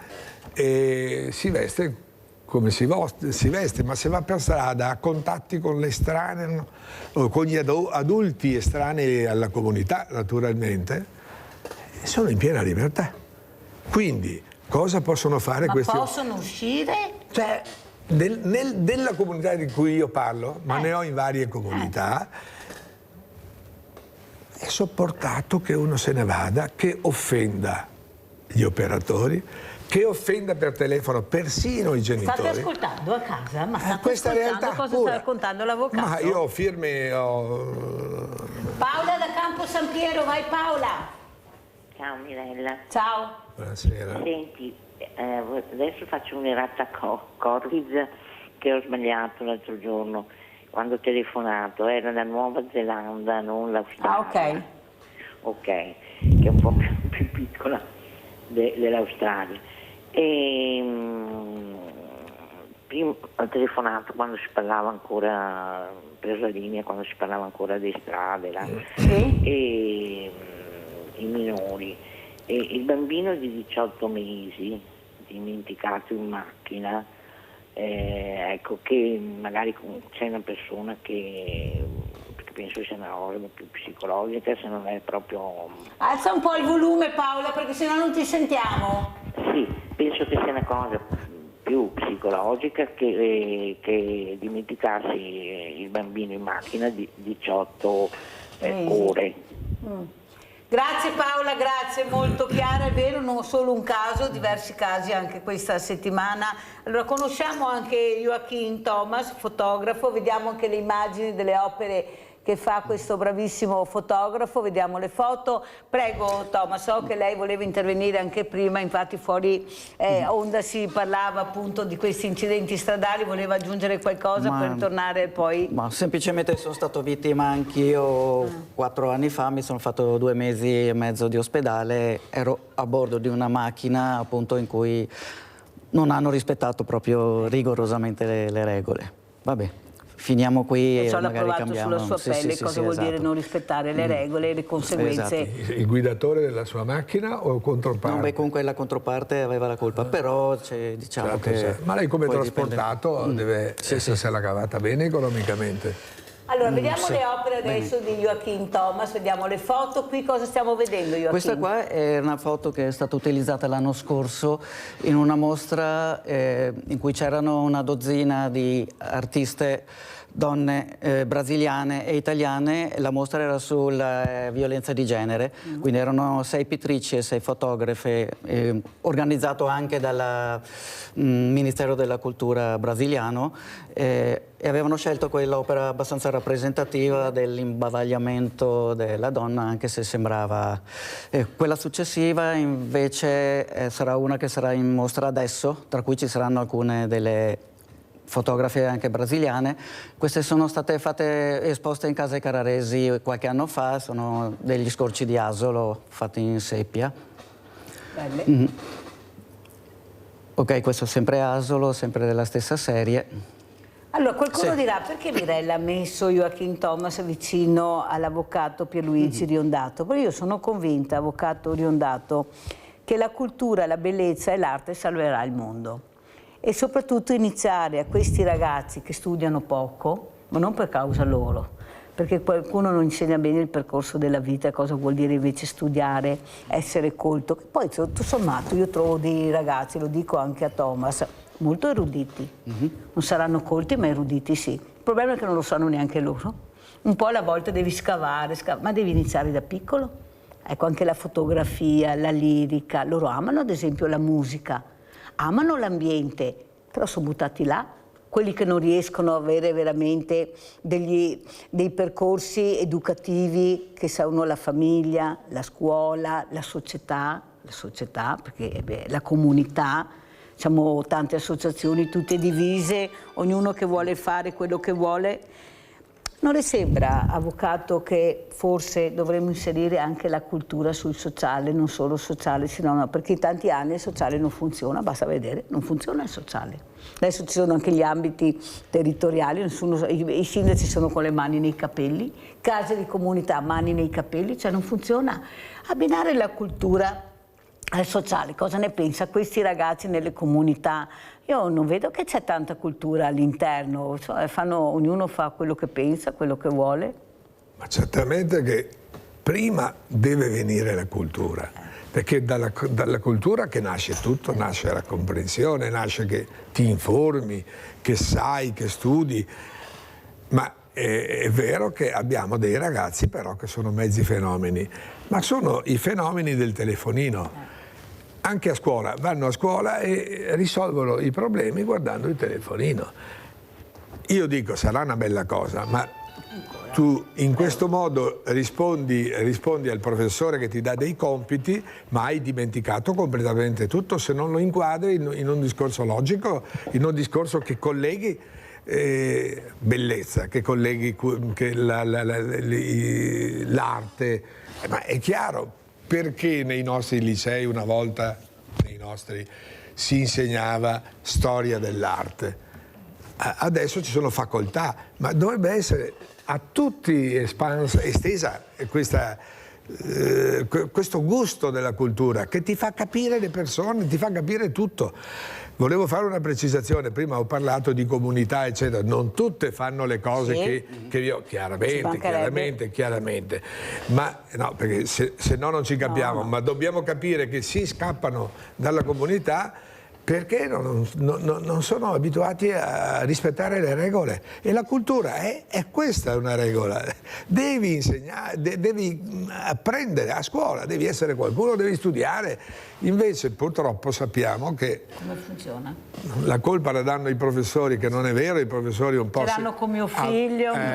si veste come si veste, ma se va per strada ha contatti con l'estraneo, con gli adulti estranei alla comunità, naturalmente, sono in piena libertà. Quindi cosa possono fare questi? Ma possono uscire? Cioè, della comunità di cui io parlo, ma ne ho in varie comunità, è sopportato che uno se ne vada, che offenda gli operatori, che offenda per telefono persino i genitori. State ascoltando a casa? Ma state questa ascoltando realtà cosa sta raccontando l'avvocato? Ma io ho firme... Paola da Campo San Piero, vai Paola! Ciao Mirella. Ciao. Buonasera. Senti, adesso faccio un'errata corris che ho sbagliato l'altro giorno quando ho telefonato, era la Nuova Zelanda, non l'Australia. Ok, che è un po' più piccola dell'Australia. Prima ho telefonato quando si parlava ancora, preso la linea quando si parlava ancora di strade e i minori. E il bambino di 18 mesi dimenticato in macchina, ecco, che magari c'è una persona che penso sia una cosa più psicologica, se non è proprio... Alza un po' il volume Paola, perché sennò non ti sentiamo. Sì, penso che sia una cosa più psicologica che dimenticarsi il bambino in macchina di 18 ore. Grazie Paola, grazie, molto chiara, è vero, non solo un caso, diversi casi anche questa settimana. Allora conosciamo anche Joachim Thomas, fotografo, vediamo anche le immagini delle opere che fa questo bravissimo fotografo, vediamo le foto. Prego Thomas, so che lei voleva intervenire anche prima, infatti fuori onda si parlava appunto di questi incidenti stradali, voleva aggiungere qualcosa per tornare poi? Ma semplicemente sono stato vittima anch'io 4 anni fa, mi sono fatto 2 mesi e mezzo di ospedale, ero a bordo di una macchina appunto in cui non hanno rispettato proprio rigorosamente le regole. Vabbè. Finiamo qui e magari cambiamo. Sulla sua pelle cosa vuol dire non rispettare le regole e le conseguenze. Il guidatore della sua macchina o controparte? No, beh, comunque la controparte aveva la colpa, però diciamo che... Ma lei come trasportato deve essersela cavata bene economicamente. Allora, vediamo le opere adesso di Joachim Thomas, vediamo le foto. Qui cosa stiamo vedendo, Joachim? Questa qua è una foto che è stata utilizzata l'anno scorso in una mostra in cui c'erano una dozzina di artiste, donne brasiliane e italiane. La mostra era sulla violenza di genere, quindi erano 6 pittrici e 6 fotografe, organizzato anche dal Ministero della Cultura brasiliano, e avevano scelto quell'opera abbastanza rappresentativa dell'imbavagliamento della donna, anche se sembrava... quella successiva invece sarà una che sarà in mostra adesso, tra cui ci saranno alcune delle fotografie anche brasiliane. Queste sono state esposte in Casa Carraresi qualche anno fa, sono degli scorci di Asolo fatti in seppia. Belle. Ok, questo è sempre Asolo, sempre della stessa serie. Allora, qualcuno dirà, perché Mirella ha messo Joachim Thomas vicino all'avvocato Pierluigi Riondato? Però io sono convinta, avvocato Riondato, che la cultura, la bellezza e l'arte salverà il mondo. E soprattutto iniziare a questi ragazzi che studiano poco, ma non per causa loro, perché qualcuno non insegna bene il percorso della vita, cosa vuol dire invece studiare, essere colto. Poi tutto sommato io trovo dei ragazzi, lo dico anche a Thomas, molto eruditi. Non saranno colti, ma eruditi sì. Il problema è che non lo sanno neanche loro. Un po' alla volta devi scavare, ma devi iniziare da piccolo. Ecco, anche la fotografia, la lirica, loro amano ad esempio la musica, amano l'ambiente, però sono buttati là. Quelli che non riescono ad avere veramente dei percorsi educativi che sono la famiglia, la scuola, la società, perché la comunità. Siamo tante associazioni, tutte divise, ognuno che vuole fare quello che vuole. Non le sembra, avvocato, che forse dovremmo inserire anche la cultura sul sociale, non solo sociale, no, perché in tanti anni il sociale non funziona, basta vedere, non funziona il sociale. Adesso ci sono anche gli ambiti territoriali, i sindaci sono con le mani nei capelli, case di comunità, mani nei capelli, cioè non funziona. Abbinare la cultura al sociale, cosa ne pensa questi ragazzi nelle comunità? Io non vedo che c'è tanta cultura all'interno, cioè ognuno fa quello che pensa, quello che vuole. Ma certamente che prima deve venire la cultura, perché dalla cultura che nasce tutto, nasce la comprensione, nasce che ti informi, che sai, che studi, ma è vero che abbiamo dei ragazzi però che sono mezzi fenomeni, ma sono i fenomeni del telefonino. Anche a scuola, vanno a scuola e risolvono i problemi guardando il telefonino. Io dico, sarà una bella cosa, ma tu in questo modo rispondi al professore che ti dà dei compiti, ma hai dimenticato completamente tutto se non lo inquadri in un discorso logico, in un discorso che colleghi bellezza, che colleghi l'arte. Ma è chiaro. Perché nei nostri licei una volta si insegnava storia dell'arte? Adesso ci sono facoltà, ma dovrebbe essere a tutti estesa questo gusto della cultura che ti fa capire le persone, ti fa capire tutto. Volevo fare una precisazione, prima ho parlato di comunità eccetera, non tutte fanno le cose che io, chiaramente, ma no, perché se no non ci capiamo, ma dobbiamo capire che si scappano dalla comunità perché non sono abituati a rispettare le regole, e la cultura è questa una regola. Devi insegnare, devi apprendere a scuola, devi essere qualcuno, devi studiare. Invece purtroppo sappiamo che come funziona? La colpa la danno i professori, che non è vero, i professori un po' ce l'hanno con mio figlio non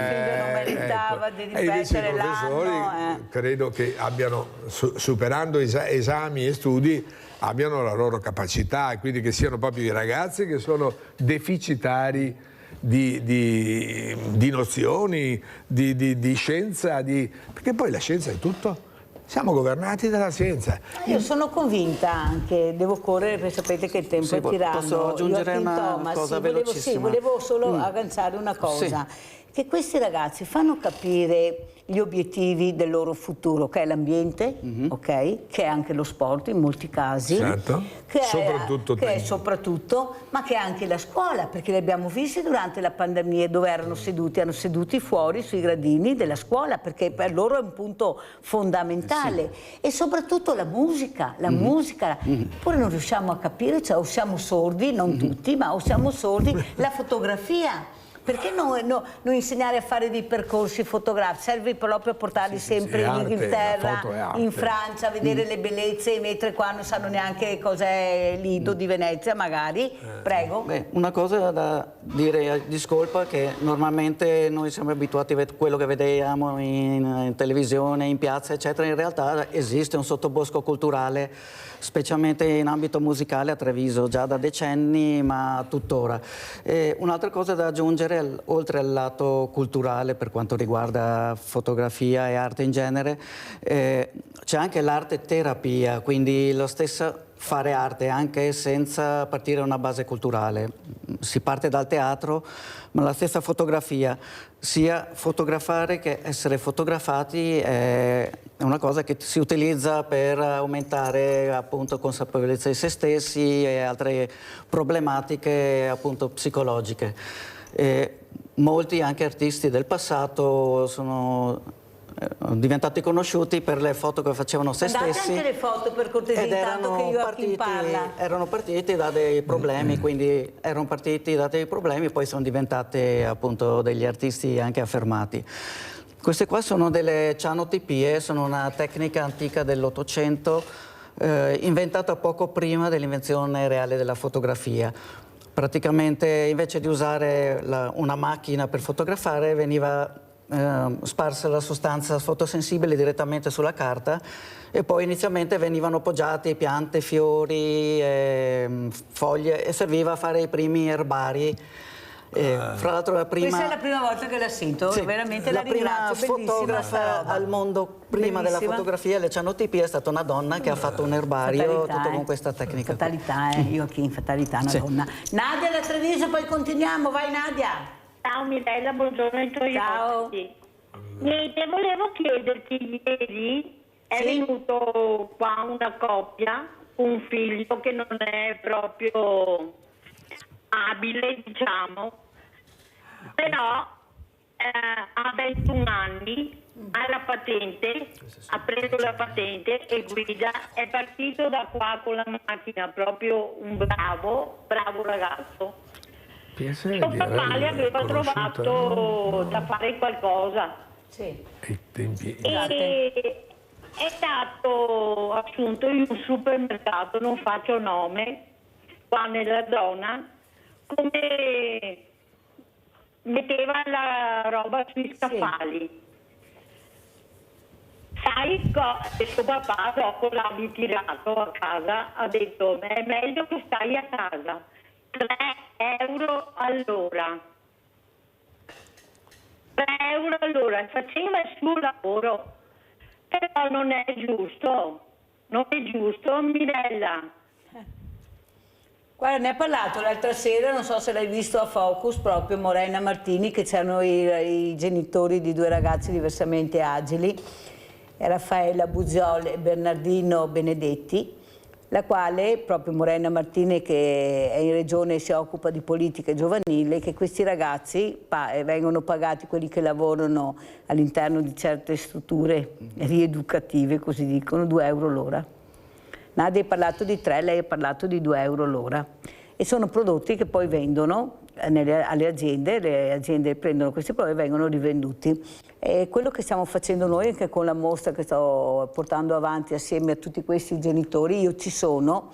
meritava di ripetere l'anno. I professori credo che abbiano, superando esami e studi, abbiano la loro capacità, e quindi che siano proprio i ragazzi che sono deficitari di nozioni, di scienza, perché poi la scienza è tutto. Siamo governati dalla scienza. Io sono convinta anche, devo correre perché sapete che il tempo è tiranno. Posso aggiungere una cosa velocissima? Volevo solo agganciare una cosa. Che questi ragazzi fanno capire gli obiettivi del loro futuro, che è l'ambiente, ok? Che è anche lo sport in molti casi, certo. che è soprattutto, ma che è anche la scuola, perché li abbiamo visti durante la pandemia dove erano seduti fuori sui gradini della scuola, perché per loro è un punto fondamentale. E soprattutto la musica, pure non riusciamo a capire, cioè o siamo sordi, non tutti, ma o siamo sordi, la fotografia. Perché non insegnare a fare dei percorsi fotografici? Serve proprio a portarli sempre in Inghilterra, in Francia, a vedere le bellezze, mentre qua non sanno neanche cos'è Lido di Venezia, magari. Prego. Beh, una cosa da dire a discolpa, che normalmente noi siamo abituati a quello che vediamo in televisione, in piazza, eccetera. In realtà esiste un sottobosco culturale, specialmente in ambito musicale a Treviso, già da decenni, ma tuttora. Un'altra cosa da aggiungere, oltre al lato culturale per quanto riguarda fotografia e arte in genere, c'è anche l'arte terapia, quindi lo stesso fare arte anche senza partire da una base culturale. Si parte dal teatro, ma la stessa fotografia, sia fotografare che essere fotografati è una cosa che si utilizza per aumentare appunto consapevolezza di se stessi e altre problematiche appunto psicologiche. Molti anche artisti del passato sono diventati conosciuti per le foto che facevano se stessi. Anche le foto per cortesia, ed erano partiti da dei problemi, quindi erano partiti da dei problemi e poi sono diventati appunto degli artisti anche affermati. Queste qua sono delle cianotipie, sono una tecnica antica dell'800 inventata poco prima dell'invenzione reale della fotografia. Praticamente invece di usare una macchina per fotografare veniva sparsa la sostanza fotosensibile direttamente sulla carta e poi inizialmente venivano poggiate piante, fiori, foglie e serviva a fare i primi erbari. Fra l'altro questa è la prima volta che la sento, sì, veramente la la ringrazio. prima fotografa al mondo prima della fotografia, le cianotipie, è stata una donna che ha fatto un erbario tutto con questa tecnica. Fatalità, Joachim, fatalità, una donna. Nadia da Treviso, poi continuiamo, vai Nadia. Ciao Mirella, buongiorno ai tuoi ospiti. Niente, volevo chiederti, ieri è venuto qua una coppia, un figlio che non è proprio abile, diciamo, però ha 21 anni, ha la patente, ha preso la patente e guida, è partito da qua con la macchina, proprio un bravo ragazzo. Suo papà le aveva trovato da fare qualcosa e è stato assunto in un supermercato, non faccio nome, qua nella zona, come metteva la roba sui scaffali. Sai, suo papà dopo l'ha ritirato a casa, ha detto è meglio che stai a casa. 3 euro all'ora. 3 euro all'ora, faceva il suo lavoro, però non è giusto, Mirella. Guarda, ne ha parlato l'altra sera, non so se l'hai visto a Focus, proprio Morena Martini, che c'erano i genitori di 2 ragazzi diversamente agili, Raffaella Buzioli e Bernardino Benedetti, la quale, proprio Morena Martini, che è in regione e si occupa di politiche giovanili, che questi ragazzi vengono pagati, quelli che lavorano all'interno di certe strutture rieducative, così dicono, 2 euro l'ora. Nadia ha parlato di 3, lei ha parlato di 2 euro l'ora. E sono prodotti che poi vendono alle aziende, le aziende prendono questi prodotti e vengono rivenduti. E quello che stiamo facendo noi anche con la mostra che sto portando avanti assieme a tutti questi genitori, io ci sono,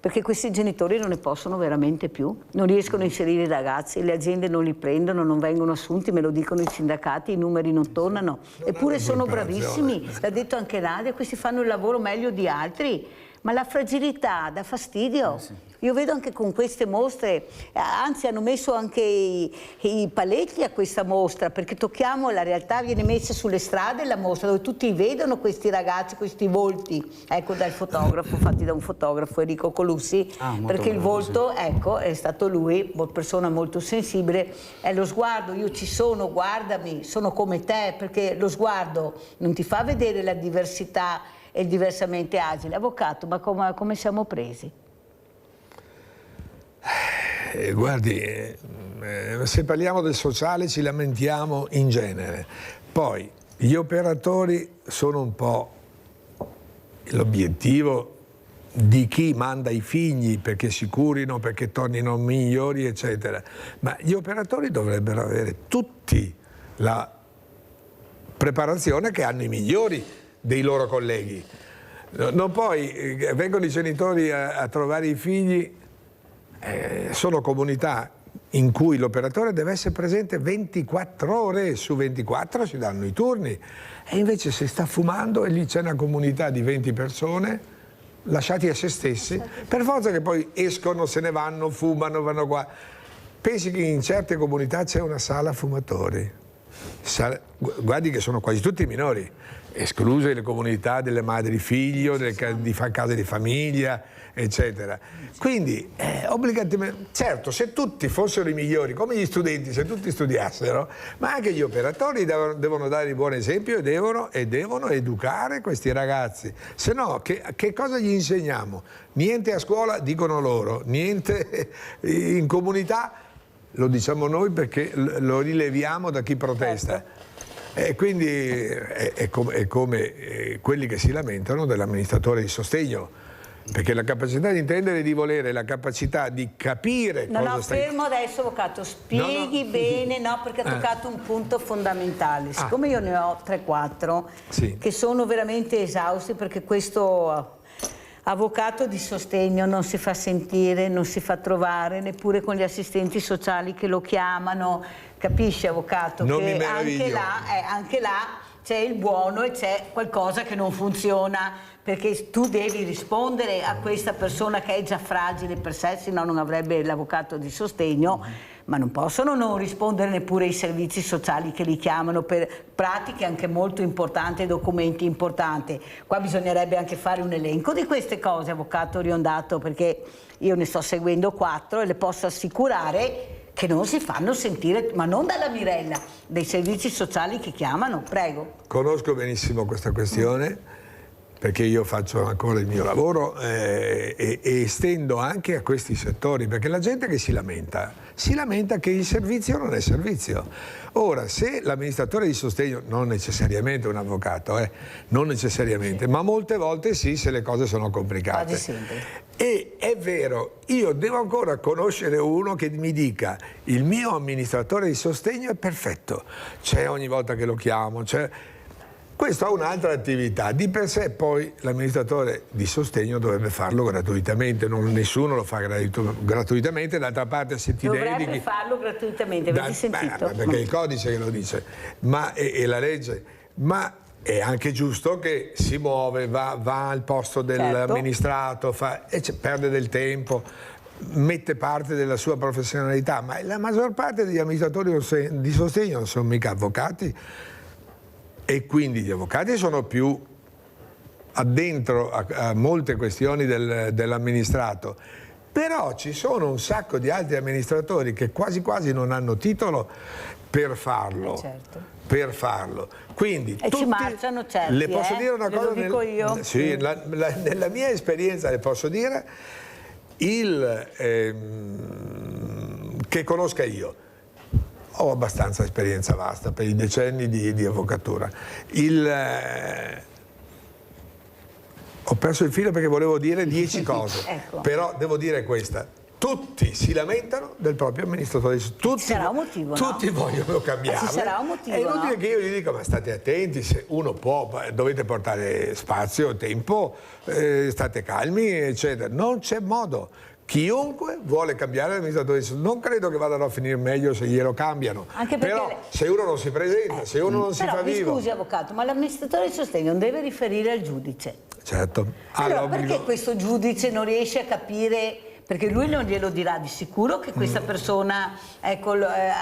perché questi genitori non ne possono veramente più, non riescono a inserire i ragazzi, le aziende non li prendono, non vengono assunti, me lo dicono i sindacati, i numeri non tornano, eppure sono bravissimi, l'ha detto anche Nadia, questi fanno il lavoro meglio di altri, ma la fragilità dà fastidio. Io vedo anche con queste mostre, anzi hanno messo anche i paletti a questa mostra, perché tocchiamo la realtà, viene messa sulle strade la mostra, dove tutti vedono questi ragazzi, questi volti, ecco, dal fotografo, fatti da un fotografo, Enrico Colussi, perché il volto, ecco, è stato lui, persona molto sensibile, è lo sguardo, io ci sono, guardami, sono come te, perché lo sguardo non ti fa vedere la diversità e il diversamente agile. Avvocato, ma come siamo presi? Guardi, se parliamo del sociale ci lamentiamo in genere, poi gli operatori sono un po' l'obiettivo di chi manda i figli perché si curino, perché tornino migliori, eccetera, ma gli operatori dovrebbero avere tutti la preparazione che hanno i migliori dei loro colleghi. Non poi vengono i genitori a trovare i figli. Sono comunità in cui l'operatore deve essere presente 24 ore su 24, si danno i turni, e invece si sta fumando e lì c'è una comunità di 20 persone lasciati a se stessi, per forza che poi escono, se ne vanno, fumano, vanno qua. Pensi che in certe comunità c'è una sala fumatori, guardi che sono quasi tutti minori, escluse le comunità delle madri figlio, di case di famiglia, eccetera. Quindi obbligatoriamente, certo, se tutti fossero i migliori, come gli studenti, se tutti studiassero, ma anche gli operatori devono dare il buon esempio e devono educare questi ragazzi. Se no, che cosa gli insegniamo? Niente a scuola, dicono loro, niente in comunità, lo diciamo noi perché lo rileviamo da chi protesta. E quindi è come quelli che si lamentano dell'amministratore di sostegno, perché la capacità di intendere e di volere, la capacità di capire cosa stai... fermo adesso, avvocato, spieghi bene, perché ha toccato un punto fondamentale. Siccome io ne ho 3-4 che sono veramente esausti, perché questo avvocato di sostegno non si fa sentire, non si fa trovare neppure con gli assistenti sociali che lo chiamano, capisci, avvocato? Non che mi meraviglio. anche là c'è il buono e c'è qualcosa che non funziona, perché tu devi rispondere a questa persona che è già fragile per sé, se no non avrebbe l'avvocato di sostegno, ma non possono non rispondere neppure i servizi sociali che li chiamano per pratiche anche molto importanti, documenti importanti. Qua bisognerebbe anche fare un elenco di queste cose, avvocato Riondato, perché io ne sto seguendo 4 e le posso assicurare che non si fanno sentire, ma non dalla Mirella, dei servizi sociali che chiamano. Prego. Conosco benissimo questa questione, perché io faccio ancora il mio lavoro e estendo anche a questi settori, perché la gente che si lamenta che il servizio non è servizio. Ora, se l'amministratore di sostegno, non necessariamente un avvocato, non necessariamente, ma molte volte sì, se le cose sono complicate. Quasi sempre. E è vero, io devo ancora conoscere uno che mi dica il mio amministratore di sostegno è perfetto, c'è ogni volta che lo chiamo, questo ha un'altra attività, di per sé poi l'amministratore di sostegno dovrebbe farlo gratuitamente, nessuno lo fa gratuitamente, d'altra parte se ti dedichi... Dovrebbe farlo gratuitamente, avete sentito? Perché è il codice che lo dice, e la legge, ma è anche giusto che si muove, va al posto dell'amministrato, perde del tempo, mette parte della sua professionalità, ma la maggior parte degli amministratori di sostegno non sono mica avvocati, e quindi gli avvocati sono più addentro a molte questioni dell'amministrato, però ci sono un sacco di altri amministratori che quasi quasi non hanno titolo per farlo. Per farlo. Quindi e ci marciano certi, le posso dire una cosa? Lo dico io? Sì, nella mia esperienza le posso dire che conosca io. Ho abbastanza esperienza vasta per i decenni di avvocatura. Ho perso il filo perché volevo dire 10 cose, però devo dire questa. Tutti si lamentano del proprio amministratore, tutti vogliono cambiare. Ci sarà un motivo, è inutile che io gli dica ma state attenti, se uno può, dovete portare spazio, tempo, state calmi, eccetera. Non c'è modo. Chiunque vuole cambiare l'amministratore, non credo che vadano a finire meglio se glielo cambiano, però se uno non si presenta, se uno non si fa vivo. Scusi avvocato, ma l'amministratore di sostegno non deve riferire al giudice? Certo. Allora perché questo giudice non riesce a capire? Perché lui non glielo dirà di sicuro che questa persona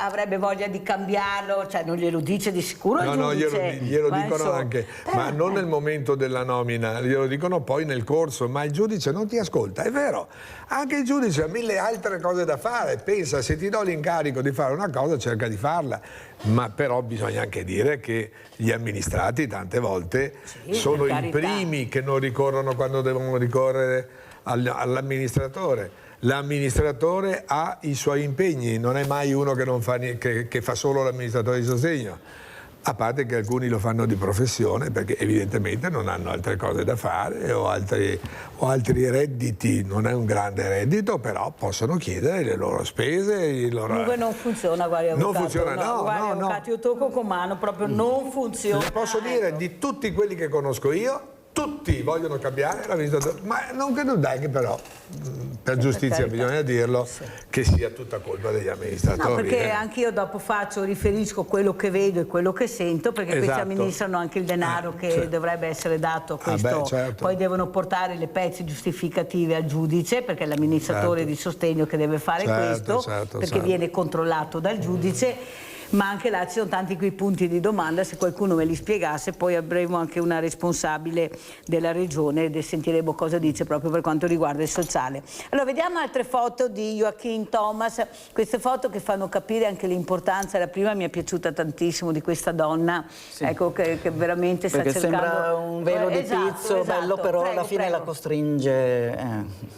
avrebbe voglia di cambiarlo, cioè non glielo dice di sicuro il giudice. No, glielo dicono anche, ma non nel momento della nomina, glielo dicono poi nel corso, ma il giudice non ti ascolta, è vero. Anche il giudice ha 1000 altre cose da fare, pensa, se ti do l'incarico di fare una cosa cerca di farla, ma però bisogna anche dire che gli amministrati tante volte sono i primi che non ricorrono quando devono ricorrere all'amministratore. L'amministratore ha i suoi impegni, non è mai uno che, non fa, che fa solo l'amministratore di sostegno, a parte che alcuni lo fanno di professione perché evidentemente non hanno altre cose da fare o altri redditi, non è un grande reddito, però possono chiedere le loro spese. Comunque non funziona, guardi avvocato. Non funziona, no. Io tocco con mano, proprio non funziona. Le posso dire di tutti quelli che conosco io, tutti vogliono cambiare l'amministratore, ma non credo che però, per giustizia bisogna dirlo, che sia tutta colpa degli amministratori. No, perché anche io dopo riferisco quello che vedo e quello che sento, perché questi amministrano anche il denaro che dovrebbe essere dato a questo, poi devono portare le pezze giustificative al giudice, perché è l'amministratore di sostegno che deve fare questo, perché viene controllato dal giudice. ma anche là ci sono tanti quei punti di domanda, se qualcuno me li spiegasse. Poi avremo anche una responsabile della regione e sentiremo cosa dice proprio per quanto riguarda il sociale. Allora vediamo altre foto di Joachim Thomas, queste foto che fanno capire anche l'importanza. La prima mi è piaciuta tantissimo, di questa donna, sì, ecco, che veramente sta perché cercando... sembra un velo di pizzo, bello, però alla fine la costringe.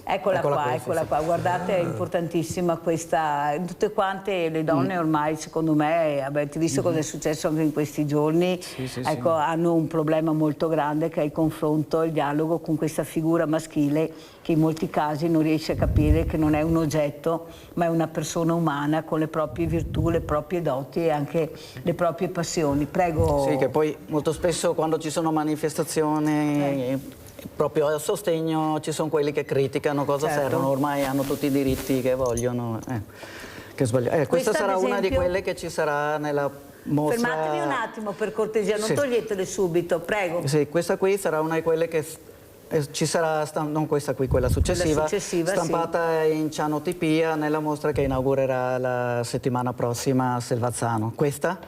Eccola qua, guardate, è importantissima questa. Tutte quante le donne ormai, secondo me, avete visto cosa è successo anche in questi giorni, ecco, hanno un problema molto grande, che è il confronto, il dialogo con questa figura maschile che in molti casi non riesce a capire che non è un oggetto, ma è una persona umana con le proprie virtù, le proprie doti e anche le proprie passioni. Prego. Sì, che poi molto spesso quando ci sono manifestazioni proprio a sostegno ci sono quelli che criticano cosa servono, ormai hanno tutti i diritti che vogliono. Questa sarà esempio, una di quelle che ci sarà nella mostra. Fermatevi un attimo per cortesia, non toglietele subito, prego. Sì, questa qui sarà una di quelle che ci sarà, non questa qui, quella successiva stampata in cianotipia nella mostra che inaugurerà la settimana prossima a Selvazzano. Questa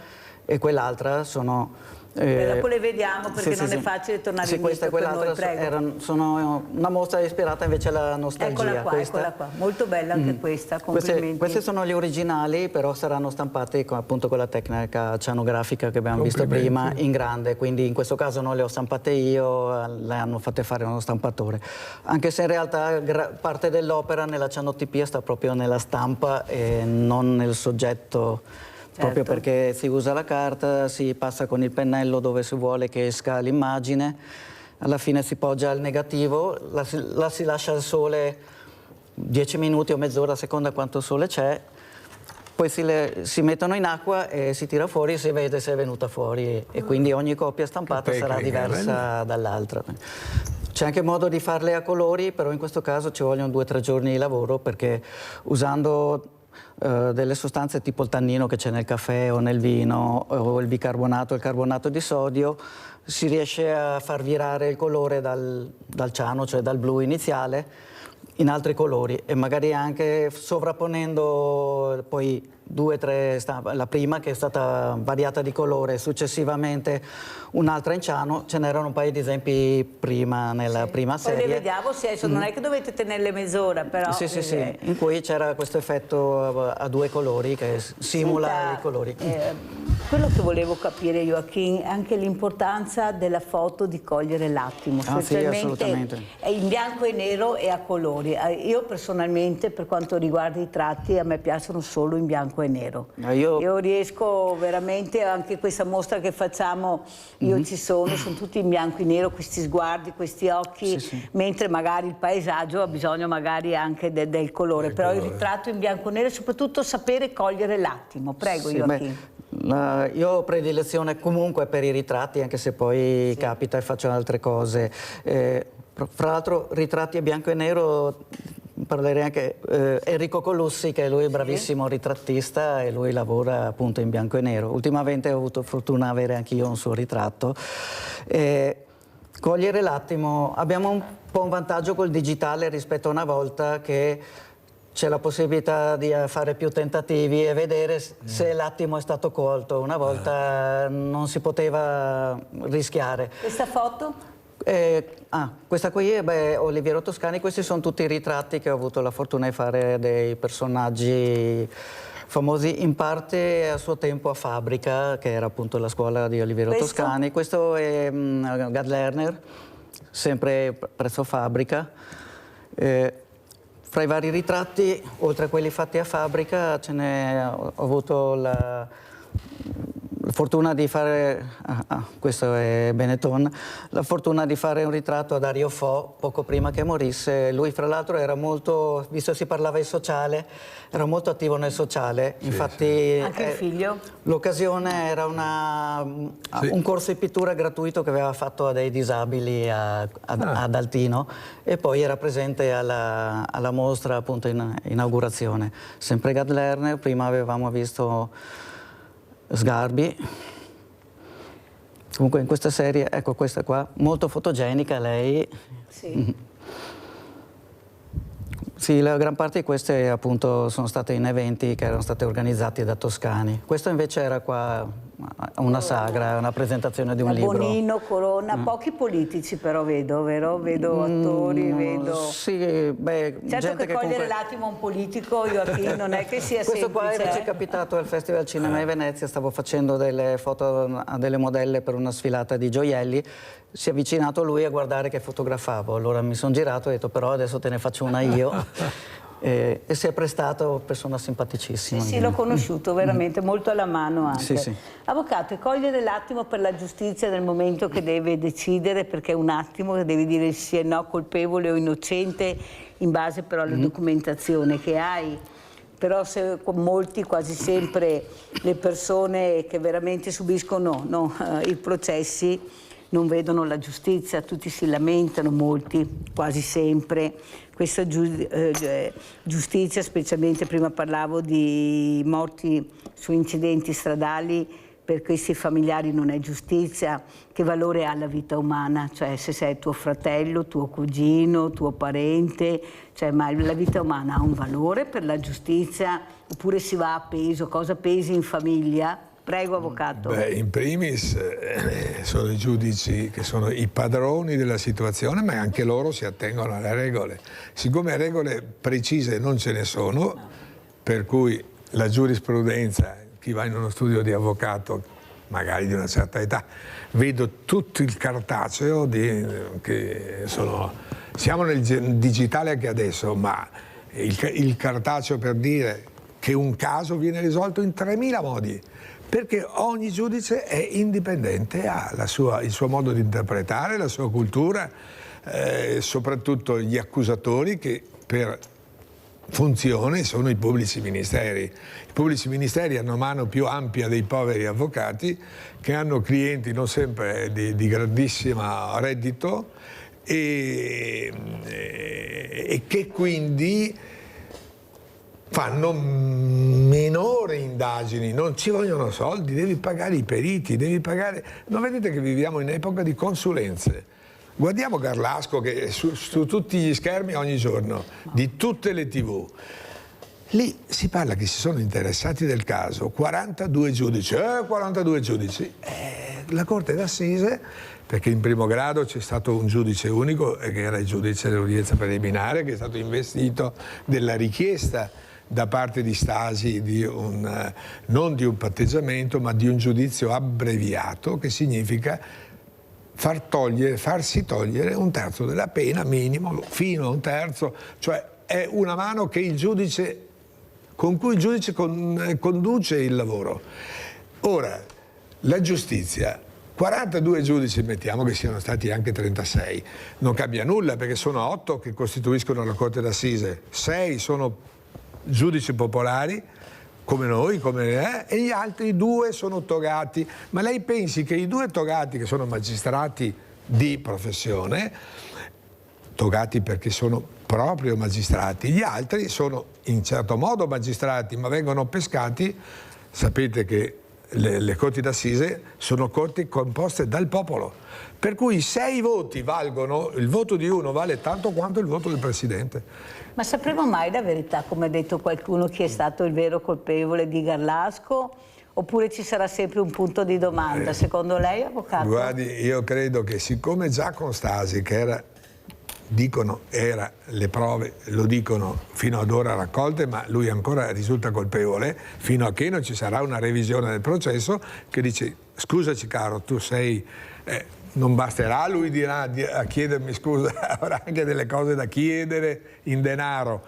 e quell'altra sono... dopo le vediamo perché non è facile tornare indietro per noi, prego. Sono una mostra ispirata invece alla nostalgia. Eccola qua, molto bella anche questa, complimenti. Queste sono gli originali, però saranno stampate appunto con la tecnica cianografica che abbiamo visto prima in grande, quindi in questo caso non le ho stampate io, le hanno fatte fare uno stampatore. Anche se in realtà parte dell'opera nella cianotipia sta proprio nella stampa e non nel soggetto. Proprio perché si usa la carta, si passa con il pennello dove si vuole che esca l'immagine, alla fine si poggia il negativo, la si lascia al sole 10 minuti o mezz'ora a seconda quanto sole c'è, poi si mettono in acqua e si tira fuori e si vede se è venuta fuori e quindi ogni copia stampata sarà diversa dall'altra. C'è anche modo di farle a colori, però in questo caso ci vogliono 2 o 3 giorni di lavoro perché usando delle sostanze tipo il tannino che c'è nel caffè o nel vino o il bicarbonato, il carbonato di sodio, si riesce a far virare il colore dal ciano, cioè dal blu iniziale, in altri colori e magari anche sovrapponendo poi 2 o 3 stampe, la prima che è stata variata di colore, successivamente un'altra in ciano, ce n'erano un paio di esempi prima nella prima serie. Poi le vediamo, non è che dovete tenerle mezz'ora, però... Sì, in cui c'era questo effetto a 2 colori che simula i colori. Quello che volevo capire, Joachim, è anche l'importanza della foto di cogliere l'attimo, specialmente in bianco e nero e a colori. Io personalmente, per quanto riguarda i tratti, a me piacciono solo in bianco e nero. Io riesco veramente, anche questa mostra che facciamo, io sono tutti in bianco e nero, questi sguardi, questi occhi, mentre magari il paesaggio ha bisogno magari anche del colore, però il ritratto in bianco e nero e soprattutto sapere cogliere l'attimo. Prego, Joachim. Io ho predilezione comunque per i ritratti, anche se poi capita e faccio altre cose. Fra l'altro ritratti a bianco e nero, parlerei anche Enrico Colussi, che lui è bravissimo ritrattista e lui lavora appunto in bianco e nero. Ultimamente ho avuto fortuna di avere anch'io un suo ritratto. Cogliere l'attimo, abbiamo un po' un vantaggio col digitale rispetto a una volta che c'è la possibilità di fare più tentativi e vedere se l'attimo è stato colto. Una volta non si poteva rischiare. Questa foto? Questa qui è Oliviero Toscani. Questi sono tutti i ritratti che ho avuto la fortuna di fare dei personaggi famosi, in parte a suo tempo a Fabbrica, che era appunto la scuola di Oliviero Toscani. Questo è Gad Lerner, sempre presso Fabbrica. Fra i vari ritratti, oltre a quelli fatti a Fabbrica, ho avuto la fortuna di fare, questo è Benetton, la fortuna di fare un ritratto a Dario Fo poco prima che morisse. Lui fra l'altro era molto, visto che si parlava di sociale, era molto attivo nel sociale. Infatti anche il figlio? L'occasione era un corso di pittura gratuito che aveva fatto a dei disabili ad Altino e poi era presente alla mostra appunto in inaugurazione. Sempre Gad Lerner, prima avevamo visto Sgarbi. Comunque in questa serie, ecco questa qua, molto fotogenica lei. Sì. Sì, la gran parte di queste appunto sono state in eventi che erano stati organizzati da toscani. Questo invece era qua una sagra, una presentazione di un libro. Bonino, Corona, pochi politici però vedo, vero? Vedo attori, vedo... Sì, beh, certo gente che cogliere comunque... l'attimo a un politico, Joachim, non è che sia Questo qua semplice. invece è capitato al Festival Cinema di Venezia, stavo facendo delle foto a delle modelle per una sfilata di gioielli, si è avvicinato lui a guardare che fotografavo, allora mi sono girato e ho detto però adesso te ne faccio una io. E si è prestato, persona simpaticissima. Sì, l'ho conosciuto veramente, molto alla mano anche. Sì, sì. Avvocato, e cogliere l'attimo per la giustizia nel momento che deve decidere, perché è un attimo che deve dire sì e no, colpevole o innocente, in base però alla documentazione che hai. Però molti, quasi sempre, le persone che veramente subiscono i processi non vedono la giustizia, tutti si lamentano, molti, quasi sempre. Questa giustizia, specialmente prima parlavo di morti su incidenti stradali, per questi familiari non è giustizia. Che valore ha la vita umana? Cioè se sei tuo fratello, tuo cugino, tuo parente, cioè, ma la vita umana ha un valore per la giustizia? Oppure si va a peso? Cosa pesi in famiglia? Prego, avvocato. Beh, in primis sono i giudici che sono i padroni della situazione, ma anche loro si attengono alle regole. Siccome regole precise non ce ne sono, per cui la giurisprudenza, chi va in uno studio di avvocato, magari di una certa età, vedo tutto il cartaceo siamo nel digitale anche adesso, ma il cartaceo per dire che un caso viene risolto in 3000 modi. Perché ogni giudice è indipendente, ha il suo modo di interpretare, la sua cultura, soprattutto gli accusatori che per funzione sono i pubblici ministeri. I pubblici ministeri hanno mano più ampia dei poveri avvocati che hanno clienti non sempre di grandissimo reddito e che quindi fanno minori indagini, non ci vogliono soldi, devi pagare i periti, devi pagare... Non vedete che viviamo in epoca di consulenze? Guardiamo Garlasco che è su tutti gli schermi ogni giorno, di tutte le TV. Lì si parla che si sono interessati del caso 42 giudici, 42 giudici. La Corte d'Assise, perché in primo grado c'è stato un giudice unico, che era il giudice dell'udienza preliminare, che è stato investito della richiesta da parte di Stasi non di un patteggiamento, ma di un giudizio abbreviato, che significa farsi togliere un terzo della pena, minimo, fino a un terzo, cioè è una mano che con cui il giudice conduce il lavoro. Ora, la giustizia, 42 giudici, mettiamo che siano stati anche 36, non cambia nulla perché sono 8 che costituiscono la Corte d'Assise, 6 sono giudici popolari, come noi, e gli altri 2 sono togati. Ma lei pensi che i 2 togati, che sono magistrati di professione, togati perché sono proprio magistrati, gli altri sono in certo modo magistrati, ma vengono pescati, sapete che le corti d'assise sono corti composte dal popolo, per cui 6 voti valgono, il voto di uno vale tanto quanto il voto del Presidente. Ma sapremo mai la verità, come ha detto qualcuno, chi è stato il vero colpevole di Garlasco? Oppure ci sarà sempre un punto di domanda? Secondo lei, avvocato? Guardi, io credo che siccome già con Stasi, che le prove lo dicono fino ad ora raccolte, ma lui ancora risulta colpevole, fino a che non ci sarà una revisione del processo che dice scusaci caro, tu sei... non basterà, lui dirà a chiedermi scusa, avrà anche delle cose da chiedere in denaro,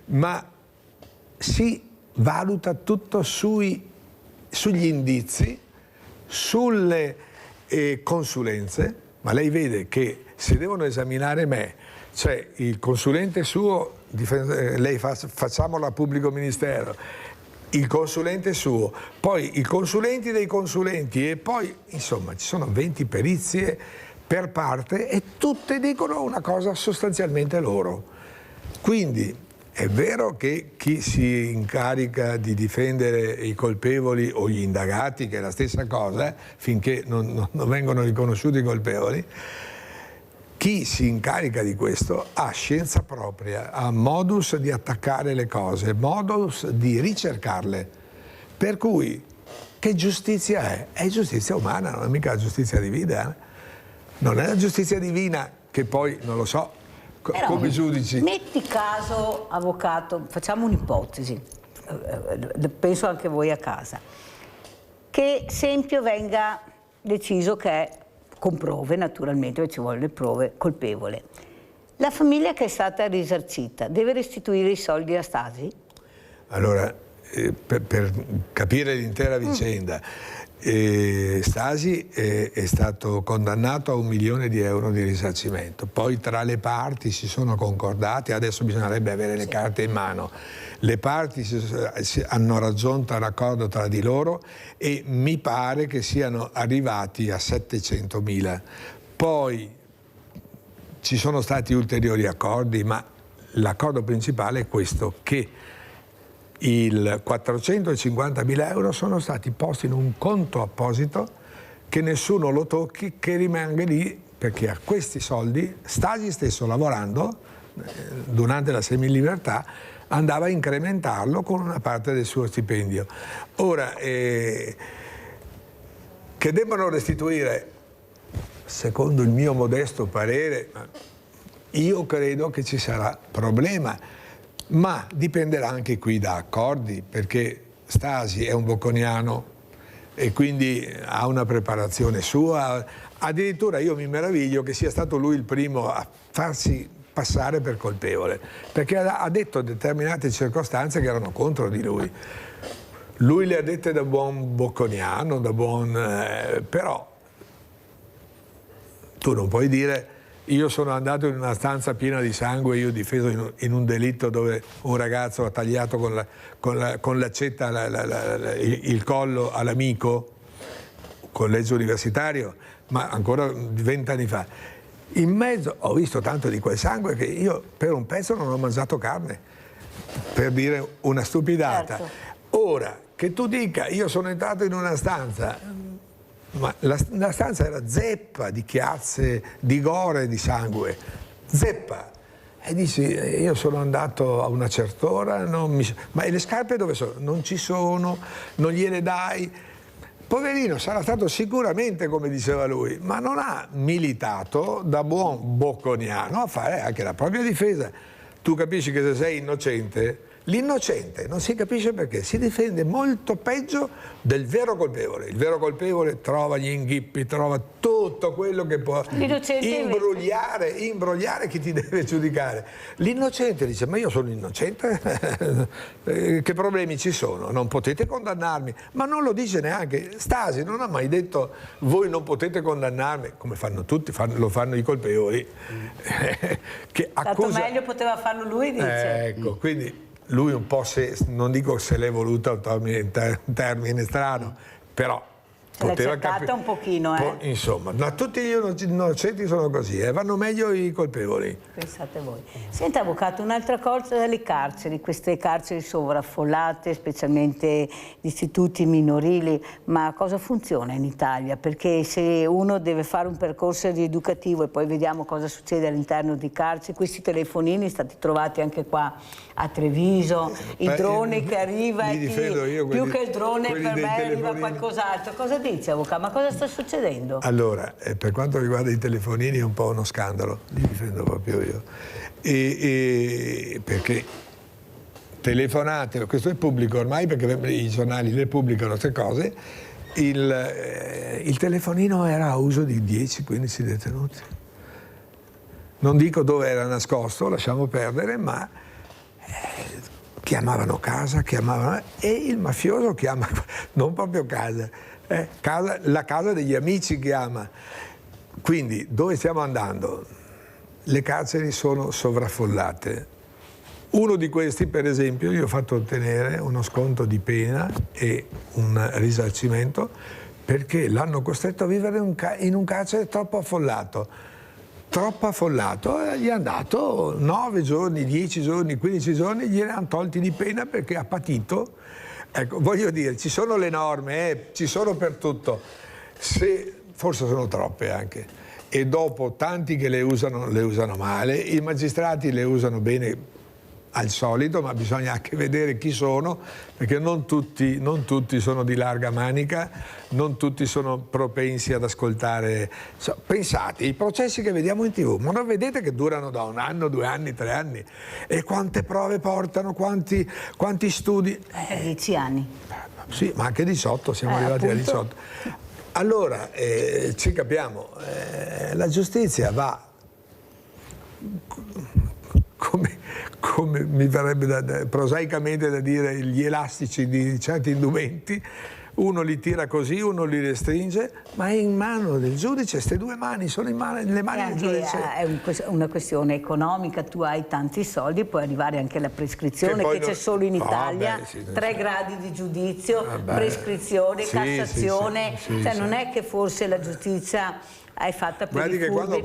ma si valuta tutto sugli indizi, sulle consulenze, ma lei vede che se devono esaminare me, cioè il consulente suo, lei facciamo la pubblico ministero, il consulente suo, poi i consulenti dei consulenti e poi insomma ci sono 20 perizie per parte e tutte dicono una cosa sostanzialmente loro. Quindi è vero che chi si incarica di difendere i colpevoli o gli indagati, che è la stessa cosa, finché non vengono riconosciuti i colpevoli, chi si incarica di questo ha scienza propria, ha modus di attaccare le cose, modus di ricercarle. Per cui, che giustizia è? È giustizia umana, non è mica la giustizia divina. Non è la giustizia divina che poi, non lo so, come giudici. Metti caso, avvocato, facciamo un'ipotesi, penso anche voi a casa, che Sempio venga deciso che è, con prove naturalmente, perché ci vogliono le prove, colpevole. La famiglia che è stata risarcita deve restituire i soldi a Stasi? Allora, per capire l'intera vicenda, Stasi è stato condannato a 1 milione di euro di risarcimento, poi tra le parti si sono concordate, adesso bisognerebbe avere le carte in mano, le parti hanno raggiunto un accordo tra di loro e mi pare che siano arrivati a 700.000. Poi ci sono stati ulteriori accordi, ma l'accordo principale è questo, che il 450.000 euro sono stati posti in un conto apposito, che nessuno lo tocchi, che rimanga lì, perché a questi soldi Stasi stesso, lavorando durante la semilibertà, andava a incrementarlo con una parte del suo stipendio. Ora, che debbano restituire, secondo il mio modesto parere, io credo che ci sarà problema, ma dipenderà anche qui da accordi, perché Stasi è un bocconiano e quindi ha una preparazione sua. Addirittura io mi meraviglio che sia stato lui il primo a farsi passare per colpevole, perché ha detto determinate circostanze che erano contro di lui. Lui le ha dette da buon bocconiano, da buon... però tu non puoi dire io sono andato in una stanza piena di sangue e io ho difeso in un delitto dove un ragazzo ha tagliato con l'accetta il collo all'amico, collegio universitario, ma ancora 20 anni fa. In mezzo ho visto tanto di quel sangue che io per un pezzo non ho mangiato carne, per dire una stupidata. Certo. Ora, che tu dica io sono entrato in una stanza, ma la stanza era zeppa di chiazze, di gore, di sangue, zeppa. E dici, io sono andato a una certa ora, ma e le scarpe dove sono? Non ci sono, non gliele dai. Poverino, sarà stato sicuramente, come diceva lui, ma non ha militato da buon bocconiano a fare anche la propria difesa. Tu capisci che se sei innocente, l'innocente non si capisce perché si difende molto peggio del vero colpevole. Il vero colpevole trova gli inghippi, trova tutto quello che può imbrogliare chi ti deve giudicare. L'innocente dice, ma io sono innocente? Che problemi ci sono? Non potete condannarmi. Ma non lo dice neanche. Stasi non ha mai detto voi non potete condannarmi, come fanno tutti, lo fanno i colpevoli. Che tanto meglio poteva farlo lui, dice. Ecco, quindi lui un po', non dico se l'è voluta un termine strano, però poteva capire un pochino, insomma, ma tutti gli innocenti sono così, vanno meglio i colpevoli. Pensate voi. Senta, avvocato, un'altra cosa delle carceri, queste carceri sovraffollate, specialmente gli istituti minorili, ma cosa funziona in Italia? Perché se uno deve fare un percorso rieducativo e poi vediamo cosa succede all'interno di carceri, questi telefonini stati trovati anche qua a Treviso, il drone che arriva e più che il drone per me arriva qualcos'altro. Cosa dice, avvocato? Ma cosa sta succedendo? Allora, per quanto riguarda i telefonini è un po' uno scandalo, li difendo proprio io. Perché telefonate, questo è pubblico ormai perché i giornali le pubblicano queste cose, il telefonino era a uso di 10-15 detenuti. Non dico dove era nascosto, lasciamo perdere, ma chiamavano casa, e il mafioso chiama non proprio casa, la casa degli amici chiama. Quindi dove stiamo andando? Le carceri sono sovraffollate. Uno di questi, per esempio, io ho fatto ottenere uno sconto di pena e un risarcimento perché l'hanno costretto a vivere in un carcere troppo affollato. Troppo affollato, gli hanno dato 9 giorni, 10 giorni, 15 giorni, gliene hanno tolti di pena perché ha patito. Ecco, voglio dire, ci sono le norme, ci sono per tutto, forse sono troppe anche. e dopo tanti che le usano male, i magistrati le usano bene al solito, ma bisogna anche vedere chi sono, perché non tutti sono di larga manica, non tutti sono propensi ad ascoltare. Pensate, i processi che vediamo in TV, ma non vedete che durano da 1 anno, 2 anni, 3 anni? E quante prove portano, quanti studi? 10 anni. Sì, ma anche 18, siamo arrivati a 18. Allora, ci capiamo, la giustizia va come mi verrebbe prosaicamente da dire, gli elastici di certi indumenti, uno li tira così, uno li restringe, ma è in mano del giudice, queste 2 mani sono nelle mani del giudice. È una questione economica, tu hai tanti soldi, puoi arrivare anche alla prescrizione, che c'è solo in Italia, 3 gradi di giudizio, prescrizione, Cassazione, non è che forse la giustizia è fatta per i furbi,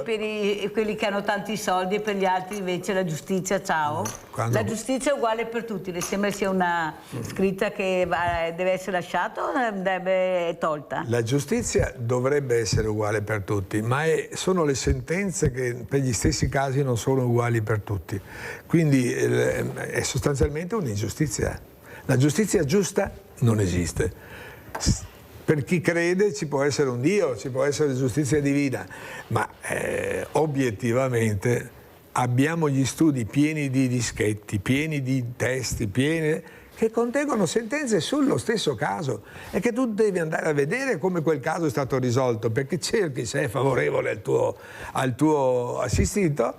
per quelli che hanno tanti soldi, e per gli altri invece la giustizia, ciao. La giustizia è uguale per tutti, le sembra sia una scritta che deve essere lasciata o deve tolta? La giustizia dovrebbe essere uguale per tutti, ma sono le sentenze che per gli stessi casi non sono uguali per tutti. Quindi è sostanzialmente un'ingiustizia. La giustizia giusta non esiste. Per chi crede ci può essere un Dio, ci può essere giustizia divina, ma obiettivamente abbiamo gli studi pieni di dischetti, pieni di testi, che contengono sentenze sullo stesso caso, e che tu devi andare a vedere come quel caso è stato risolto, perché cerchi, se è favorevole al tuo assistito,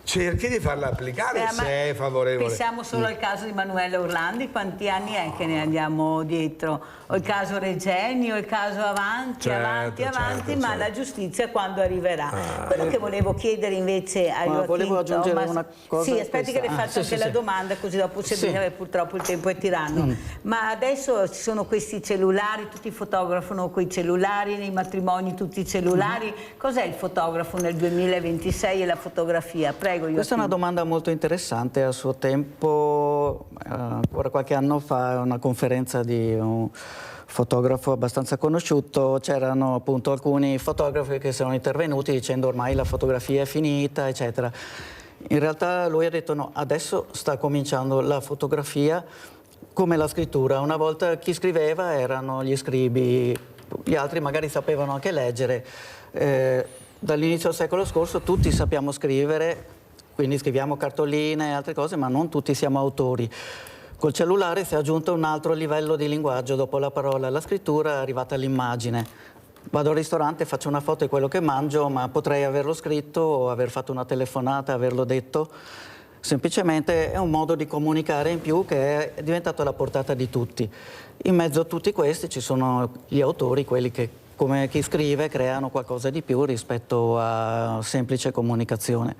cerchi di farla applicare se è favorevole. Pensiamo solo al caso di Manuela Orlandi, quanti anni è che ne andiamo dietro? O il caso Regeni, o il caso Avanti, ma la giustizia quando arriverà? Quello che volevo chiedere invece a Joachim, volevo aggiungere una cosa. Sì, aspetti che le faccio anche la domanda, così dopo purtroppo il tempo è tiranno. Ma adesso ci sono questi cellulari, tutti fotografano con i cellulari, nei matrimoni tutti i cellulari. Cos'è il fotografo nel 2026 e la fotografia? Prego. Questa è una domanda molto interessante. A suo tempo, ancora qualche anno fa, una conferenza di un fotografo abbastanza conosciuto, c'erano appunto alcuni fotografi che sono intervenuti dicendo ormai la fotografia è finita, eccetera. In realtà lui ha detto no, adesso sta cominciando la fotografia come la scrittura. Una volta chi scriveva erano gli scribi, gli altri magari sapevano anche leggere. Dall'inizio del secolo scorso tutti sappiamo scrivere, quindi scriviamo cartoline e altre cose, ma non tutti siamo autori. Col cellulare si è aggiunto un altro livello di linguaggio, dopo la parola e la scrittura è arrivata l'immagine. Vado al ristorante, faccio una foto di quello che mangio, ma potrei averlo scritto o aver fatto una telefonata, averlo detto. Semplicemente è un modo di comunicare in più che è diventato alla portata di tutti. In mezzo a tutti questi ci sono gli autori, quelli che, come chi scrive, creano qualcosa di più rispetto a semplice comunicazione.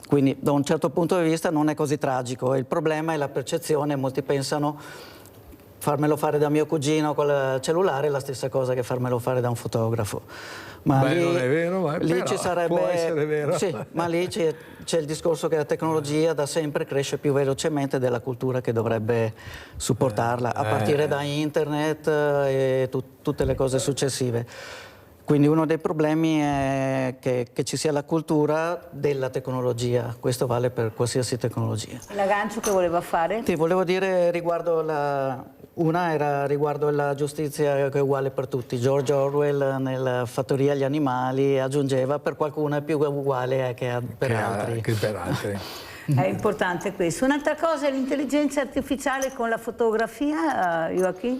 Quindi da un certo punto di vista non è così tragico. Il problema è la percezione. Molti pensano farmelo fare da mio cugino col cellulare è la stessa cosa che farmelo fare da un fotografo. Ma lì, non è vero, ma lì però ci sarebbe, può essere vero. Sì, ma lì c'è il discorso che la tecnologia da sempre cresce più velocemente della cultura che dovrebbe supportarla, a partire da internet e tutte le cose successive. Quindi uno dei problemi è che ci sia la cultura della tecnologia, questo vale per qualsiasi tecnologia. L'aggancio che voleva fare? Sì, volevo dire riguardo una era riguardo la giustizia che è uguale per tutti. George Orwell nella Fattoria agli animali aggiungeva per qualcuno è più uguale che per altri. Che per altri. È importante questo. Un'altra cosa è l'intelligenza artificiale con la fotografia, Joachim?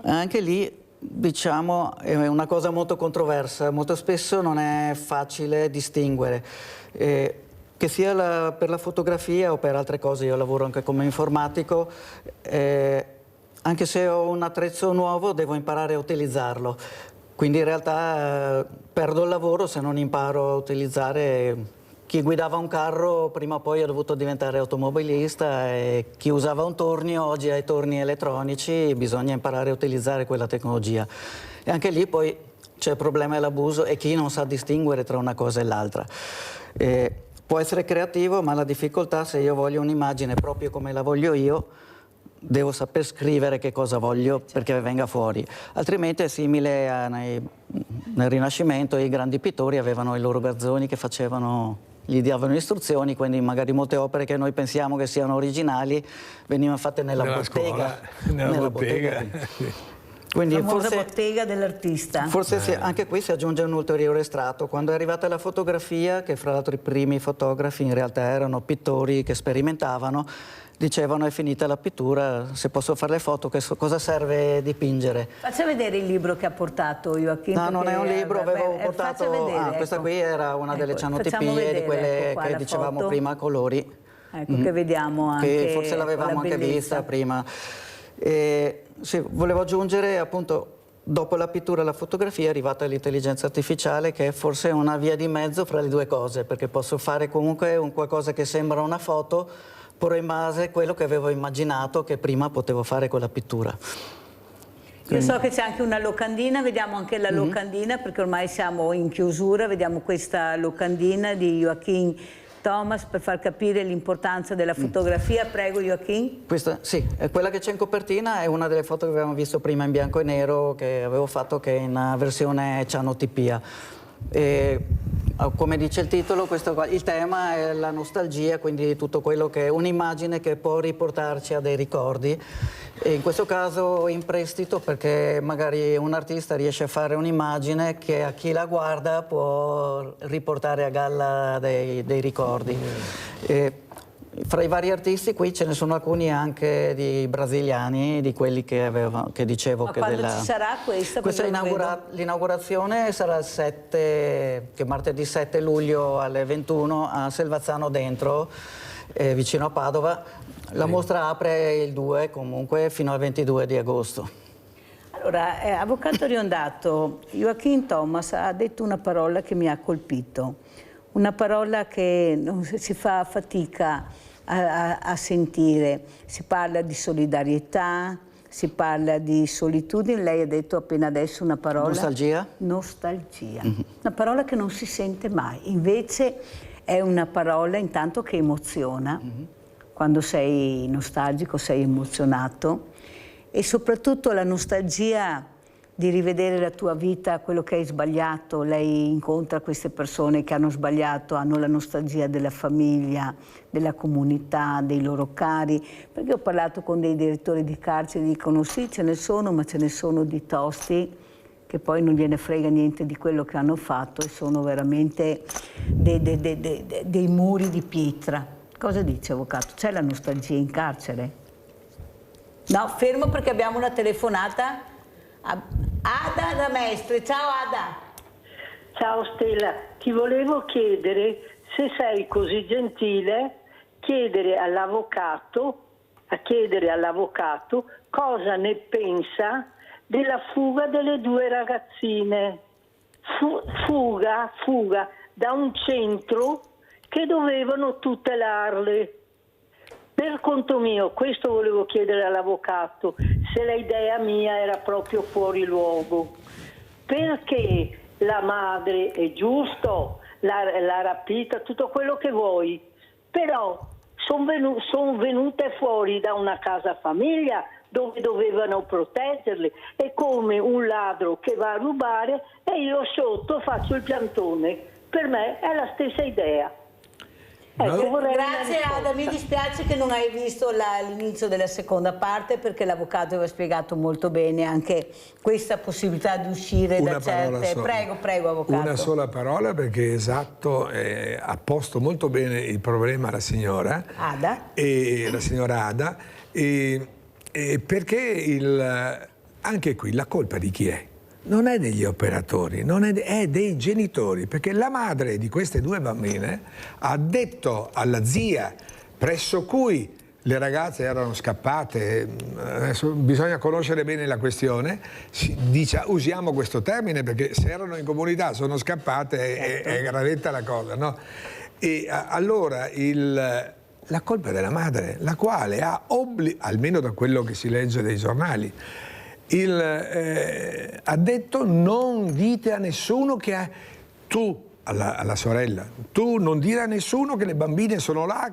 Anche lì, diciamo, è una cosa molto controversa, molto spesso non è facile distinguere, che sia per la fotografia o per altre cose. Io lavoro anche come informatico, anche se ho un attrezzo nuovo devo imparare a utilizzarlo, quindi in realtà perdo il lavoro se non imparo a utilizzare. Chi guidava un carro prima o poi ha dovuto diventare automobilista, e chi usava un tornio oggi ha i torni elettronici, bisogna imparare a utilizzare quella tecnologia. E anche lì poi c'è il problema dell'abuso e chi non sa distinguere tra una cosa e l'altra. Può essere creativo, ma la difficoltà, se io voglio un'immagine proprio come la voglio io, devo saper scrivere che cosa voglio perché venga fuori, altrimenti è simile nel Rinascimento i grandi pittori avevano i loro garzoni che gli davano istruzioni, quindi magari molte opere che noi pensiamo che siano originali venivano fatte nella bottega. Scuola, nella bottega. Quindi la famosa bottega dell'artista. Forse anche qui si aggiunge un ulteriore estratto. Quando è arrivata la fotografia, che fra l'altro i primi fotografi in realtà erano pittori che sperimentavano, dicevano: è finita la pittura, se posso fare le foto, cosa serve dipingere? Faccia vedere il libro che ha portato Joachim. No, non è un libro, avevo portato... vedere, questa qui era una delle cianotipie vedere, di quelle che dicevamo foto. Prima a colori. Ecco, che vediamo anche. Che forse l'avevamo anche vista prima. Sì, volevo aggiungere appunto, dopo la pittura e la fotografia è arrivata l'intelligenza artificiale, che è forse una via di mezzo fra le due cose, perché posso fare comunque qualcosa che sembra una foto, però in base a quello che avevo immaginato che prima potevo fare con la pittura. Io so che c'è anche una locandina, vediamo anche la locandina, perché ormai siamo in chiusura, vediamo questa locandina di Joachim Thomas per far capire l'importanza della fotografia. Prego Joachim. Questa, sì, quella che c'è in copertina è una delle foto che avevamo visto prima in bianco e nero, che avevo fatto, che è in versione cianotipia. Come dice il titolo, il tema è la nostalgia, quindi tutto quello che è un'immagine che può riportarci a dei ricordi. E in questo caso in prestito, perché magari un artista riesce a fare un'immagine che a chi la guarda può riportare a galla dei ricordi. Fra i vari artisti qui ce ne sono alcuni anche di brasiliani, di quelli che dicevo. Ma quando ci sarà questa? Questa l'inaugurazione sarà martedì 7 luglio alle 21 a Selvazzano Dentro, vicino a Padova. La mostra apre il 2 comunque fino al 22 di agosto. Allora, avvocato Riondato, Joachim Thomas ha detto una parola che mi ha colpito, una parola che si fa fatica a sentire. Si parla di solidarietà, si parla di solitudine. Lei ha detto appena adesso una parola... Nostalgia? Nostalgia. Una parola che non si sente mai. Invece è una parola intanto che emoziona. Quando sei nostalgico, sei emozionato. E soprattutto la nostalgia di rivedere la tua vita, quello che hai sbagliato. Lei incontra queste persone che hanno sbagliato, hanno la nostalgia della famiglia, della comunità, dei loro cari. Perché ho parlato con dei direttori di carcere, dicono sì, ce ne sono, ma ce ne sono di tosti che poi non gliene frega niente di quello che hanno fatto e sono veramente dei muri di pietra. Cosa dice, avvocato? C'è la nostalgia in carcere? No, fermo perché abbiamo una telefonata. Ada da Mestre, ciao Ada. Ciao Stella, ti volevo chiedere, se sei così gentile, a chiedere all'avvocato cosa ne pensa della fuga delle due ragazzine. Fuga da un centro che dovevano tutelarle. Per conto mio, questo volevo chiedere all'avvocato, se l'idea mia era proprio fuori luogo. Perché la madre, è giusto, l'ha rapita, tutto quello che vuoi, però sono venute fuori da una casa famiglia dove dovevano proteggerle. È come un ladro che va a rubare e io sotto faccio il piantone. Per me è la stessa idea. Ecco, grazie Ada, mi dispiace che non hai visto l'inizio della seconda parte, perché l'avvocato aveva spiegato molto bene anche questa possibilità di uscire da certe... Prego avvocato. Una sola parola, perché esatto, ha posto molto bene il problema la signora Ada, perché anche qui la colpa di chi è? Non è degli operatori, è dei genitori, perché la madre di queste due bambine ha detto alla zia, presso cui le ragazze erano scappate, adesso bisogna conoscere bene la questione, usiamo questo termine perché se erano in comunità, sono scappate, è gravetta la cosa, no? E allora la colpa è della madre, la quale ha almeno da quello che si legge dai giornali, ha detto: non dite a nessuno che alla sorella, tu non dire a nessuno che le bambine sono là,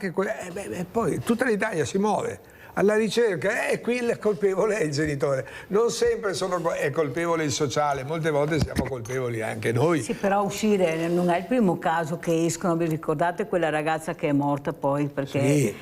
poi tutta l'Italia si muove. alla ricerca, qui il colpevole è il genitore, non sempre è colpevole il sociale, molte volte siamo colpevoli anche noi. Sì, però uscire non è il primo caso che escono, vi ricordate quella ragazza che è morta poi perché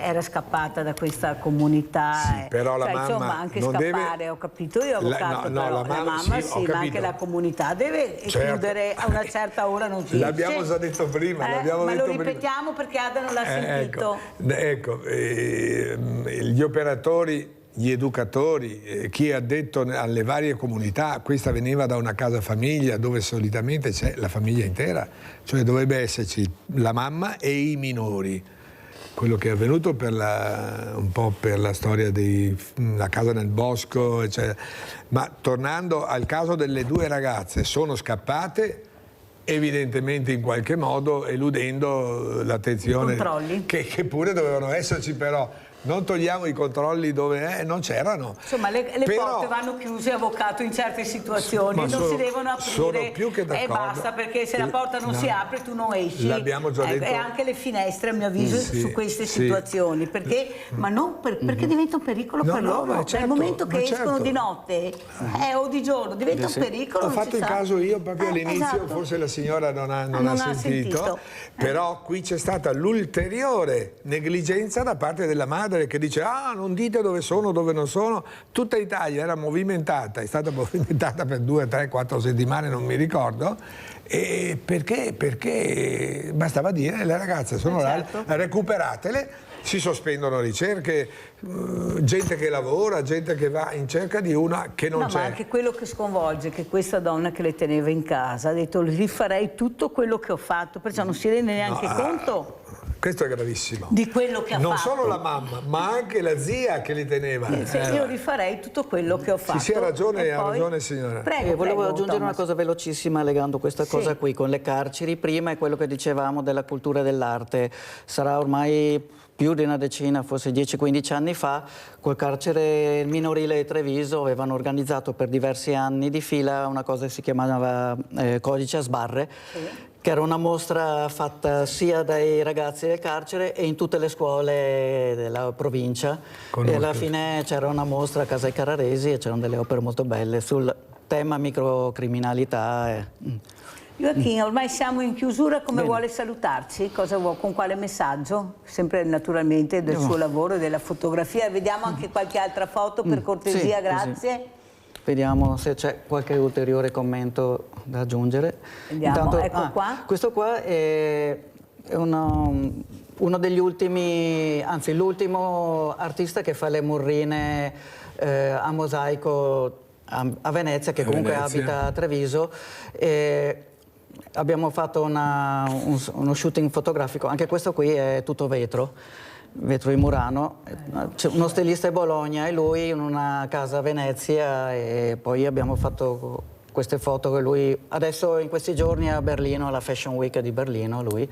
era scappata da questa comunità, sì, però la mamma insomma anche non scappare, deve... ho capito io avvocato, la mamma sì, ma anche la comunità deve chiudere a una certa ora, non ci l'abbiamo già detto prima, ma lo ripetiamo perché Ada non l'ha sentito. Ecco, gli operatori, gli educatori, chi ha detto alle varie comunità, questa veniva da una casa famiglia dove solitamente c'è la famiglia intera, cioè dovrebbe esserci la mamma e i minori. Quello che è avvenuto un po' per la storia della casa nel bosco, eccetera. Ma tornando al caso delle 2 ragazze, sono scappate evidentemente in qualche modo eludendo l'attenzione che pure dovevano esserci, però non togliamo i controlli dove non c'erano. Insomma, le porte vanno chiuse, avvocato, in certe situazioni, non si devono aprire. Sono più che d'accordo. E basta, perché se la porta non si apre tu non esci. L'abbiamo già detto. E anche le finestre, a mio avviso, su queste situazioni. Perché? Ma non perché diventa un pericolo per loro. Nel momento che escono di notte o di giorno, diventa un pericolo. Ho fatto il caso io proprio all'inizio, forse la signora non ha sentito, però qui c'è stata l'ulteriore negligenza da parte della madre che dice non dite dove sono, dove non sono. Tutta Italia era movimentata, è stata movimentata per 2, 3, 4 settimane, non mi ricordo, e perché bastava dire le ragazze sono là, recuperatele, si sospendono ricerche, gente che lavora, gente che va in cerca di una che non c'è. Ma anche quello che sconvolge, che questa donna che le teneva in casa ha detto rifarei tutto quello che ho fatto, perciò non si rende neanche conto. Questo è gravissimo. Di quello che ha fatto. Non solo la mamma, ma anche la zia che li teneva. Io rifarei tutto quello che ho fatto. Sì, ha ragione signora. Prego, volevo aggiungere Thomas. una cosa velocissima legando questa cosa qui con le carceri. Prima è quello che dicevamo della cultura e dell'arte. Sarà ormai più di una decina, forse 10-15 anni fa, col carcere minorile di Treviso avevano organizzato per diversi anni di fila una cosa che si chiamava Codice a sbarre, che era una mostra fatta sia dai ragazzi del carcere e in tutte le scuole della provincia. E alla fine c'era una mostra a Casa ai Carraresi e c'erano delle opere molto belle sul tema microcriminalità. Joachim, ormai siamo in chiusura, come vuole salutarci? Con quale messaggio? Sempre naturalmente del suo lavoro e della fotografia. Vediamo anche qualche altra foto per cortesia, grazie. Così. Vediamo se c'è qualche ulteriore commento da aggiungere. Vediamo, ecco qua. Questo qua è uno degli ultimi, anzi l'ultimo artista che fa le murrine a mosaico a Venezia, che comunque abita a Treviso. Abbiamo fatto uno shooting fotografico, anche questo qui è tutto vetro di Murano, c'è uno stilista di Bologna e lui in una casa a Venezia, e poi abbiamo fatto queste foto che lui adesso in questi giorni è a Berlino, alla Fashion Week di Berlino lui.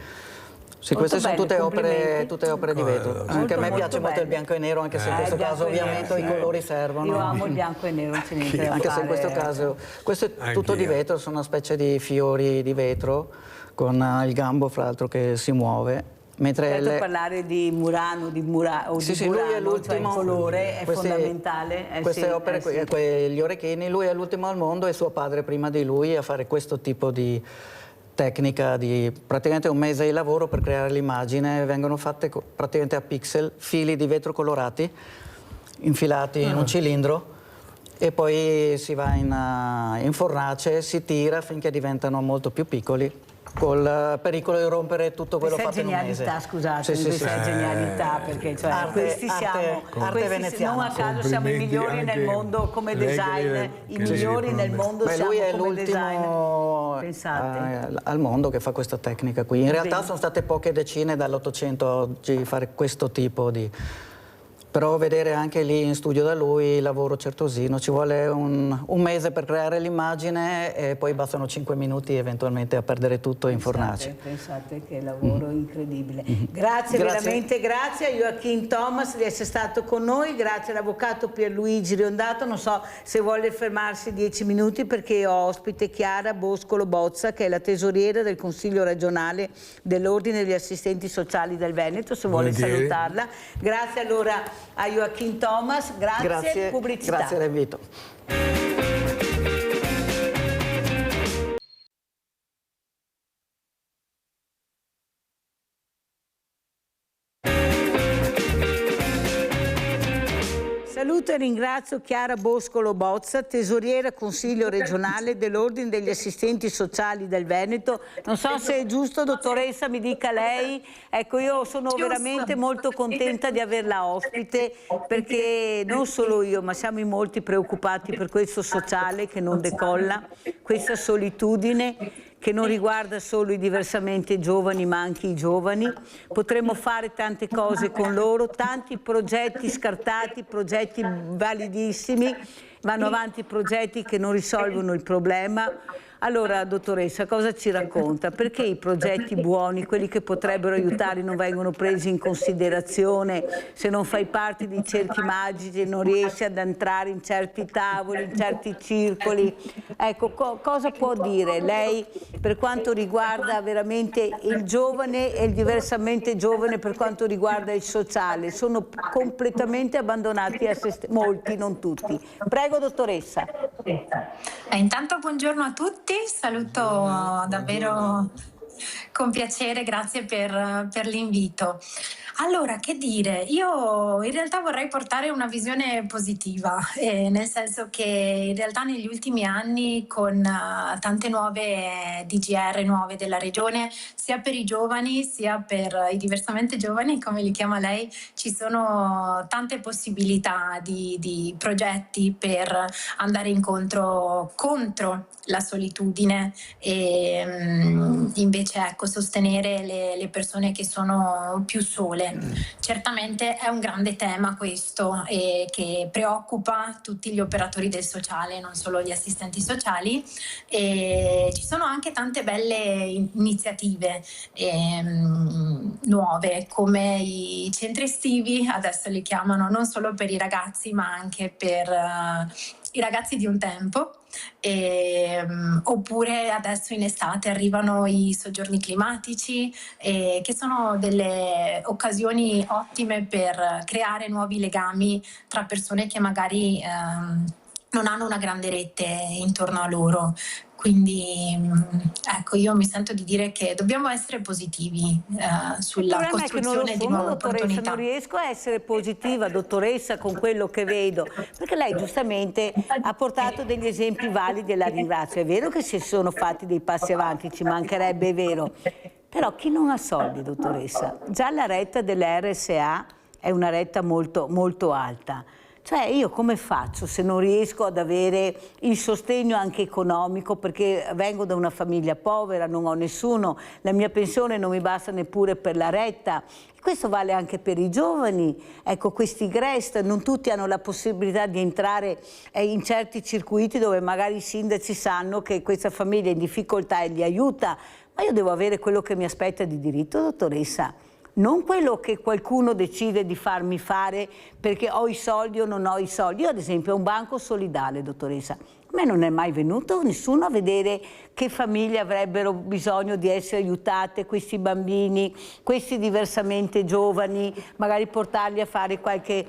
Sì, queste sono tutte opere di vetro. Anche a me piace molto il bianco e nero, anche se in questo caso ovviamente i colori servono. Io amo il bianco e nero, non c'è niente da fare. Anche se in questo caso, questo è tutto di vetro, sono una specie di fiori di vetro con il gambo fra l'altro che si muove. Mentre parlare di Murano o di Murano, cioè il colore è fondamentale. Queste opere, gli orecchini, lui è l'ultimo al mondo e suo padre prima di lui a fare questo tipo di tecnica di praticamente un mese di lavoro per creare l'immagine. Vengono fatte praticamente a pixel, fili di vetro colorati infilati in un cilindro e poi si va in fornace, si tira finché diventano molto più piccoli, col pericolo di rompere tutto quello fatto in un mese. Scusate, questa è genialità, perché questi siamo arte veneziana. Non a caso siamo i migliori nel mondo come design, i migliori nel mondo siamo come design. Pensate. Al mondo che fa questa tecnica qui. In realtà sono state poche decine dall'800 a oggi fare questo tipo di... Però vedere anche lì in studio da lui il lavoro certosino, ci vuole un mese per creare l'immagine e poi bastano 5 minuti eventualmente a perdere tutto in fornace. Pensate che lavoro incredibile. Grazie, veramente grazie a Joachim Thomas di essere stato con noi, grazie all'avvocato Pierluigi Riondato. Non so se vuole fermarsi 10 minuti perché ho ospite Chiara Boscolo Bozza, che è la tesoriera del Consiglio regionale dell'Ordine degli Assistenti Sociali del Veneto, se vuole salutarla. Grazie allora a Joachim Thomas. Grazie. Pubblicità. Grazie all'invito. Saluto e ringrazio Chiara Boscolo Bozza, tesoriera Consiglio regionale dell'Ordine degli Assistenti Sociali del Veneto. Non so se è giusto, dottoressa, mi dica lei. Ecco, io sono veramente molto contenta di averla ospite, perché non solo io, ma siamo in molti preoccupati per questo sociale che non decolla, questa solitudine che non riguarda solo i diversamente giovani ma anche i giovani. Potremmo fare tante cose con loro, tanti progetti scartati, progetti validissimi, vanno avanti progetti che non risolvono il problema. Allora, dottoressa, cosa ci racconta? Perché i progetti buoni, quelli che potrebbero aiutare, non vengono presi in considerazione? Se non fai parte di cerchi magici, non riesci ad entrare in certi tavoli, in certi circoli. Ecco, cosa può dire lei per quanto riguarda veramente il giovane e il diversamente giovane per quanto riguarda il sociale? Sono completamente abbandonati a se stessi, molti, non tutti. Prego, dottoressa. Intanto buongiorno a tutti. Saluto davvero con piacere, grazie per l'invito. Allora, che dire, io in realtà vorrei portare una visione positiva, nel senso che in realtà negli ultimi anni con tante nuove DGR nuove della regione, sia per i giovani sia per i diversamente giovani, come li chiama lei, ci sono tante possibilità di progetti per andare incontro contro la solitudine e invece ecco, sostenere le persone che sono più sole. Certamente è un grande tema questo che preoccupa tutti gli operatori del sociale, non solo gli assistenti sociali, e ci sono anche tante belle iniziative nuove come i centri estivi, adesso li chiamano non solo per i ragazzi ma anche per i ragazzi di un tempo. Oppure adesso in estate arrivano i soggiorni climatici che sono delle occasioni ottime per creare nuovi legami tra persone che magari non hanno una grande rete intorno a loro. Quindi ecco, io mi sento di dire che dobbiamo essere positivi sulla costruzione di nuove opportunità. Non riesco a essere positiva, dottoressa, con quello che vedo, perché lei giustamente ha portato degli esempi validi e la ringrazio. È vero che si sono fatti dei passi avanti, ci mancherebbe, è vero, però chi non ha soldi, dottoressa? Già la retta delle RSA è una retta molto, molto alta. Cioè io come faccio se non riesco ad avere il sostegno anche economico, perché vengo da una famiglia povera, non ho nessuno, la mia pensione non mi basta neppure per la retta. Questo vale anche per i giovani, ecco, questi GREST, non tutti hanno la possibilità di entrare in certi circuiti dove magari i sindaci sanno che questa famiglia è in difficoltà e li aiuta, ma io devo avere quello che mi aspetta di diritto, dottoressa. Non quello che qualcuno decide di farmi fare perché ho i soldi o non ho i soldi. Io ad esempio ho un banco solidale, dottoressa. A me non è mai venuto nessuno a vedere che famiglie avrebbero bisogno di essere aiutate, questi bambini, questi diversamente giovani, magari portarli a fare qualche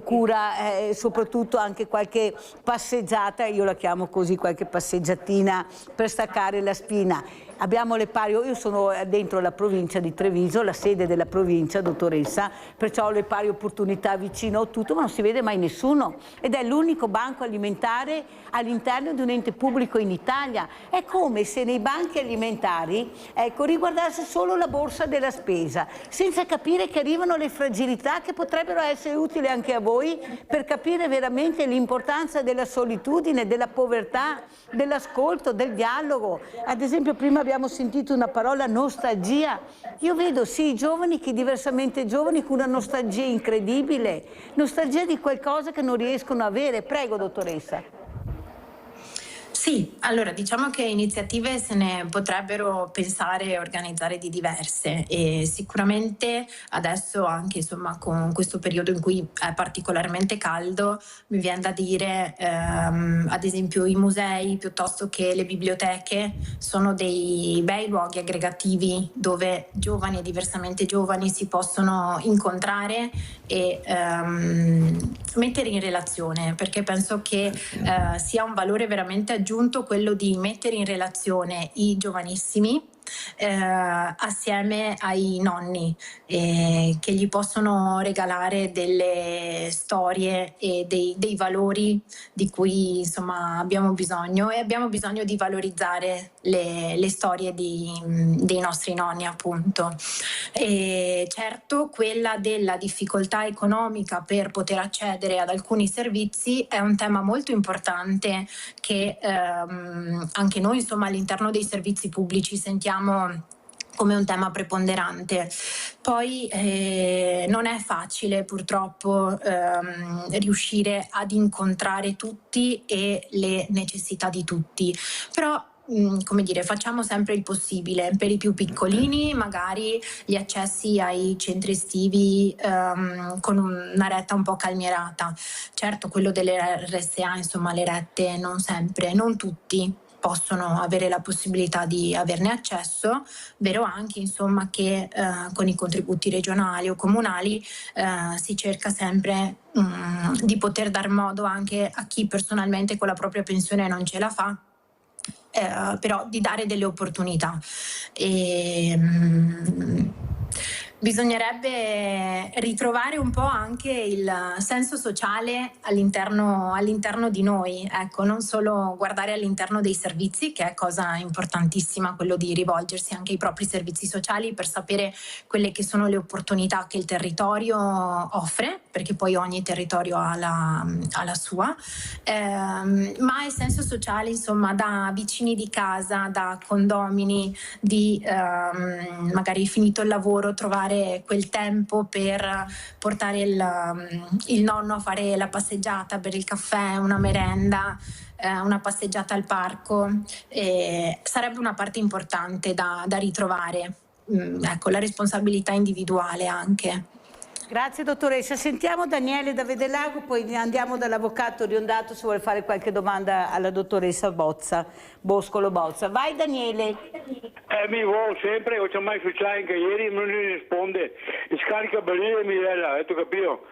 cura, soprattutto anche qualche passeggiata, io la chiamo così, qualche passeggiatina per staccare la spina. Abbiamo le pari, io sono dentro la provincia di Treviso, la sede della provincia, dottoressa, perciò ho le pari opportunità vicino a tutto, ma non si vede mai nessuno. Ed è l'unico banco alimentare all'interno di un ente pubblico in Italia. È come se nei banchi alimentari, ecco, riguardasse solo la borsa della spesa, senza capire che arrivano le fragilità che potrebbero essere utili anche a voi per capire veramente l'importanza della solitudine, della povertà, dell'ascolto, del dialogo. Ad esempio prima abbiamo sentito una parola nostalgia. Io vedo sì i giovani che diversamente giovani con una nostalgia incredibile, nostalgia di qualcosa che non riescono a avere. Prego, dottoressa. Sì, allora diciamo che iniziative se ne potrebbero pensare e organizzare di diverse, e sicuramente adesso anche insomma con questo periodo in cui è particolarmente caldo mi viene da dire ad esempio i musei piuttosto che le biblioteche sono dei bei luoghi aggregativi dove giovani e diversamente giovani si possono incontrare e mettere in relazione, perché penso che sia un valore veramente aggiunto quello di mettere in relazione i giovanissimi assieme ai nonni che gli possono regalare delle storie e dei valori di cui insomma abbiamo bisogno, e abbiamo bisogno di valorizzare le storie dei nostri nonni, appunto. E certo quella della difficoltà economica per poter accedere ad alcuni servizi è un tema molto importante che anche noi insomma all'interno dei servizi pubblici sentiamo come un tema preponderante. Poi non è facile purtroppo riuscire ad incontrare tutti e le necessità di tutti, però come dire, facciamo sempre il possibile. Per i più piccolini magari gli accessi ai centri estivi con una retta un po' calmierata. Certo quello delle RSA, insomma le rette non sempre, non tutti possono avere la possibilità di averne accesso, vero anche insomma che con i contributi regionali o comunali si cerca sempre di poter dar modo anche a chi personalmente con la propria pensione non ce la fa, però di dare delle opportunità. Bisognerebbe ritrovare un po' anche il senso sociale all'interno di noi, ecco, non solo guardare all'interno dei servizi, che è cosa importantissima, quello di rivolgersi anche ai propri servizi sociali per sapere quelle che sono le opportunità che il territorio offre, perché poi ogni territorio ha la sua, ma il senso sociale insomma da vicini di casa, da condomini, di magari finito il lavoro trovare quel tempo per portare il nonno a fare la passeggiata, per il caffè, una merenda, una passeggiata al parco, sarebbe una parte importante da ritrovare, ecco, la responsabilità individuale anche. Grazie dottoressa. Sentiamo Daniele da Vedelago, poi andiamo dall'avvocato Riondato se vuole fare qualche domanda alla dottoressa Boscolo Bozza. Vai Daniele. Mi vuole sempre, o c'è mai successo anche ieri, non gli risponde. Scarica Barile Mirella, tu capito?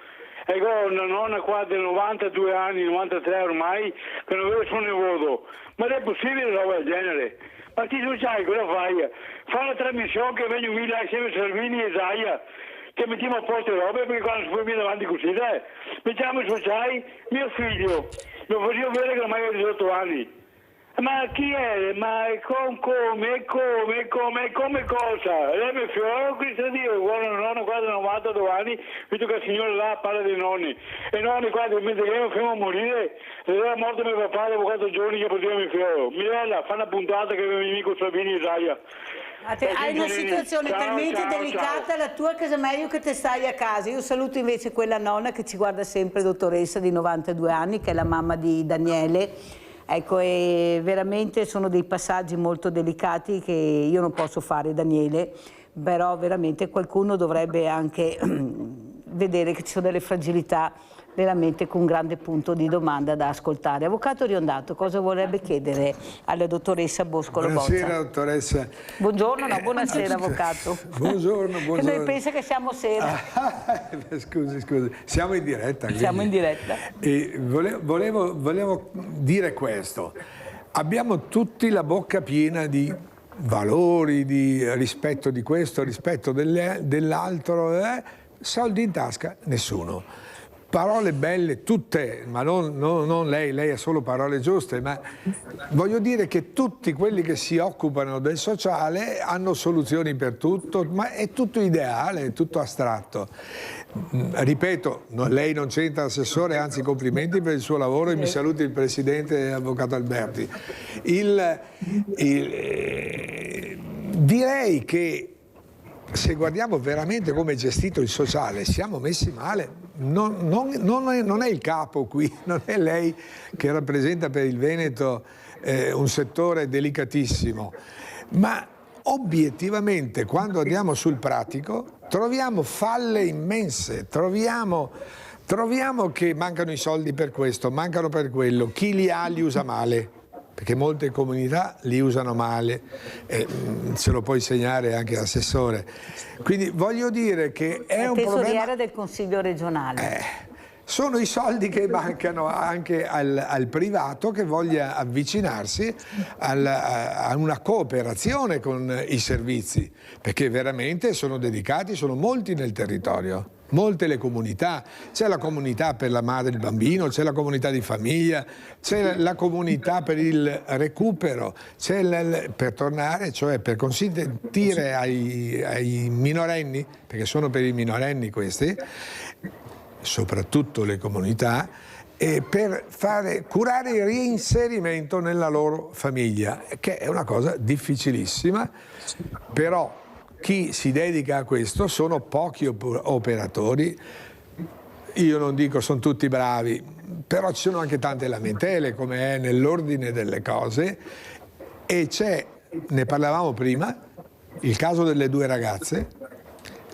Ecco, una nonna qua di 92 anni, 93 ormai, che non vede suo nipote. Ma è possibile una roba del genere? Ma ti succede, cosa fai? Fa una trasmissione che vengono lì assieme a Salvini e Zaia, che mettiamo a posto le robe, perché quando si può venire avanti così, mettiamo i sociali, mio figlio, lo facevo vedere che ormai ha 18 anni. Ma chi è? Ma come cosa? Lei mi fiora, Cristo Dio, guarda un nonno qua da 92 anni, visto che il signore là parla dei nonni. E i nonni qua, mentre che mi fermo a morire, era morto mio papà dopo 4 giorni che poteva mi fioro. Mirella, fa una puntata che mi amico Salvini e Zaia. Hai una situazione talmente delicata la tua che è meglio che te stai a casa. Io saluto invece quella nonna che ci guarda sempre, dottoressa di 92 anni, che è la mamma di Daniele. Ecco, e veramente sono dei passaggi molto delicati che io non posso fare, Daniele, però veramente qualcuno dovrebbe anche vedere che ci sono delle fragilità veramente con un grande punto di domanda da ascoltare. Avvocato Riondato, cosa vorrebbe chiedere alla dottoressa Boscolo Bozza? Buonasera dottoressa. Buongiorno, no, buonasera avvocato. Buongiorno. Che noi pensa che siamo sera. Scusi, siamo in diretta. Quindi. Siamo in diretta. E volevo dire questo. Abbiamo tutti la bocca piena di valori, di rispetto di questo, rispetto dell'altro, soldi in tasca, nessuno. Parole belle tutte, ma non lei ha solo parole giuste, ma voglio dire che tutti quelli che si occupano del sociale hanno soluzioni per tutto, ma è tutto ideale, è tutto astratto. Ripeto, lei non c'entra assessore, anzi complimenti per il suo lavoro e mi saluti il presidente avvocato Alberti. Direi che se guardiamo veramente come è gestito il sociale, siamo messi male. Non è il capo qui, non è lei che rappresenta per il Veneto un settore delicatissimo, ma obiettivamente quando andiamo sul pratico troviamo falle immense, troviamo che mancano i soldi per questo, mancano per quello, chi li ha li usa male, perché molte comunità li usano male, ce lo può insegnare anche l'assessore. Quindi voglio dire che è un problema... Tesoriera del Consiglio regionale. Sono i soldi che mancano anche al privato che voglia avvicinarsi a una cooperazione con i servizi, perché veramente sono dedicati, sono molti nel territorio. Molte le comunità, c'è la comunità per la madre e il bambino, c'è la comunità di famiglia, c'è la comunità per il recupero, c'è per tornare, cioè per consentire ai minorenni, perché sono per i minorenni questi, soprattutto le comunità, per curare il reinserimento nella loro famiglia, che è una cosa difficilissima, però chi si dedica a questo sono pochi operatori. Io non dico sono tutti bravi, però ci sono anche tante lamentele, come è nell'ordine delle cose, e ne parlavamo prima, il caso delle 2 ragazze.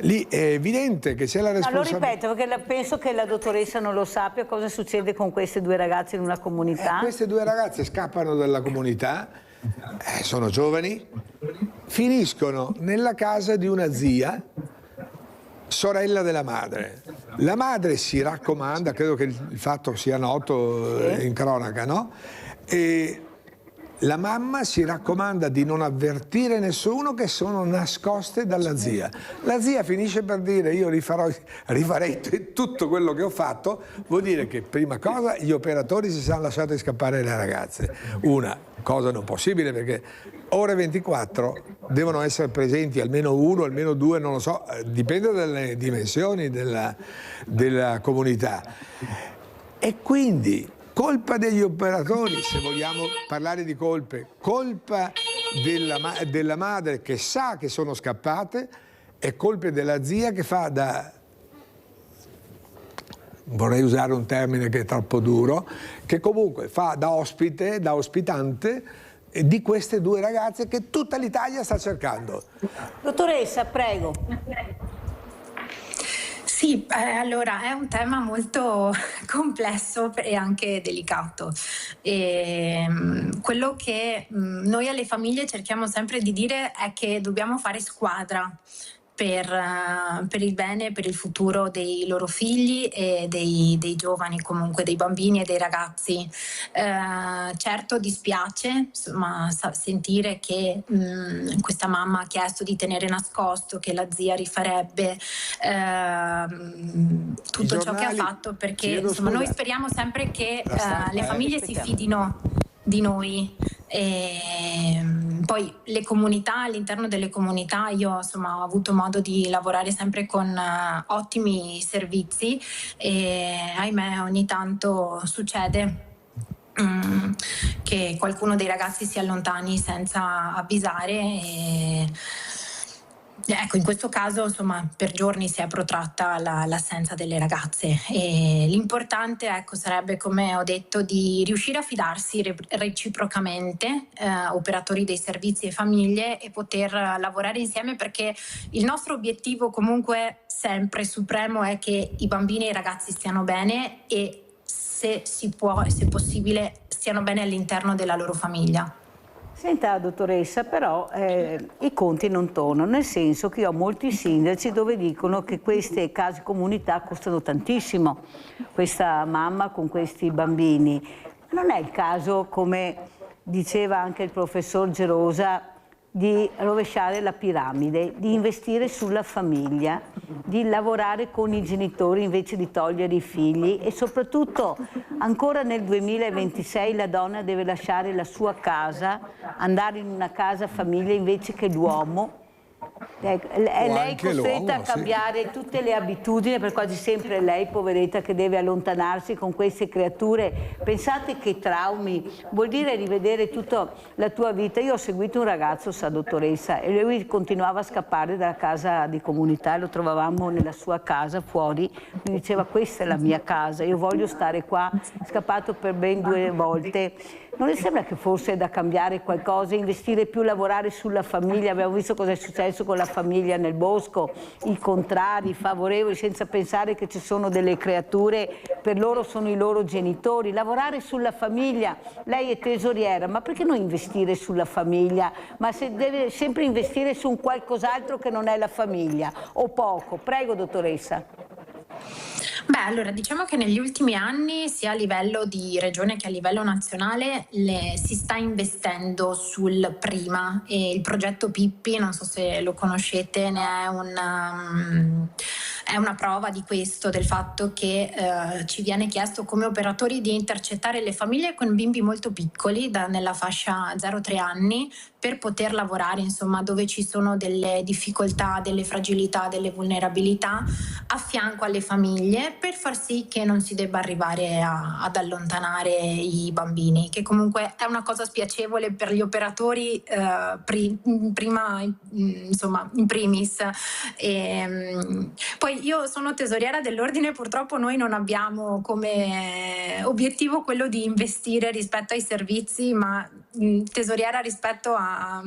Lì è evidente che c'è la responsabilità. Lo ripeto, perché penso che la dottoressa non lo sappia cosa succede con queste 2 ragazze in una comunità. Queste 2 ragazze scappano dalla comunità, sono giovani, finiscono nella casa di una zia, sorella della madre. La madre si raccomanda, credo che il fatto sia noto in cronaca, no? E la mamma si raccomanda di non avvertire nessuno che sono nascoste dalla zia. La zia finisce per dire io rifarei tutto quello che ho fatto, vuol dire che prima cosa gli operatori si sono lasciati scappare le ragazze. Una cosa non possibile perché ore 24 devono essere presenti almeno 1, almeno 2, non lo so, dipende dalle dimensioni della comunità. E quindi colpa degli operatori, se vogliamo parlare di colpe, colpa della madre che sa che sono scappate e colpe della zia che fa da, vorrei usare un termine che è troppo duro, che comunque fa da ospite, da ospitante di queste 2 ragazze che tutta l'Italia sta cercando. Dottoressa, prego. Sì, allora è un tema molto complesso e anche delicato. Quello che noi alle famiglie cerchiamo sempre di dire è che dobbiamo fare squadra per il bene e per il futuro dei loro figli e dei giovani, comunque dei bambini e dei ragazzi. Certo dispiace, ma sentire che questa mamma ha chiesto di tenere nascosto, che la zia rifarebbe tutto ciò che ha fatto, perché insomma, noi speriamo sempre che le famiglie si fidino di noi. E poi le comunità, all'interno delle comunità io insomma ho avuto modo di lavorare sempre con ottimi servizi e ahimè ogni tanto succede che qualcuno dei ragazzi si allontani senza avvisare e ecco, in questo caso insomma per giorni si è protratta l'assenza delle ragazze e l'importante ecco sarebbe, come ho detto, di riuscire a fidarsi reciprocamente operatori dei servizi e famiglie e poter lavorare insieme, perché il nostro obiettivo comunque sempre supremo è che i bambini e i ragazzi stiano bene e se si può e se possibile stiano bene all'interno della loro famiglia. Senta dottoressa, però i conti non tornano, nel senso che io ho molti sindaci dove dicono che queste case comunità costano tantissimo, questa mamma con questi bambini. Non è il caso, come diceva anche il professor Gerosa, di rovesciare la piramide, di investire sulla famiglia, di lavorare con i genitori invece di togliere i figli e soprattutto ancora nel 2026 la donna deve lasciare la sua casa, andare in una casa famiglia invece che l'uomo. È lei costretta a cambiare tutte le abitudini, per quasi sempre lei, poveretta, che deve allontanarsi con queste creature. Pensate che traumi, vuol dire rivedere tutta la tua vita. Io ho seguito un ragazzo, sa dottoressa, e lui continuava a scappare dalla casa di comunità, lo trovavamo nella sua casa fuori, mi diceva questa è la mia casa, io voglio stare qua, è scappato per ben 2 volte. Non le sembra che forse è da cambiare qualcosa, investire più, lavorare sulla famiglia? Abbiamo visto cosa è successo con la famiglia nel bosco, i contrari, i favorevoli, senza pensare che ci sono delle creature, per loro sono i loro genitori. Lavorare sulla famiglia, lei è tesoriera, ma perché non investire sulla famiglia? Ma se deve sempre investire su un qualcos'altro che non è la famiglia, o poco. Prego, dottoressa. Beh, allora diciamo che negli ultimi anni, sia a livello di regione che a livello nazionale, si sta investendo sul prima, e il progetto Pippi, non so se lo conoscete, ne è una prova di questo, del fatto che ci viene chiesto come operatori di intercettare le famiglie con bimbi molto piccoli, nella fascia 0-3 anni, per poter lavorare, insomma, dove ci sono delle difficoltà, delle fragilità, delle vulnerabilità, a fianco alle famiglie, per far sì che non si debba arrivare ad allontanare i bambini, che comunque è una cosa spiacevole per gli operatori, prima, insomma, in primis. Poi io sono tesoriera dell'ordine, purtroppo noi non abbiamo come obiettivo quello di investire rispetto ai servizi, ma tesoriera rispetto a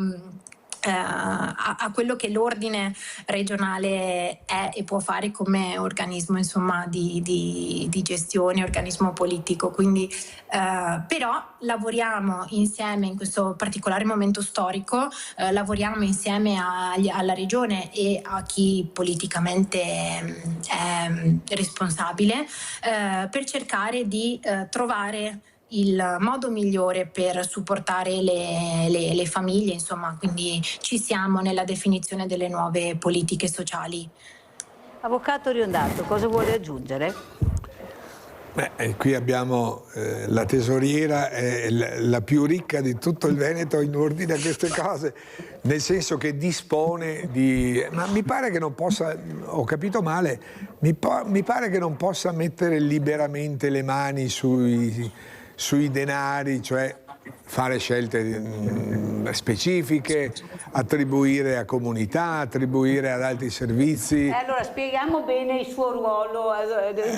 quello che l'ordine regionale è e può fare come organismo, insomma, di gestione, organismo politico. Quindi però lavoriamo insieme in questo particolare momento storico, lavoriamo insieme alla regione e a chi politicamente è responsabile, per cercare di trovare il modo migliore per supportare le famiglie, insomma, quindi ci siamo nella definizione delle nuove politiche sociali. Avvocato Riondato, cosa vuole aggiungere? Beh, qui abbiamo la tesoriera, la più ricca di tutto il Veneto in ordine a queste cose, nel senso che dispone di... Ma mi pare che non possa, ho capito male, mi pare che non possa mettere liberamente le mani sui denari, cioè fare scelte specifiche, attribuire a comunità, attribuire ad altri servizi. Allora spieghiamo bene il suo ruolo,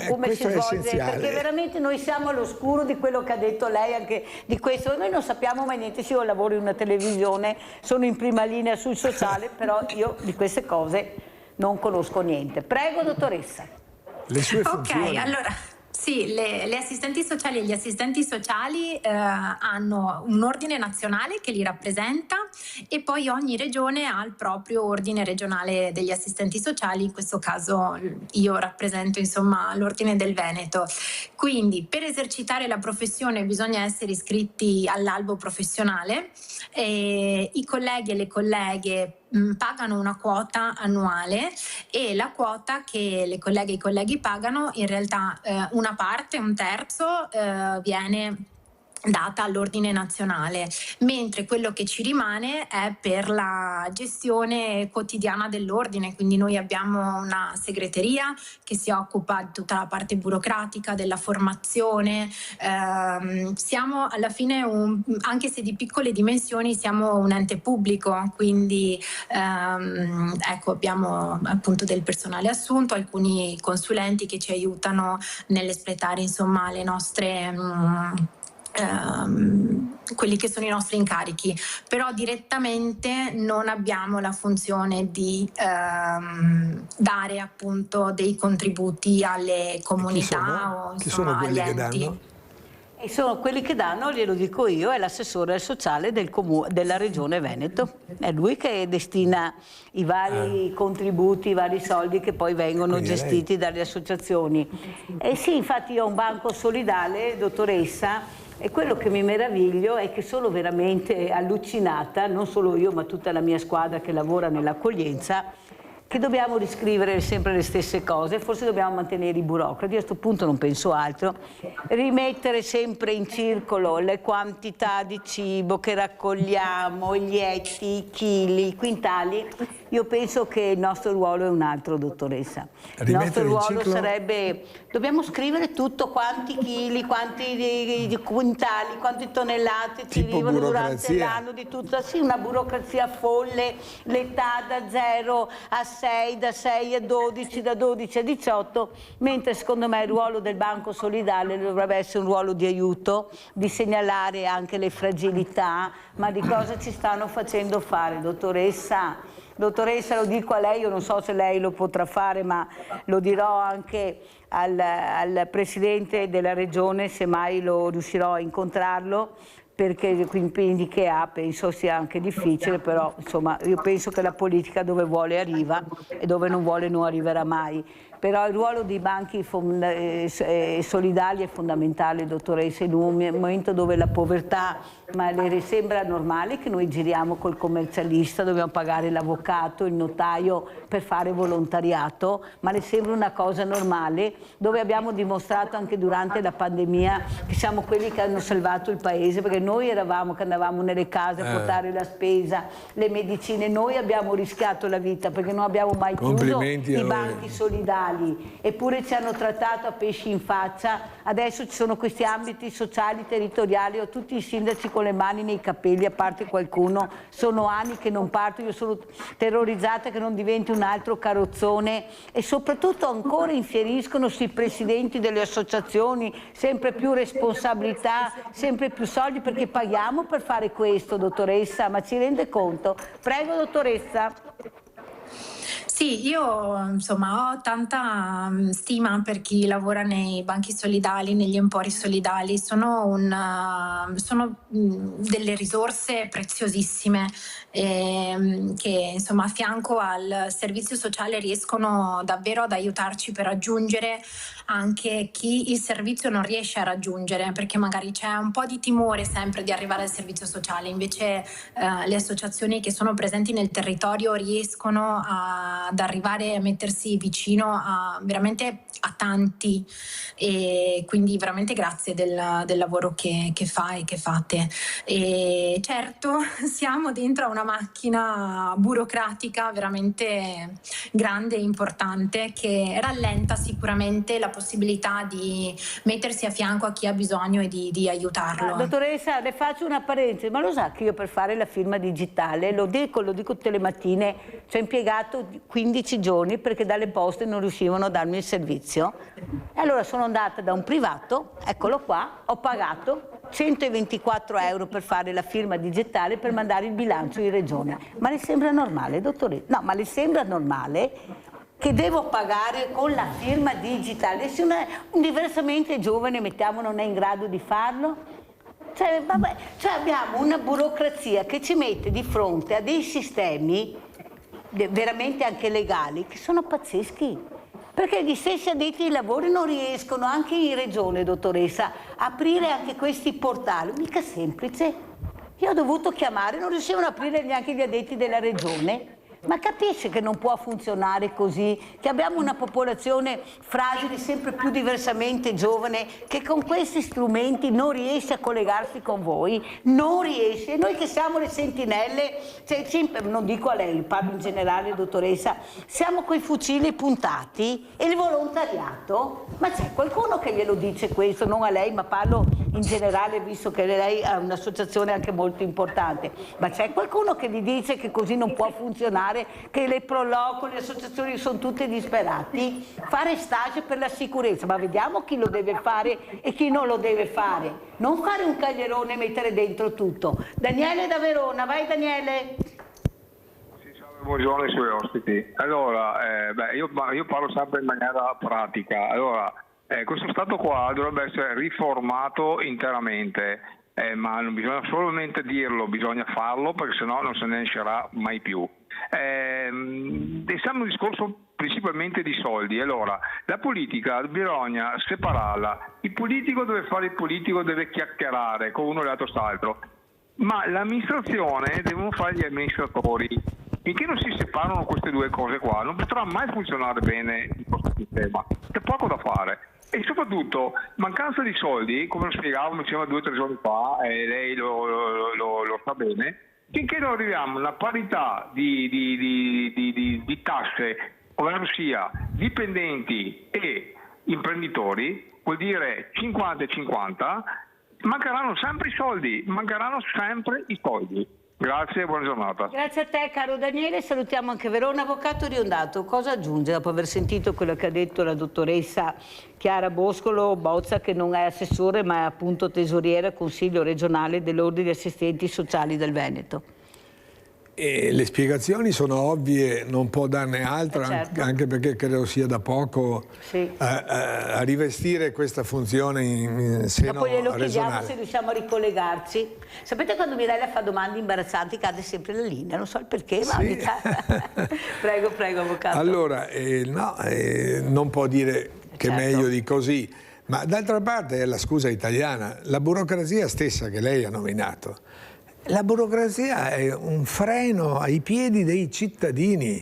come si svolge, perché veramente noi siamo all'oscuro di quello che ha detto lei, anche di questo. Noi non sappiamo mai niente, io lavoro in una televisione, sono in prima linea sul sociale, però io di queste cose non conosco niente. Prego, dottoressa. Le sue funzioni. Ok, allora... Sì, le assistenti sociali e gli assistenti sociali hanno un ordine nazionale che li rappresenta, e poi ogni regione ha il proprio ordine regionale degli assistenti sociali. In questo caso io rappresento, insomma, l'ordine del Veneto. Quindi per esercitare la professione bisogna essere iscritti all'albo professionale, e i colleghi e le colleghe pagano una quota annuale, e la quota che le colleghe e i colleghi pagano, in realtà una parte, un terzo, viene data all'ordine nazionale, mentre quello che ci rimane è per la gestione quotidiana dell'ordine. Quindi noi abbiamo una segreteria che si occupa di tutta la parte burocratica, della formazione. Siamo alla fine, anche se di piccole dimensioni, siamo un ente pubblico, quindi ecco, abbiamo appunto del personale assunto, alcuni consulenti che ci aiutano nell'espletare, insomma, le nostre quelli che sono i nostri incarichi, però direttamente non abbiamo la funzione di dare appunto dei contributi alle comunità o insomma agli enti. E sono quelli che danno, glielo dico io, è l'assessore sociale della Regione Veneto. È lui che destina i vari contributi, i vari soldi che poi vengono gestiti dalle associazioni. E sì, infatti io ho un banco solidale, dottoressa, e quello che mi meraviglio è che sono veramente allucinata, non solo io ma tutta la mia squadra che lavora nell'accoglienza, che dobbiamo riscrivere sempre le stesse cose, forse dobbiamo mantenere i burocrati, a questo punto non penso altro, rimettere sempre in circolo le quantità di cibo che raccogliamo, gli etti, i chili, i quintali. Io penso che il nostro ruolo è un altro, dottoressa. Il nostro ruolo sarebbe, dobbiamo scrivere tutto, quanti chili, quanti quintali, quante tonnellate ci arrivano durante l'anno, di tutta, sì, una burocrazia folle, l'età da 0 a 6, da 6 a 12, da 12 a 18, mentre secondo me il ruolo del Banco Solidale dovrebbe essere un ruolo di aiuto, di segnalare anche le fragilità, ma di cosa ci stanno facendo fare, dottoressa? Dottoressa, lo dico a lei, io non so se lei lo potrà fare, ma lo dirò anche al Presidente della Regione, se mai lo riuscirò a incontrarlo, perché quindi che penso sia anche difficile, però insomma io penso che la politica dove vuole arriva e dove non vuole non arriverà mai. Però il ruolo dei banchi solidali è fondamentale, dottoressa, in un momento dove la povertà, ma le sembra normale che noi giriamo col commercialista, dobbiamo pagare l'avvocato, il notaio per fare volontariato, ma le sembra una cosa normale, dove abbiamo dimostrato anche durante la pandemia che siamo quelli che hanno salvato il paese, perché noi eravamo che andavamo nelle case a portare la spesa, le medicine, noi abbiamo rischiato la vita perché non abbiamo mai chiuso i banchi solidali. Eppure ci hanno trattato a pesci in faccia. Adesso ci sono questi ambiti sociali, territoriali, ho tutti i sindaci con le mani nei capelli, a parte qualcuno, sono anni che non parto, io sono terrorizzata che non diventi un altro carrozzone, e soprattutto ancora infieriscono sui presidenti delle associazioni, sempre più responsabilità, sempre più soldi, perché paghiamo per fare questo, dottoressa, ma ci rende conto? Prego, dottoressa. Sì, io insomma ho tanta stima per chi lavora nei banchi solidali, negli empori solidali, sono delle risorse preziosissime che insomma a fianco al servizio sociale riescono davvero ad aiutarci per raggiungere anche chi il servizio non riesce a raggiungere, perché magari c'è un po' di timore sempre di arrivare al servizio sociale, invece le associazioni che sono presenti nel territorio riescono ad arrivare a mettersi vicino veramente a tanti, e quindi veramente grazie del lavoro che fai e che fate. E certo siamo dentro a una macchina burocratica veramente grande e importante che rallenta sicuramente la possibilità di mettersi a fianco a chi ha bisogno e di aiutarlo. Dottoressa, le faccio una parentesi, ma lo sa che io per fare la firma digitale, lo dico tutte le mattine, ci ho impiegato 15 giorni perché dalle poste non riuscivano a darmi il servizio. E allora sono andata da un privato, eccolo qua, ho pagato 124 euro per fare la firma digitale per mandare il bilancio in regione. Ma le sembra normale, dottoressa? No, ma le sembra normale che devo pagare con la firma digitale? Se un diversamente giovane, mettiamo, non è in grado di farlo? Cioè abbiamo una burocrazia che ci mette di fronte a dei sistemi veramente anche legali che sono pazzeschi. Perché gli stessi addetti ai lavori non riescono, anche in regione, dottoressa, a aprire anche questi portali. Mica semplice. Io ho dovuto chiamare, non riuscivano a aprire neanche gli addetti della regione. Ma capisce che non può funzionare così, che abbiamo una popolazione fragile, sempre più diversamente giovane, che con questi strumenti non riesce a collegarsi con voi, non riesce. E noi che siamo le sentinelle, non dico a lei, parlo in generale, dottoressa, siamo coi fucili puntati, e il volontariato, ma c'è qualcuno che glielo dice questo, non a lei, ma parlo in generale, visto che lei ha un'associazione anche molto importante, ma c'è qualcuno che gli dice che così non può funzionare, che le Proloco, le associazioni sono tutte disperati? Fare stage per la sicurezza, ma vediamo chi lo deve fare e chi non lo deve fare, non fare un caglierone e mettere dentro tutto. Daniele da Verona, vai Daniele. Buongiorno ai suoi ospiti. Allora, io parlo sempre in maniera pratica. Allora, questo Stato qua dovrebbe essere riformato interamente, ma non bisogna solamente dirlo, bisogna farlo, perché sennò non se ne escerà mai più. Siamo un discorso principalmente di soldi. Allora, la politica bisogna separarla. Il politico deve fare il politico, deve chiacchierare con uno e l'altro st'altro, ma l'amministrazione devono fare gli amministratori. Finché non si separano queste due cose qua, non potrà mai funzionare bene il nostro sistema. C'è poco da fare. E soprattutto mancanza di soldi, come lo spiegavo, mi diceva 2 o 3 giorni fa, e lei lo sa bene, finché non arriviamo alla parità di tasse, ovvero sia dipendenti e imprenditori, vuol dire 50 e 50, mancheranno sempre i soldi. Grazie e buona giornata. Grazie a te caro Daniele, salutiamo anche Verona. Avvocato Riondato, cosa aggiunge dopo aver sentito quello che ha detto la dottoressa Chiara Boscolo Bozza, che non è assessore ma è appunto tesoriera Consiglio regionale dell'Ordine di Assistenti Sociali del Veneto? E le spiegazioni sono ovvie, non può darne altra, certo. Anche perché credo sia da poco a rivestire questa funzione in seno Dopo glielo chiediamo regionale. se riusciamo a ricollegarci. Sapete, quando Mirella fa domande imbarazzanti cade sempre la linea, non so il perché, ma ogni tanto... prego avvocato. Allora, non può dire che è meglio di così, ma d'altra parte è la scusa italiana, la burocrazia stessa che lei ha nominato. La burocrazia è un freno ai piedi dei cittadini,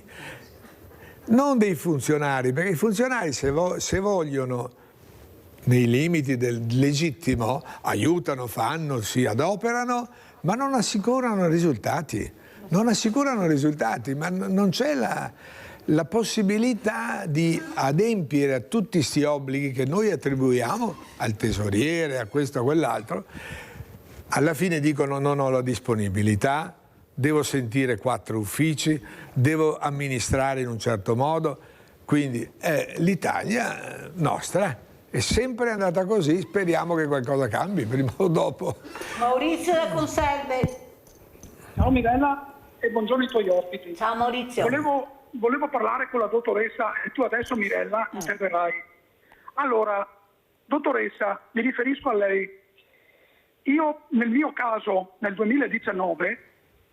non dei funzionari, perché i funzionari se vogliono, nei limiti del legittimo, aiutano, fanno, si adoperano, ma non assicurano risultati. Non assicurano risultati, ma non c'è la possibilità di adempiere a tutti questi obblighi che noi attribuiamo al tesoriere, a questo, a quell'altro. Alla fine dicono non ho la disponibilità, devo sentire 4 uffici, devo amministrare in un certo modo, quindi l'Italia nostra è sempre andata così, speriamo che qualcosa cambi prima o dopo. Maurizio da Conselve. Ciao Mirella e buongiorno ai tuoi ospiti. Ciao Maurizio. Volevo parlare con la dottoressa e tu adesso Mirella interverrai. Allora, dottoressa, mi riferisco a lei. Io nel mio caso nel 2019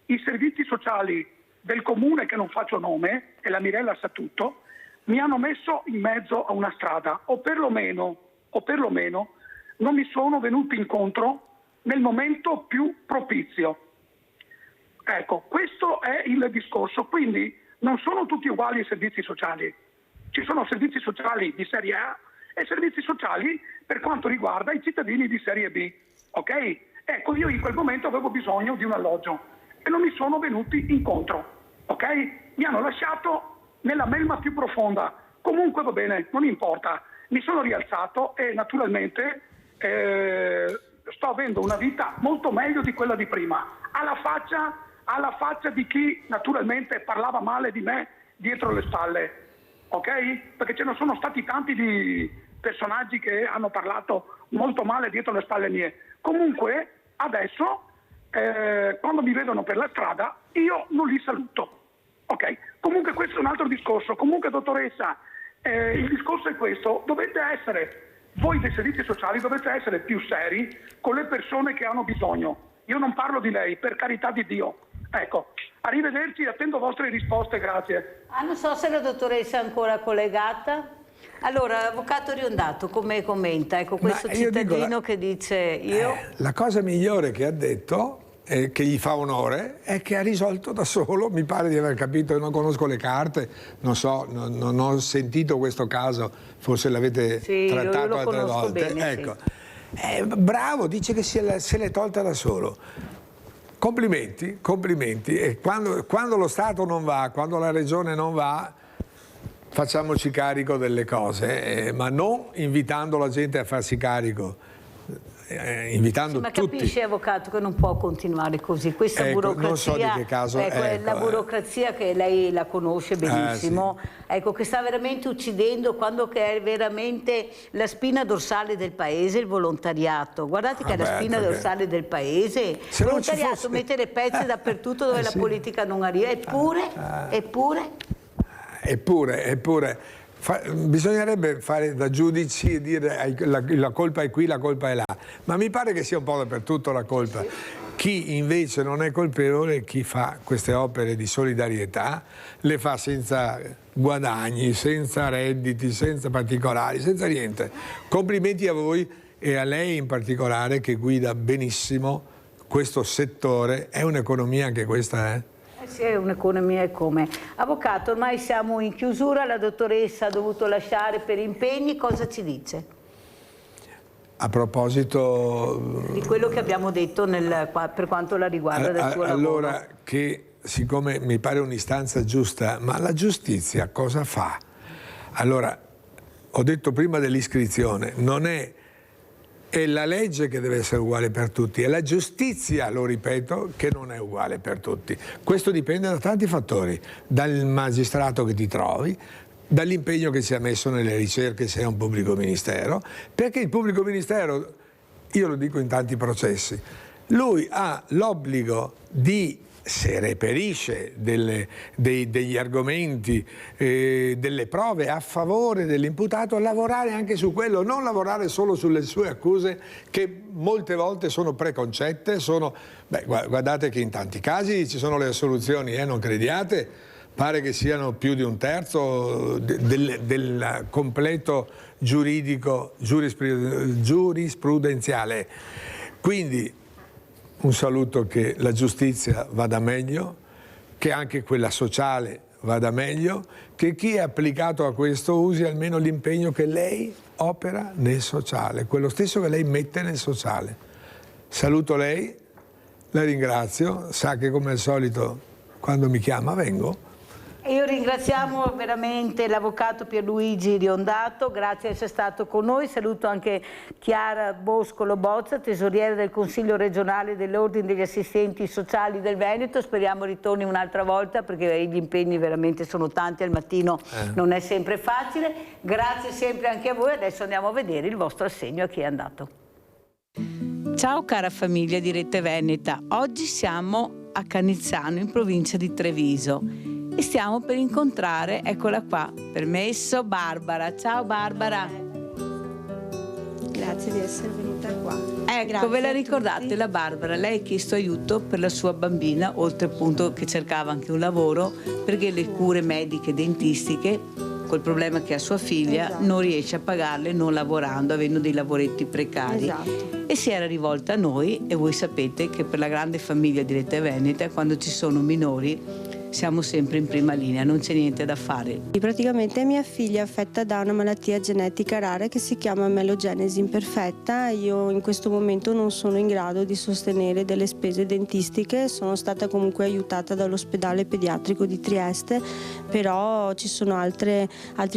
i servizi sociali del comune, che non faccio nome, e la Mirella sa tutto, mi hanno messo in mezzo a una strada o perlomeno non mi sono venuti incontro nel momento più propizio. Ecco, questo è il discorso, quindi non sono tutti uguali i servizi sociali. Ci sono servizi sociali di serie A e servizi sociali per quanto riguarda i cittadini di serie B. Ok? Ecco, io in quel momento avevo bisogno di un alloggio e non mi sono venuti incontro. Ok? Mi hanno lasciato nella melma più profonda. Comunque va bene, non importa. Mi sono rialzato e naturalmente sto avendo una vita molto meglio di quella di prima. Alla faccia di chi naturalmente parlava male di me dietro le spalle. Ok? Perché ce ne sono stati tanti di personaggi che hanno parlato molto male dietro le spalle mie. Comunque adesso quando mi vedono per la strada io non li saluto. Ok? Comunque questo è un altro discorso. Comunque dottoressa, il discorso è questo: dovete essere, voi dei servizi sociali dovete essere più seri con le persone che hanno bisogno. Io non parlo di lei, per carità di Dio. Ecco, arrivederci, attendo vostre risposte, grazie. Non so se la dottoressa è ancora collegata. Allora, avvocato Riondato, come commenta? Ecco, questo cittadino che dice io... La cosa migliore che ha detto, che gli fa onore, è che ha risolto da solo, mi pare di aver capito, io non conosco le carte, non so, non ho sentito questo caso, forse l'avete trattato altre volte. Bene, ecco. Bravo, dice che se l'è tolta da solo. Complimenti, complimenti. E quando lo Stato non va, quando la Regione non va, facciamoci carico delle cose, ma non invitando la gente a farsi carico, invitando ma tutti. Capisce, avvocato, che non può continuare così. Questa burocrazia, non so di che caso, la burocrazia che lei la conosce benissimo, sì. Ecco, che sta veramente uccidendo quello che è veramente la spina dorsale del paese, il volontariato. Guardate che è la spina dorsale del paese. Il volontariato, mettere pezzi dappertutto dove la politica non arriva. Eppure. Bisognerebbe fare da giudici e dire la colpa è qui, la colpa è là, ma mi pare che sia un po' dappertutto la colpa. Chi invece non è colpevole, chi fa queste opere di solidarietà, le fa senza guadagni, senza redditi, senza particolari, senza niente. Complimenti a voi e a lei in particolare, che guida benissimo questo settore. È un'economia anche questa, Sì, è un'economia e come. Avvocato, ormai siamo in chiusura, la dottoressa ha dovuto lasciare per impegni, cosa ci dice? A proposito... di quello che abbiamo detto per quanto la riguarda del suo lavoro. Allora, che siccome mi pare un'istanza giusta, ma la giustizia cosa fa? Allora, ho detto prima dell'iscrizione, non è è la legge che deve essere uguale per tutti, è la giustizia, lo ripeto, che non è uguale per tutti. Questo dipende da tanti fattori, dal magistrato che ti trovi, dall'impegno che si è messo nelle ricerche se è un pubblico ministero, perché il pubblico ministero, io lo dico in tanti processi, lui ha l'obbligo di, se reperisce degli argomenti, delle prove a favore dell'imputato, lavorare anche su quello, non lavorare solo sulle sue accuse che molte volte sono preconcette, guardate che in tanti casi ci sono le assoluzioni, non crediate, pare che siano più di un terzo del completo giuridico giurisprudenziale. Quindi un saluto, che la giustizia vada meglio, che anche quella sociale vada meglio, che chi è applicato a questo usi almeno l'impegno che lei opera nel sociale, quello stesso che lei mette nel sociale. Saluto lei, la ringrazio, sa che come al solito quando mi chiama vengo. Io ringraziamo veramente l'avvocato Pierluigi Riondato, grazie di essere stato con noi. Saluto anche Chiara Boscolo Bozza, tesoriera del Consiglio regionale dell'Ordine degli Assistenti Sociali del Veneto. Speriamo ritorni un'altra volta, perché gli impegni veramente sono tanti, al mattino non è sempre facile. Grazie sempre anche a voi. Adesso andiamo a vedere il vostro assegno a chi è andato. Ciao cara famiglia di Rete Veneta, oggi siamo a Canizzano in provincia di Treviso e stiamo per incontrare, eccola qua, permesso, Barbara. Ciao Barbara. Grazie di essere venuta qua. Ecco, Grazie, ve la ricordate la Barbara? Lei ha chiesto aiuto per la sua bambina, oltre appunto che cercava anche un lavoro, perché le cure mediche e dentistiche, col problema che ha sua figlia, non riesce a pagarle non lavorando, avendo dei lavoretti precari. E si era rivolta a noi, e voi sapete che per la grande famiglia di Rete Veneta, quando ci sono minori, siamo sempre in prima linea, non c'è niente da fare. Praticamente mia figlia è affetta da una malattia genetica rara che si chiama melogenesi imperfetta. Io in questo momento non sono in grado di sostenere delle spese dentistiche, sono stata comunque aiutata dall'ospedale pediatrico di Trieste, però ci sono altri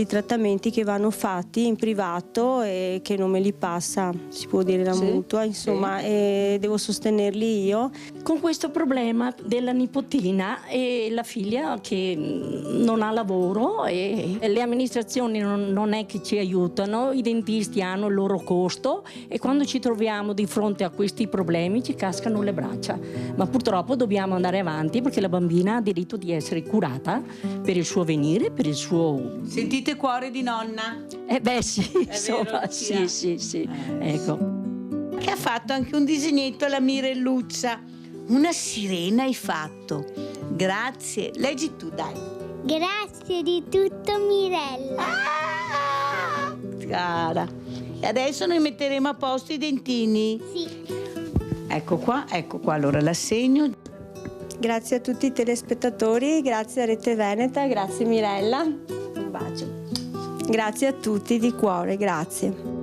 trattamenti che vanno fatti in privato e che non me li passa, si può dire, la mutua, insomma, e devo sostenerli io. Con questo problema della nipotina e la figlia che non ha lavoro e le amministrazioni non è che ci aiutano, i dentisti hanno il loro costo e quando ci troviamo di fronte a questi problemi ci cascano le braccia, ma purtroppo dobbiamo andare avanti perché la bambina ha diritto di essere curata per il suo venire, per il suo... Sentite cuore di nonna? Beh sì, insomma, sì, ecco. Che ha fatto anche un disegnetto alla Mirelluccia, una sirena hai fatto. Grazie. Leggi tu, dai. Grazie di tutto, Mirella. Cara. E adesso noi metteremo a posto i dentini? Sì. Ecco qua, allora l'assegno. Grazie a tutti i telespettatori, grazie a Rete Veneta, grazie Mirella. Un bacio. Grazie a tutti di cuore, grazie.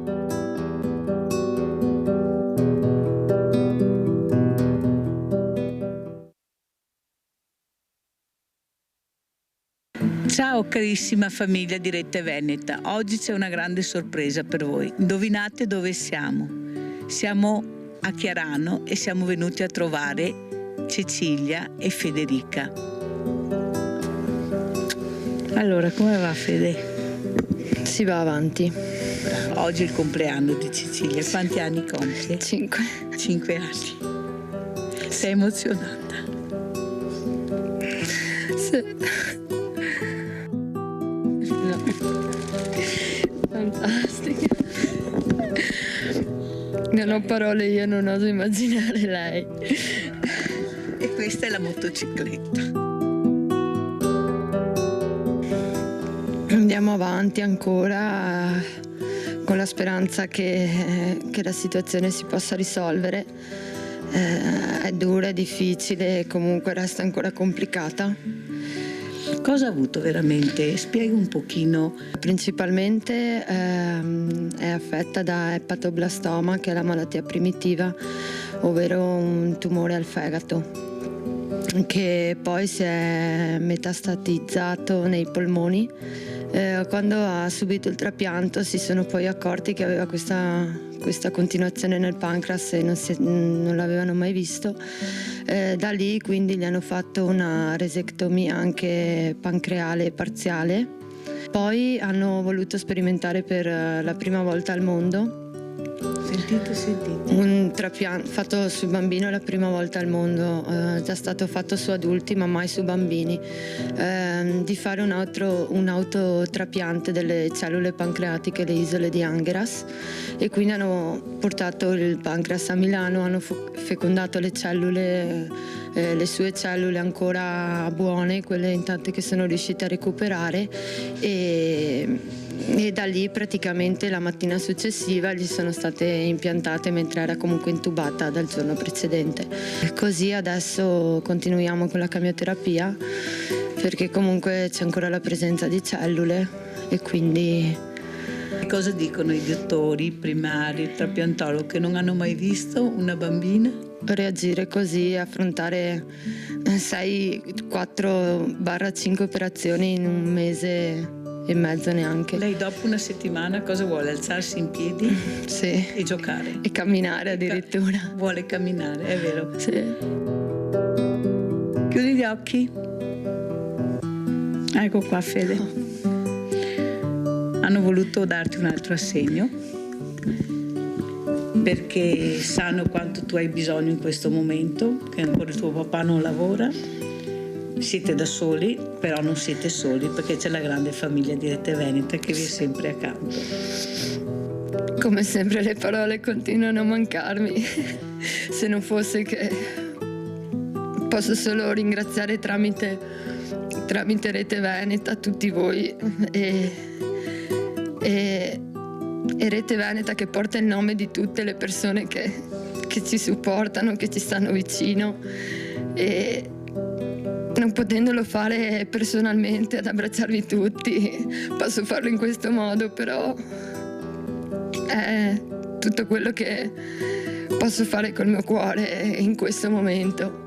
Ciao carissima famiglia di Rete Veneta, oggi c'è una grande sorpresa per voi. Indovinate dove siamo? Siamo a Chiarano e siamo venuti a trovare Cecilia e Federica. Allora, come va Fede? Si va avanti. Brava. Oggi è il compleanno di Cecilia, quanti anni compie? 5. 5 anni. Sei emozionata? Sì. Fantastica. Non ho parole, io non oso immaginare lei. E questa è la motocicletta. Andiamo avanti ancora con la speranza che la situazione si possa risolvere. È dura, è difficile, comunque resta ancora complicata. Cosa ha avuto veramente? Spiega un pochino. Principalmente è affetta da epatoblastoma, che è la malattia primitiva, ovvero un tumore al fegato. che poi si è metastatizzato nei polmoni. Quando ha subito il trapianto si sono poi accorti che aveva questa continuazione nel pancreas e non l'avevano mai visto. Da lì quindi gli hanno fatto una resectomia anche pancreale parziale. Poi hanno voluto sperimentare per la prima volta al mondo un trapianto fatto su bambino, la prima volta al mondo, già stato fatto su adulti ma mai su bambini, di fare un autotrapiante delle cellule pancreatiche, le isole di Angeras, e quindi hanno portato il pancreas a Milano, hanno fecondato le cellule, le sue cellule ancora buone, quelle intanto che sono riuscite a recuperare, e da lì praticamente la mattina successiva gli sono state impiantate mentre era comunque intubata dal giorno precedente. E così adesso continuiamo con la camioterapia perché comunque c'è ancora la presenza di cellule e quindi... Cosa dicono i dottori primari, il trapiantologo, che non hanno mai visto una bambina? Reagire così, affrontare 4/5 operazioni in un mese e mezzo neanche. Lei dopo una settimana cosa vuole? Alzarsi in piedi? Sì. E giocare? E camminare addirittura. Vuole camminare, è vero? Sì. Chiudi gli occhi. Ecco qua, Fede. Hanno voluto darti un altro assegno perché sanno quanto tu hai bisogno in questo momento, che ancora tuo papà non lavora. Siete da soli, però non siete soli perché c'è la grande famiglia di Rete Veneta che vi è sempre accanto. Come sempre le parole continuano a mancarmi, se non fosse che posso solo ringraziare tramite Rete Veneta tutti voi e Rete Veneta che porta il nome di tutte le persone che ci supportano, che ci stanno vicino, e non potendolo fare personalmente ad abbracciarvi tutti posso farlo in questo modo, però è tutto quello che posso fare col mio cuore in questo momento.